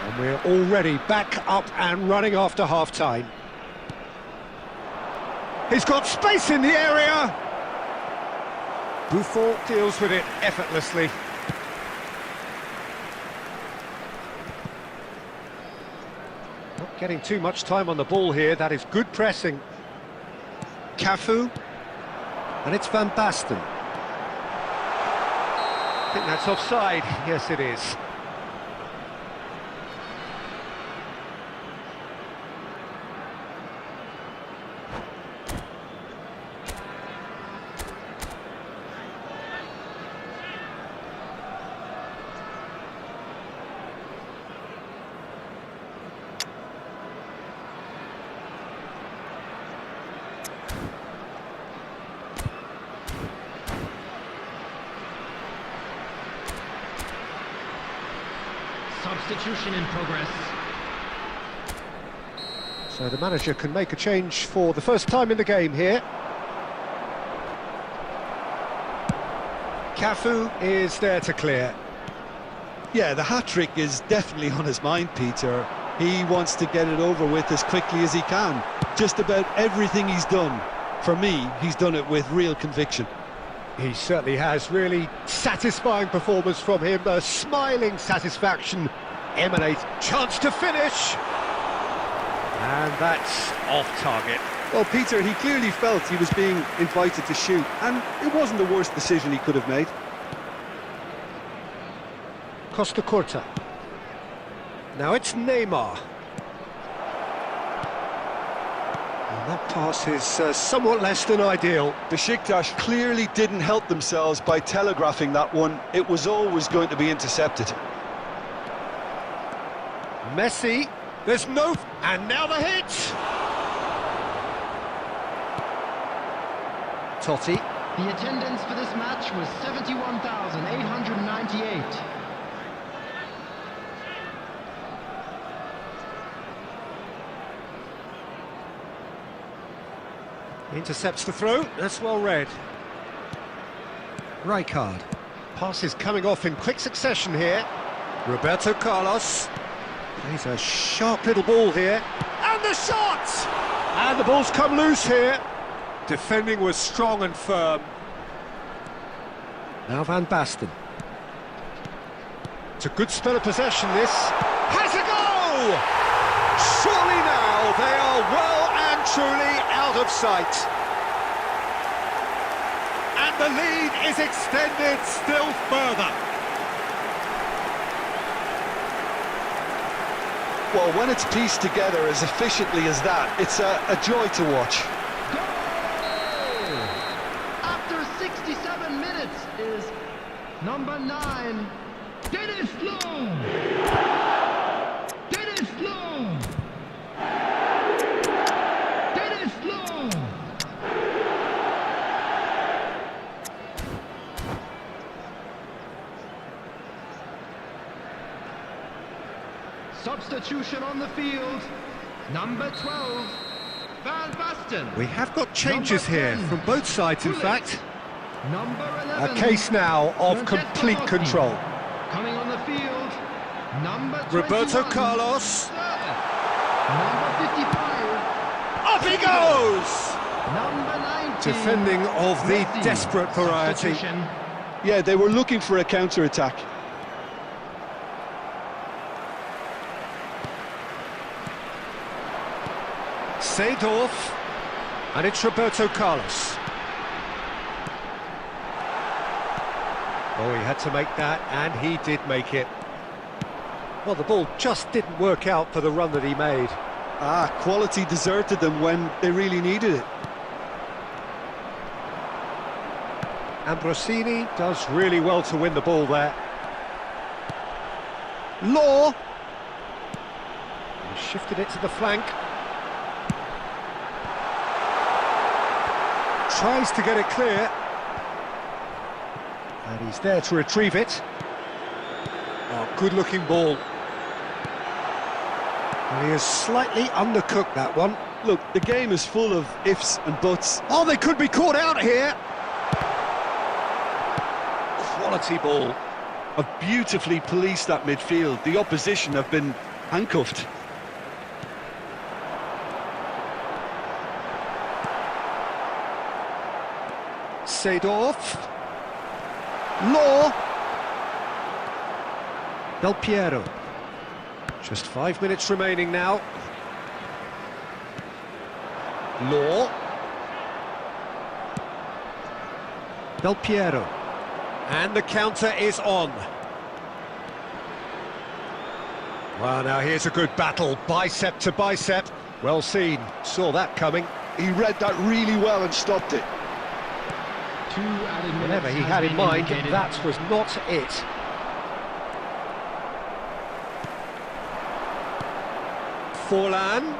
And we're already back up and running after half-time. He's got space in the area! Buffon deals with it effortlessly. Not getting too much time on the ball here, that is good pressing. Cafu, and it's Van Basten. I think that's offside, yes it is. Substitution in progress. So the manager can make a change for the first time in the game here. Cafu is there to clear. Yeah, the hat-trick is definitely on his mind, Peter. He wants to get it over with as quickly as he can. Just about everything he's done, for me, he's done it with real conviction. He certainly has. Really satisfying performance from him. A smiling satisfaction emanates. Chance to finish. And that's off target. Well, Peter, he clearly felt he was being invited to shoot, and it wasn't the worst decision he could have made. Costa Curta. Now it's Neymar. And that pass is somewhat less than ideal. Besiktas clearly didn't help themselves by telegraphing that one. It was always going to be intercepted. Messi. There's no... And now the hit! Totti. The attendance for this match was 71,898. Intercepts the throw, that's well read. Rijkaard. Pass is coming off in quick succession here. Roberto Carlos. Plays a sharp little ball here. And the shot! And the ball's come loose here. Defending was strong and firm. Now Van Basten. It's a good spell of possession, this. Has a goal! Surely now they are well and truly out of sight. And the lead is extended still further. Well, when it's pieced together as efficiently as that, it's a joy to watch. Goal! After 67 minutes is number 9, Dennis Loh! Dennis Loh! Dennis Loh! Substitution on the field, number 12, Van Basten. We have got changes Number here 10, from both sides, in Gullit. fact. Number A 11. case now of Francesco complete Totti. control. Coming on the field, number 21. Roberto Carlos. Number 55. Up he goes! Number 19. Defending of the Messi. desperate variety. Substitution. Yeah, they were looking for a counter-attack. Seedorf, and it's Roberto Carlos. Oh, he had to make that, and he did make it. Well, the ball just didn't work out for the run that he made. Quality deserted them when they really needed it. Ambrosini does really well to win the ball there. Law. He shifted it to the flank. Tries to get it clear. And he's there to retrieve it. Oh, good-looking ball. And he has slightly undercooked that one. Look, the game is full of ifs and buts. Oh, they could be caught out here. Quality ball. Have beautifully policed that midfield. The opposition have been handcuffed. Seedorf. Law. Del Piero. Just 5 minutes remaining now. Law. Del Piero. And the counter is on. Well, now here's a good battle, bicep to bicep. Well seen, saw that coming. He read that really well and stopped it. Whatever he had in mind, that was not it. Forlan.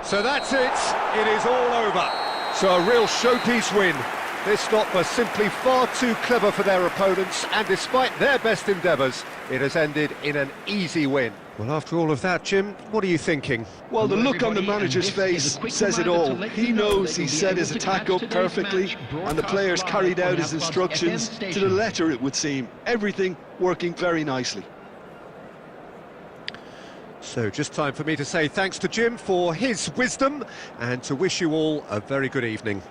So that's it. It is all over. So a real showpiece win. This stop was simply far too clever for their opponents, and despite their best endeavours, it has ended in an easy win. Well, after all of that, Jim, what are you thinking? Well, the look on the manager's face says it all. He knows he set his attack up perfectly, and the players carried out his instructions to the letter, it would seem. Everything working very nicely. So just time for me to say thanks to Jim for his wisdom, and to wish you all a very good evening.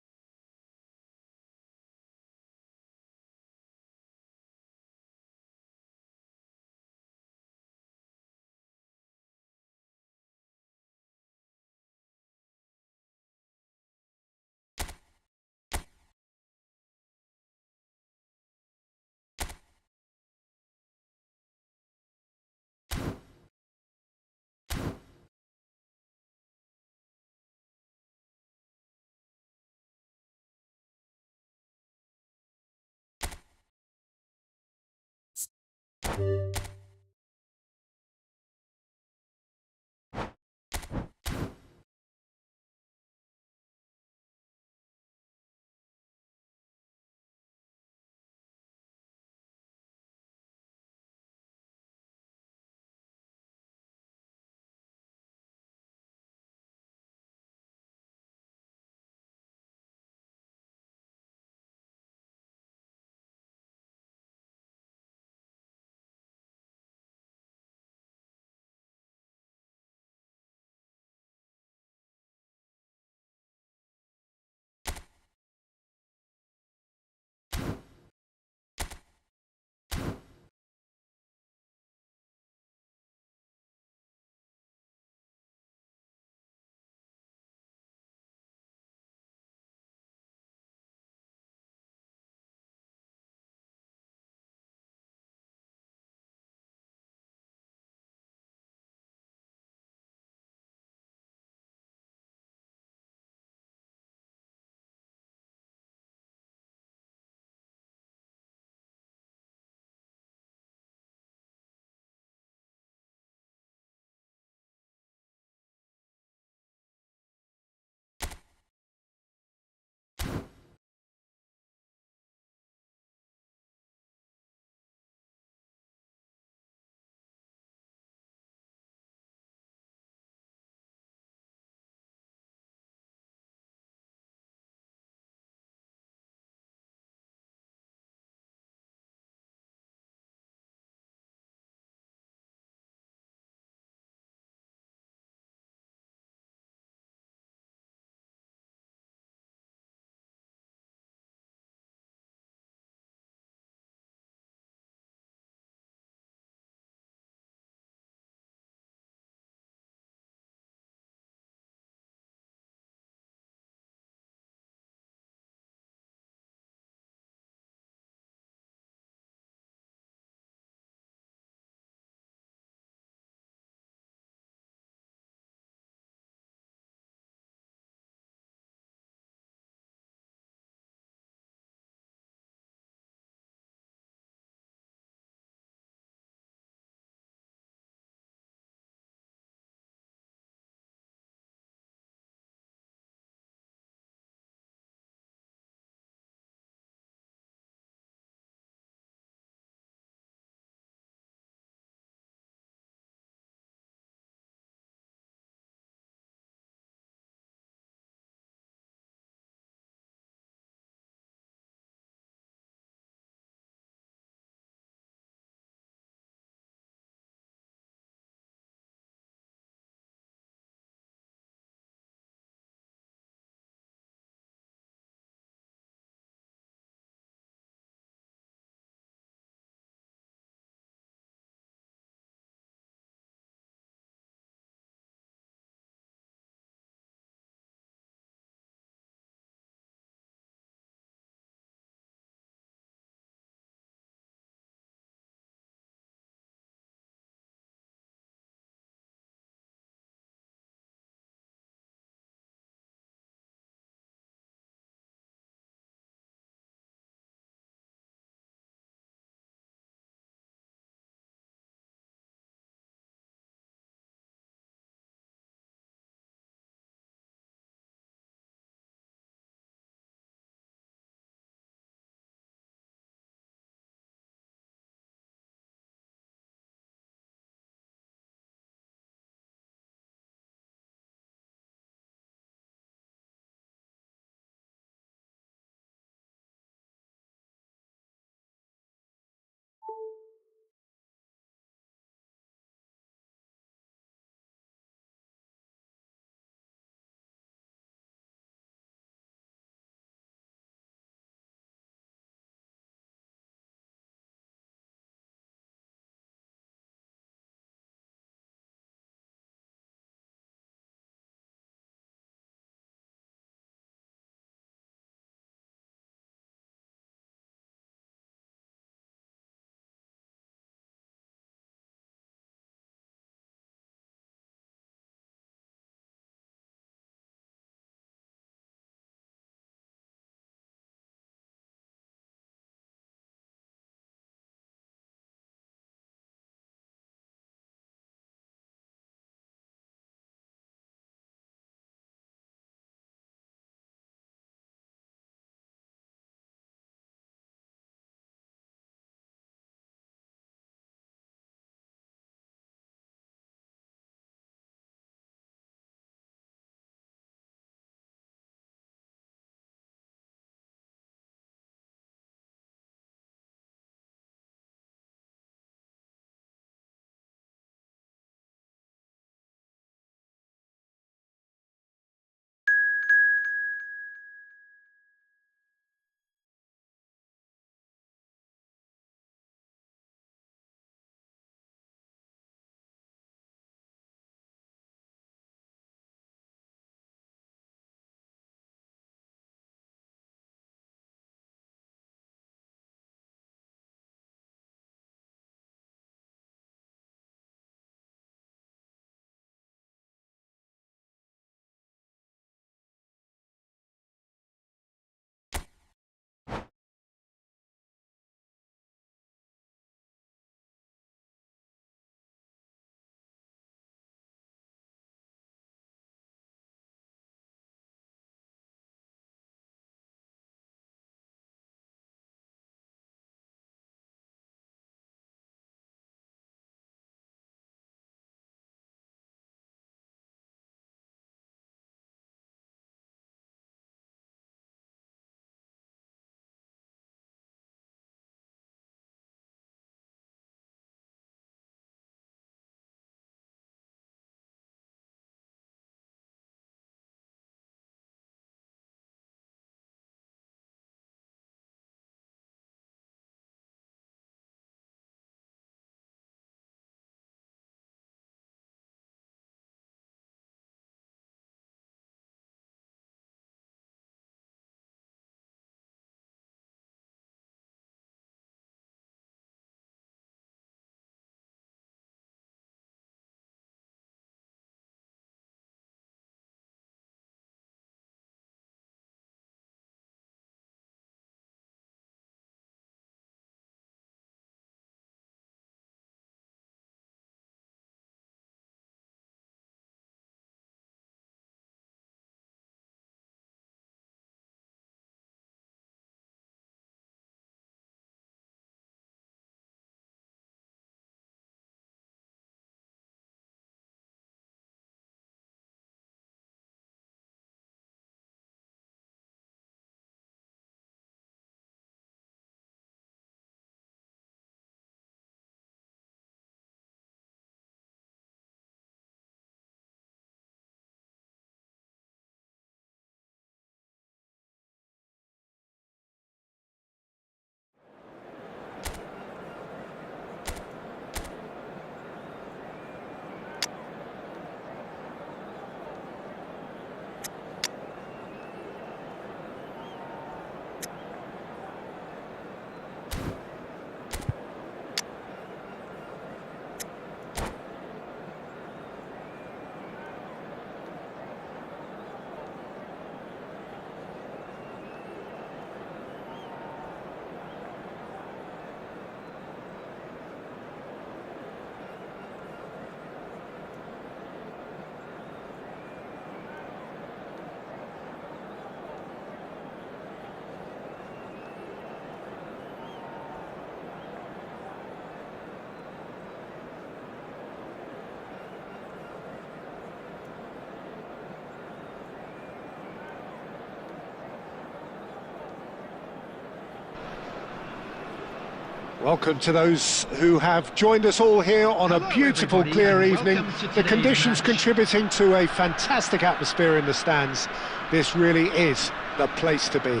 Welcome to those who have joined us all here on a Hello, beautiful, everybody, clear and evening. welcome to The today's conditions match. contributing to a fantastic atmosphere in the stands. This really is the place to be.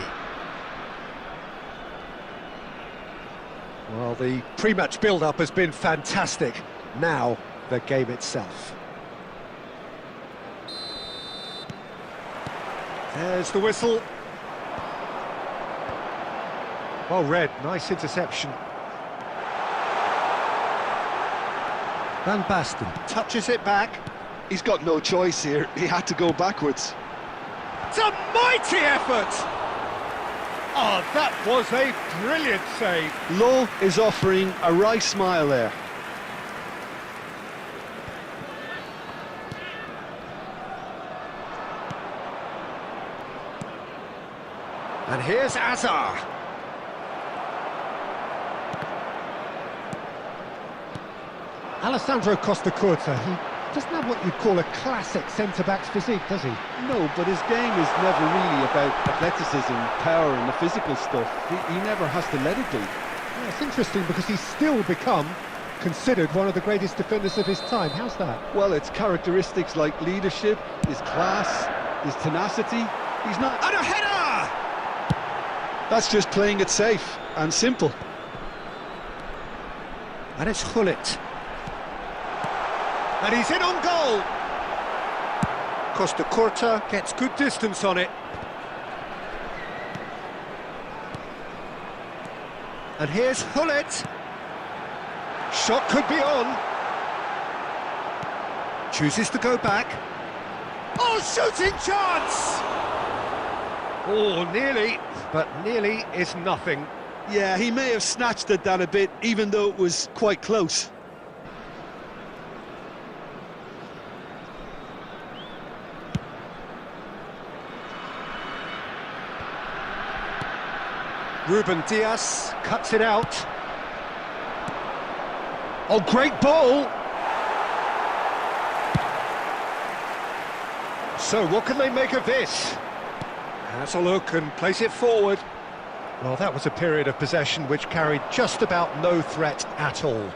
Well, the pre-match build-up has been fantastic. Now, the game itself. There's the whistle. Well read, nice interception. Van Basten touches it back. He's got no choice here. He had to go backwards. It's a mighty effort! Oh, that was a brilliant save. Lowe is offering a wry smile there. And here's Azar. Alessandro Costa-Curta, he doesn't have what you'd call a classic centre-back's physique, does he? No, but his game is never really about athleticism, power and the physical stuff. He never has to let it be. Yeah, it's interesting because he's still become considered one of the greatest defenders of his time. How's that? Well, it's characteristics like leadership, his class, his tenacity. He's not... And a header! That's just playing it safe and simple. And it's Hullet. And he's in on goal. Costa-Curta gets good distance on it. And here's Hullet. Shot could be on. Chooses to go back. Oh, shooting chance! Oh, nearly, but nearly is nothing. Yeah, he may have snatched at that a bit, even though it was quite close. Ruben Diaz cuts it out. Oh, great ball! So, what can they make of this? Has a look and place it forward. Well, that was a period of possession which carried just about no threat at all.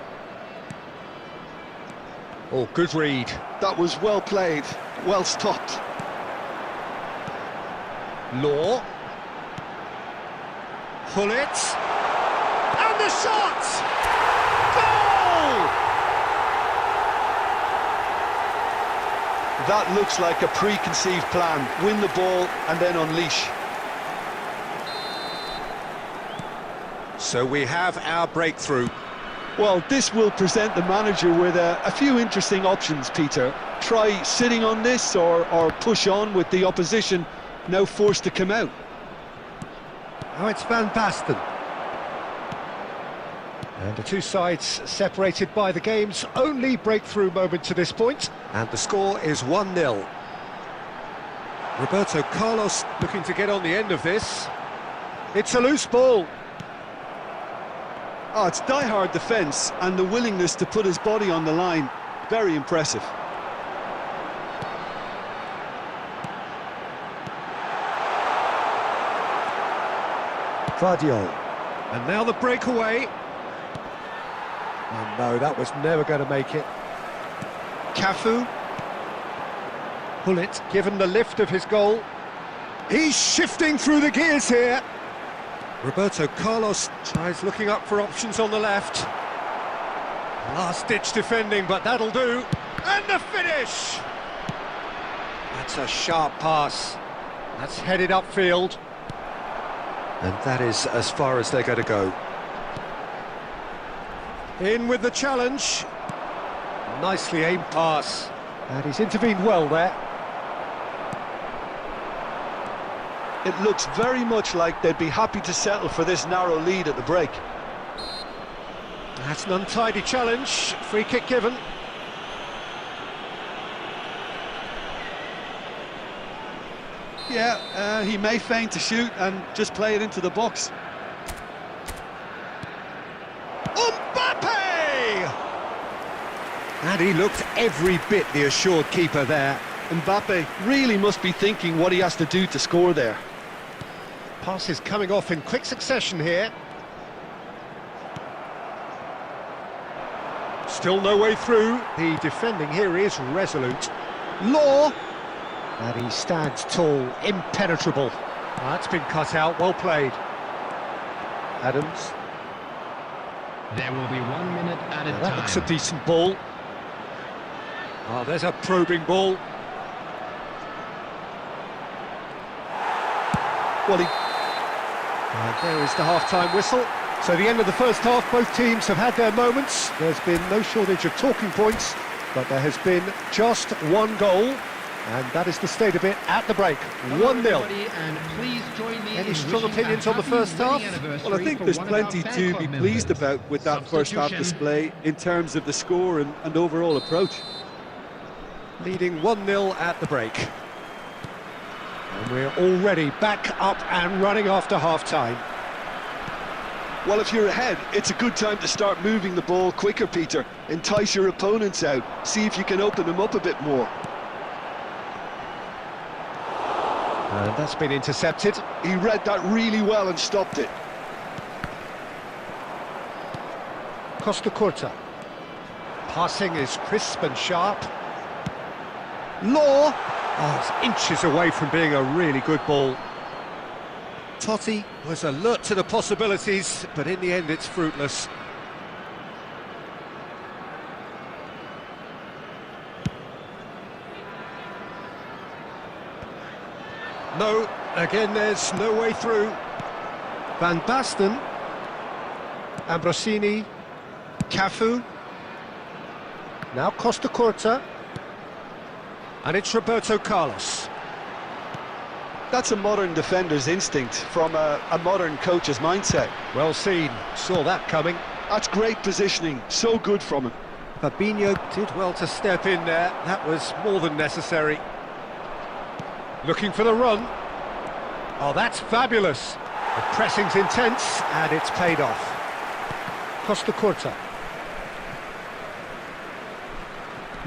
Oh, good read. That was well played, well stopped. Law. Hullet. And the shot! Goal! That looks like a preconceived plan. Win the ball and then unleash. So we have our breakthrough. Well, this will present the manager with a few interesting options, Peter. Try sitting on this or push on with the opposition now forced to come out. Now it's Van Basten. And the two sides separated by the game's only breakthrough moment to this point. And the score is 1-0. Roberto Carlos looking to get on the end of this. It's a loose ball. Oh, it's die-hard defence and the willingness to put his body on the line. Very impressive. Vardiol. And now the breakaway. Oh no, that was never going to make it. Cafu. Hullet, given the lift of his goal. He's shifting through the gears here. Roberto Carlos tries looking up for options on the left. Last-ditch defending, but that'll do. And the finish! That's a sharp pass. That's headed upfield. And that is as far as they're going to go. In with the challenge. Nicely aimed pass. And he's intervened well there. It looks very much like they'd be happy to settle for this narrow lead at the break. That's an untidy challenge. Free kick given. Yeah, he may feign to shoot and just play it into the box. Mbappe! And he looked every bit the assured keeper there. Mbappe really must be thinking what he has to do to score there. Passes coming off in quick succession here. Still no way through. The defending here is resolute. Law. And he stands tall, impenetrable. That's been cut out, well played. Adams. There will be 1 minute at a Now time. that looks a decent ball. Oh, there's a probing ball. Well, he And there is the half-time whistle. So the end of the first half, both teams have had their moments. There's been no shortage of talking points, but there has been just one goal, and that is the state of it at the break. 1-0. And please join me Any in strong wishing opinions a on the happy first half? wedding anniversary Well, I think for there's one of our plenty fan to club be members. pleased about with that first half Substitution. display in terms of the score and overall approach. Leading 1-0 at the break. And we're already back up and running after half-time. Well, if you're ahead, it's a good time to start moving the ball quicker, Peter. Entice your opponents out. See if you can open them up a bit more. And that's been intercepted. He read that really well and stopped it. Costa Curta. Passing is crisp and sharp. Law. Oh, it's inches away from being a really good ball. Totti was alert to the possibilities, but in the end it's fruitless. No, again there's no way through. Van Basten. Ambrosini. Cafu. Now Costa Curta. And it's Roberto Carlos. That's a modern defender's instinct from a modern coach's mindset. Well seen, saw that coming. That's great positioning, so good from him. Fabinho did well to step in there, that was more than necessary. Looking for the run. Oh, that's fabulous. The pressing's intense, and it's paid off. Costa Curta.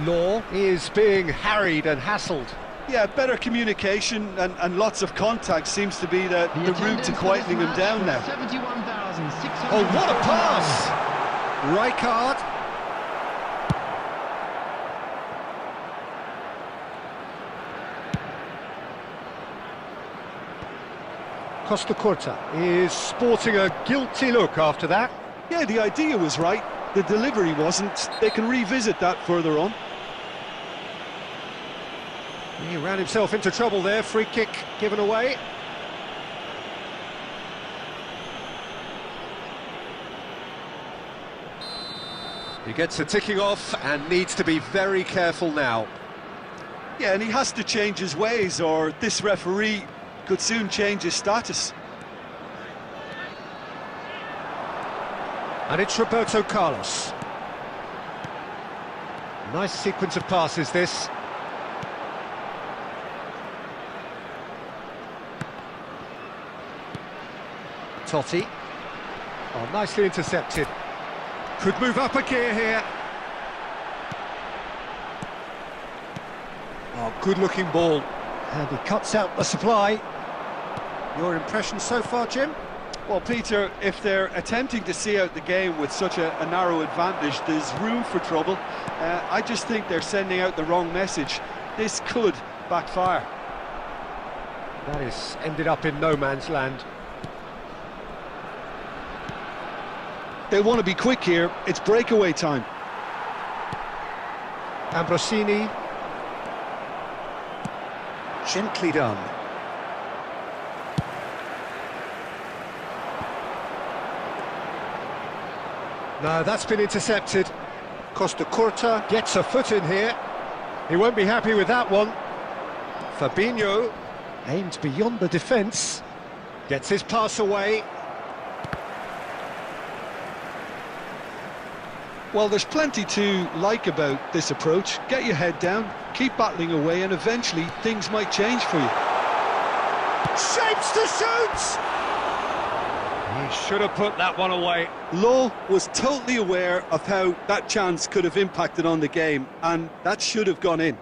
Law is being harried and hassled. Yeah, better communication and lots of contact seems to be the route to quietening him down now. Oh, what a pass! Rijkaard. Costa Curta is sporting a guilty look after that. Yeah, the idea was right. The delivery wasn't. They can revisit that further on. He ran himself into trouble there, free kick given away. He gets a ticking off and needs to be very careful now. Yeah, and he has to change his ways or this referee could soon change his status. And it's Roberto Carlos. Nice sequence of passes, this. Totti. Oh, nicely intercepted. Could move up a gear here. Oh, good-looking ball. And he cuts out the supply. Your impression so far, Jim? Well, Peter, if they're attempting to see out the game with such a narrow advantage, there's room for trouble. I just think they're sending out the wrong message. This could backfire. That is ended up in no man's land. They want to be quick here. It's breakaway time. Ambrosini. Gently done. No, that's been intercepted. Costa Curta gets a foot in here. He won't be happy with that one. Fabinho aims beyond the defence. Gets his pass away. Well, there's plenty to like about this approach. Get your head down, keep battling away, and eventually things might change for you. Shapes to shoot! He should have put that one away. Law was totally aware of how that chance could have impacted on the game, and that should have gone in.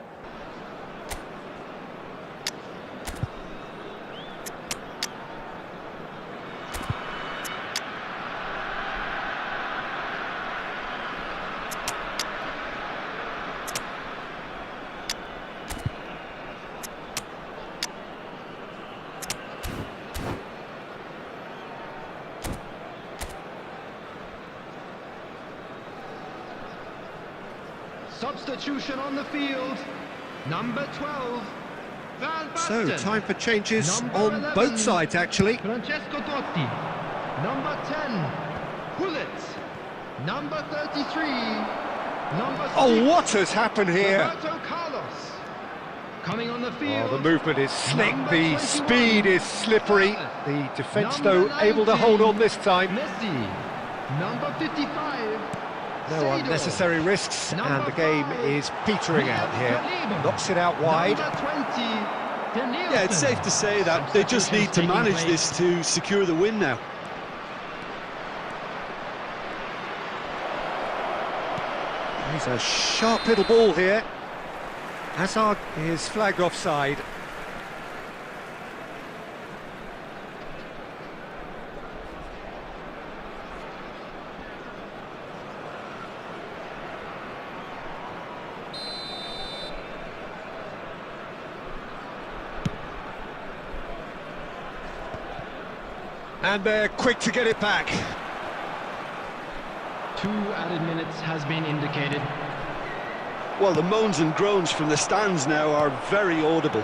Substitution on the field. Number 12, Van So, Basten. time for changes Number on 11, both sides, actually. Francesco Totti. Number 10, Pullet. Number 33, number 6. Oh, what has happened here? Roberto Carlos. Coming on the field. Oh, the movement is slick, Number the 21, speed is slippery. The defence, Number though, able to 19, hold on this time. Messi. Number 55, No Seido. unnecessary risks, and Number the game 5, is petering out here. Khalib. Knocks it out wide. Number 20, Danielson. Yeah, it's safe to say that they just need to manage this to secure the win now. He's a sharp little ball here. Hazard is flagged offside. And they're quick to get it back. 2 added minutes has been indicated. Well, the moans and groans from the stands now are very audible.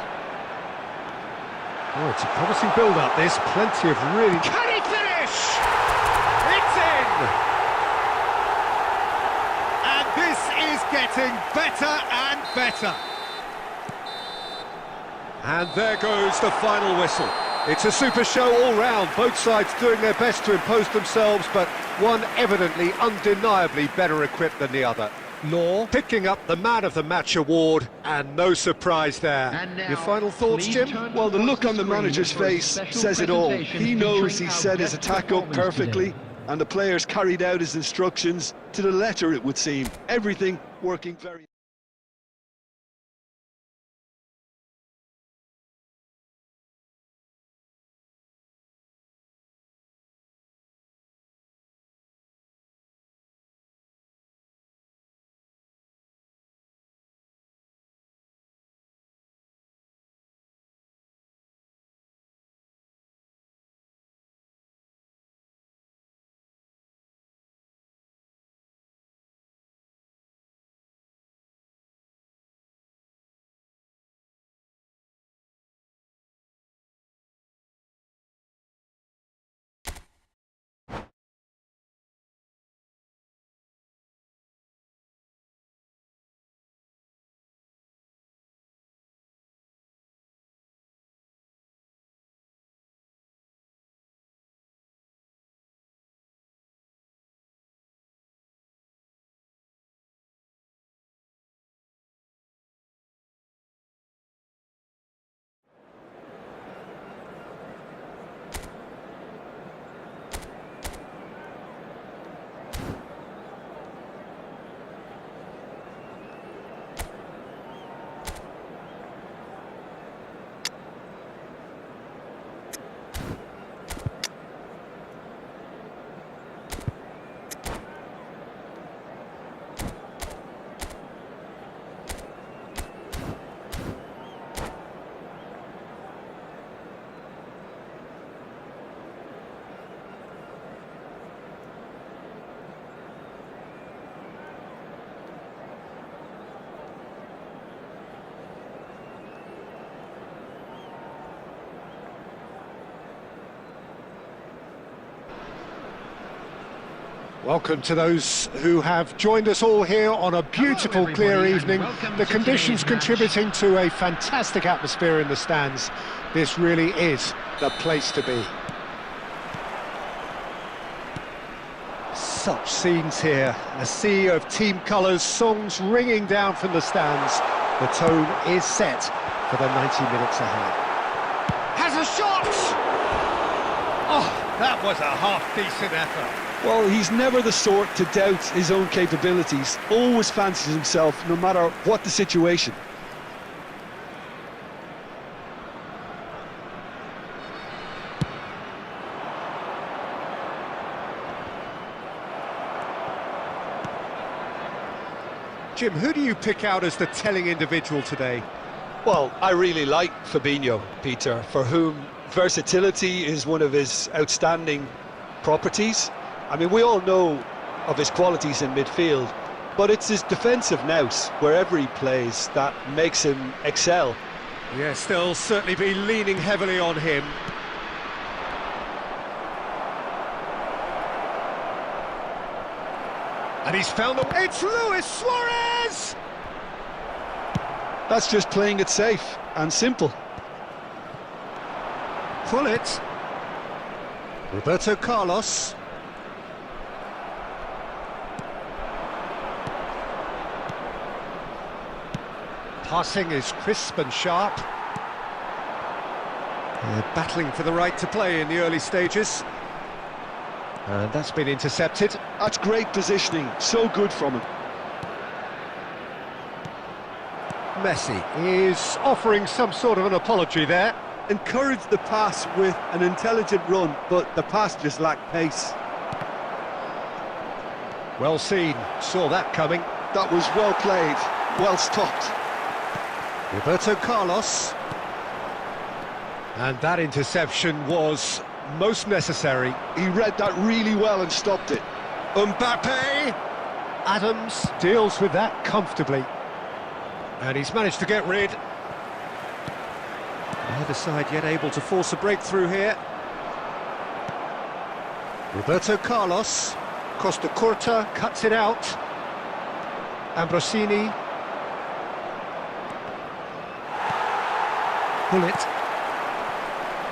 Oh, it's a promising build-up, this. Plenty of really... Can he finish? It's in! And this is getting better and better. And there goes the final whistle. It's a super show all round, both sides doing their best to impose themselves, but one evidently, undeniably better equipped than the other. Law picking up the Man of the Match award, and no surprise there. Your final thoughts, Jim? Well, the look on the manager's face says it all. He knows he set his attack up perfectly, and the players carried out his instructions to the letter, it would seem. Everything working very... Welcome to those who have joined us all here on a beautiful, clear evening. The conditions contributing to a fantastic atmosphere in the stands. This really is the place to be. Such scenes here. A sea of team colours, songs ringing down from the stands. The tone is set for the 90 minutes ahead. Has a shot! Oh, that was a half-decent effort. Well, he's never the sort to doubt his own capabilities. Always fancies himself, no matter what the situation. Jim, who do you pick out as the telling individual today? Well, I really like Fabinho, Peter, for whom versatility is one of his outstanding properties. I mean, we all know of his qualities in midfield, but it's his defensive nous, wherever he plays, that makes him excel. Yes, they'll certainly be leaning heavily on him. And he's found the... It's Luis Suarez! That's just playing it safe and simple. Pull it. Roberto Carlos. Passing is crisp and sharp. They're battling for the right to play in the early stages. And that's been intercepted. That's great positioning, so good from him. Messi is offering some sort of an apology there. Encouraged the pass with an intelligent run, but the pass just lacked pace. Well seen, saw that coming. That was well played, well stopped. Roberto Carlos. And that interception was most necessary. He read that really well and stopped it. Mbappe! Adams deals with that comfortably. And he's managed to get rid. Neither side yet able to force a breakthrough here. Roberto Carlos. Costa Curta cuts it out. Ambrosini. Pull it.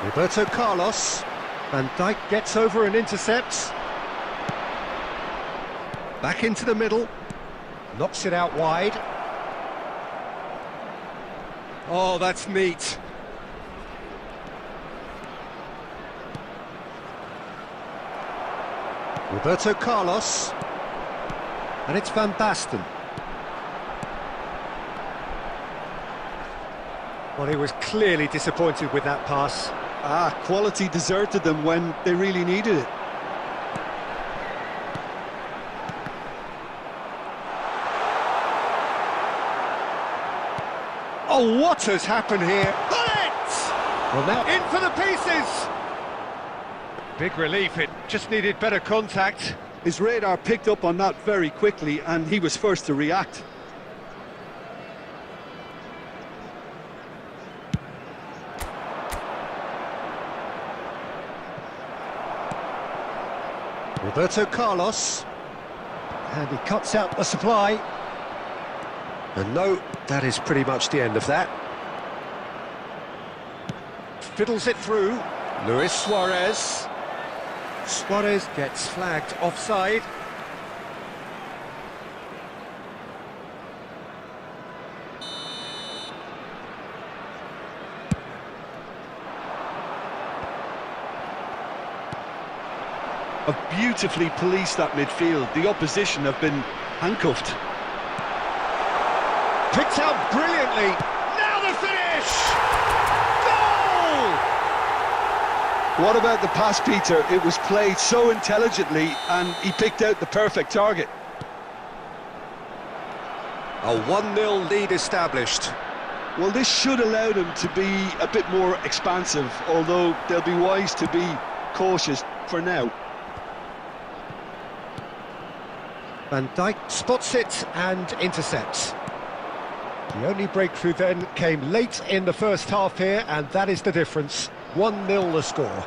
Roberto Carlos. Van Dijk gets over and intercepts. Back into the middle. Knocks it out wide. Oh, that's neat. Roberto Carlos. And it's Van Basten. Well, he was clearly disappointed with that pass. Quality deserted them when they really needed it. Oh, what has happened here? Pull it! Well, now in for the pieces! Big relief, it just needed better contact. His radar picked up on that very quickly, and he was first to react. Roberto Carlos. And he cuts out the supply. And no, that is pretty much the end of that. Fiddles it through. Luis Suarez. Suarez gets flagged offside. Have beautifully policed that midfield. The opposition have been handcuffed. Picked out brilliantly. Now the finish! Goal! What about the pass, Peter? It was played so intelligently and he picked out the perfect target. A 1-0 lead established. Well, this should allow them to be a bit more expansive, although they'll be wise to be cautious for now. Van Dijk spots it and intercepts. The only breakthrough then came late in the first half here, and that is the difference. 1-0 the score.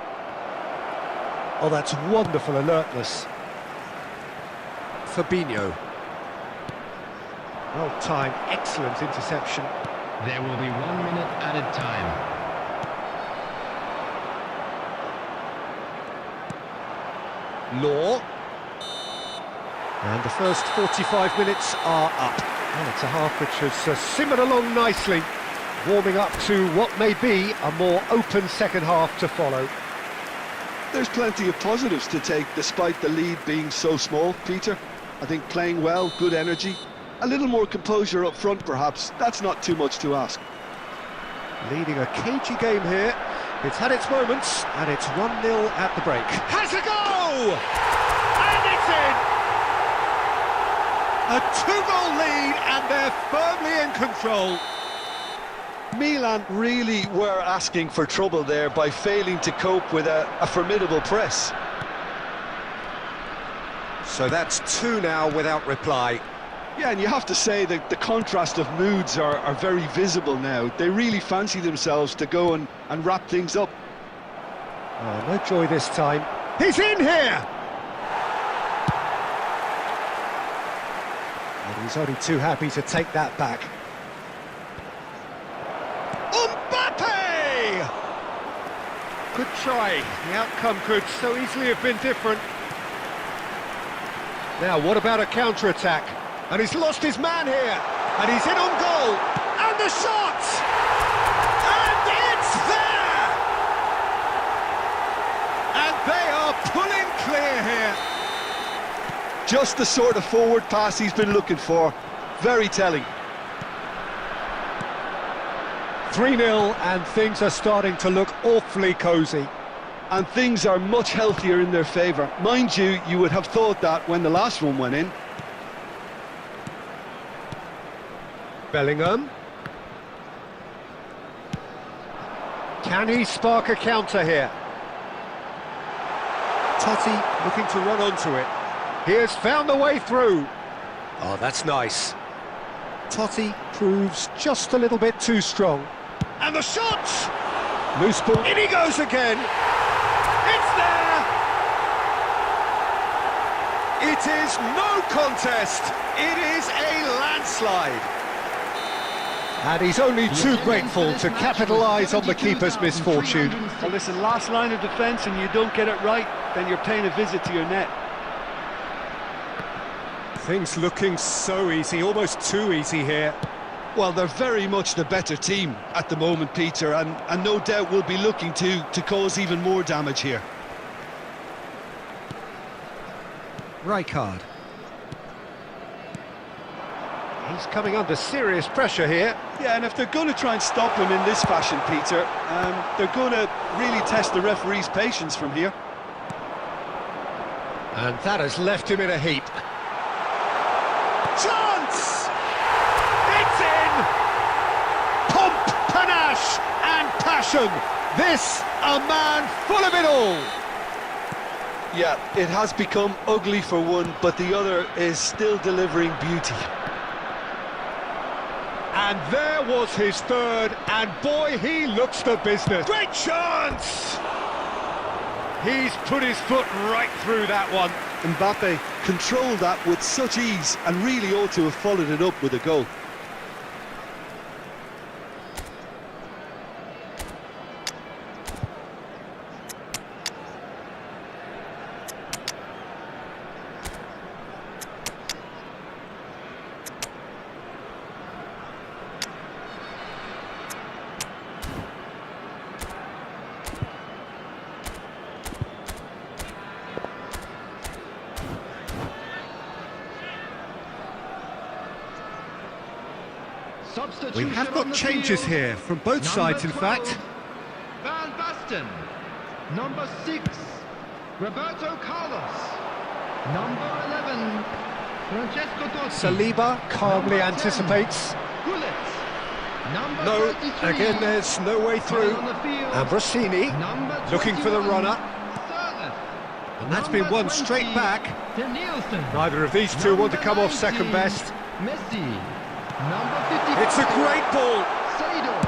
Oh, that's wonderful alertness. Fabinho. Well timed, excellent interception. There will be 1 minute added time. Law. And the first 45 minutes are up. Well, it's a half which has simmered along nicely, warming up to what may be a more open second half to follow. There's plenty of positives to take despite the lead being so small, Peter. I think playing well, good energy, a little more composure up front perhaps, that's not too much to ask. Leading a cagey game here. It's had its moments, and it's 1-0 at the break. Has a go! And it's in! A 2-goal lead, and they're firmly in control. Milan really were asking for trouble there by failing to cope with a formidable press. So that's 2 now without reply. Yeah, and you have to say that the contrast of moods are very visible now. They really fancy themselves to go and wrap things up. Oh, no joy this time. He's in here! And he's only too happy to take that back. Mbappe! Good try. The outcome could so easily have been different. Now, what about a counter-attack? And he's lost his man here. And he's in on goal. And the shot! And it's there! And they are pulling clear here. Just the sort of forward pass he's been looking for. Very telling. 3-0, and things are starting to look awfully cosy. And things are much healthier in their favour. Mind you, you would have thought that when the last one went in. Bellingham. Can he spark a counter here? Totti looking to run onto it. He has found the way through. Oh, that's nice. Totti proves just a little bit too strong. And the shot! Loose ball. In he goes again. It's there! It is no contest. It is a landslide. And he's only too grateful to capitalise on the keeper's misfortune. Well, listen, last line of defence and you don't get it right, then you're paying a visit to your net. Things looking so easy, almost too easy here. Well, they're very much the better team at the moment, Peter, and no doubt will be looking to cause even more damage here. Rijkaard. He's coming under serious pressure here. Yeah, and if they're going to try and stop him in this fashion, Peter, they're going to really test the referee's patience from here. And that has left him in a heap. Chance! It's in! Pomp, panache and passion. This, a man full of it all. Yeah, it has become ugly for one, but the other is still delivering beauty. And there was his third, and boy, he looks the business. Great chance! He's put his foot right through that one. Mbappe controlled that with such ease and really ought to have followed it up with a goal. We have got changes here from both sides, in fact. Van Basten. Number 6, Roberto Carlos. Number 11, Francesco Totti. Saliba calmly anticipates. Gullit. Number No, 33. again there's no way through. On the field. Ambrosini Number looking for the 21, runner. Sirleaf. And that's been Number won straight 20, back. De Nielsen. Neither of these two want to come off second 19, best. Messi. Number 55. It's a great ball. Seedorf.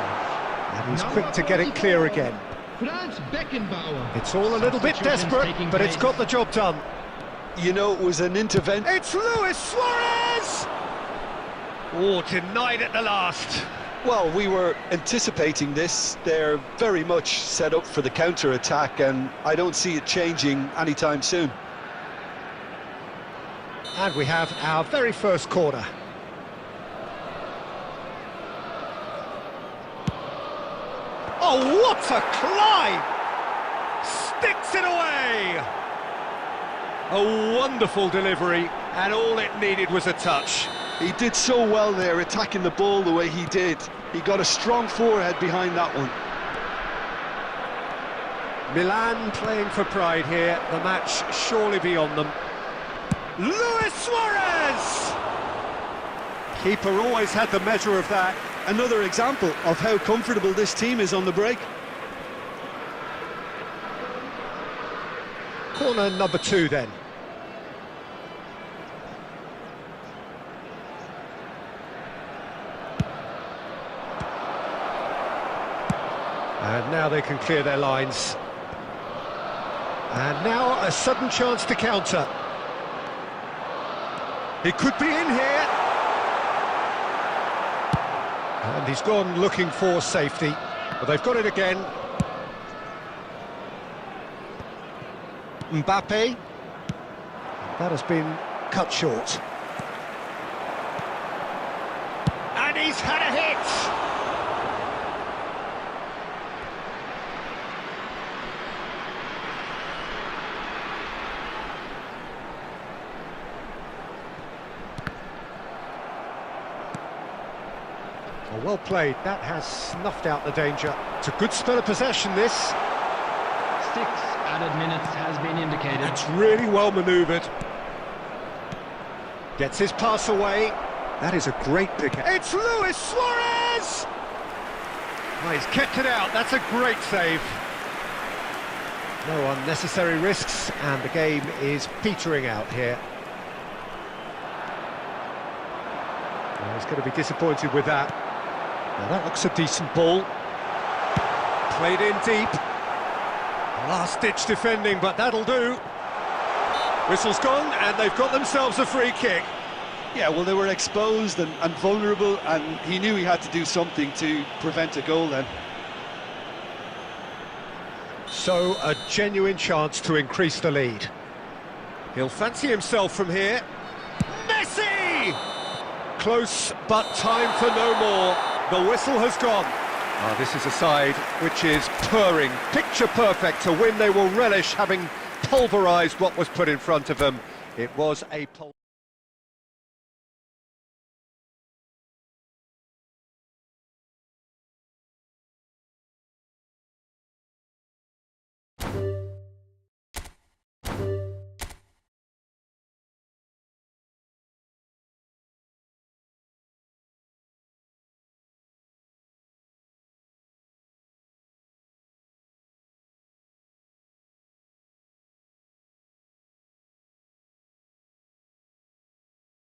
And he's Number quick to get it clear 44, again. Franz Beckenbauer. It's all a little bit Substitutions desperate, taking but it's place. got the job done. You know, it was an intervention. It's Luis Suarez! Oh, denied at the last. Well, we were anticipating this. They're very much set up for the counter-attack, and I don't see it changing anytime soon. And we have our very first corner. Oh, what a climb! Sticks it away! A wonderful delivery, and all it needed was a touch. He did so well there, attacking the ball the way he did. He got a strong forehead behind that one. Milan playing for pride here, the match surely beyond them. Luis Suarez! Keeper always had the measure of that. Another example of how comfortable this team is on the break. Corner number 2 then. And now they can clear their lines. And now a sudden chance to counter. He could be in here. And he's gone looking for safety. But they've got it again. Mbappe. That has been cut short. And he's had a hit! Well played, that has snuffed out the danger. It's a good spell of possession, this. 6 added minutes has been indicated. That's really well manoeuvred. Gets his pass away. That is a great pick. It's Luis Suarez! Oh, he's kept it out, that's a great save. No unnecessary risks, and the game is petering out here. Well, he's going to be disappointed with that. Now that looks a decent ball. Played in deep. Last-ditch defending, but that'll do. Whistle's gone, and they've got themselves a free kick. Yeah, well, they were exposed and vulnerable, and he knew he had to do something to prevent a goal then. So, a genuine chance to increase the lead. He'll fancy himself from here. Messi! Close, but time for no more. The whistle has gone. This is a side which is purring, picture perfect, a win they will relish, having pulverised what was put in front of them. It was a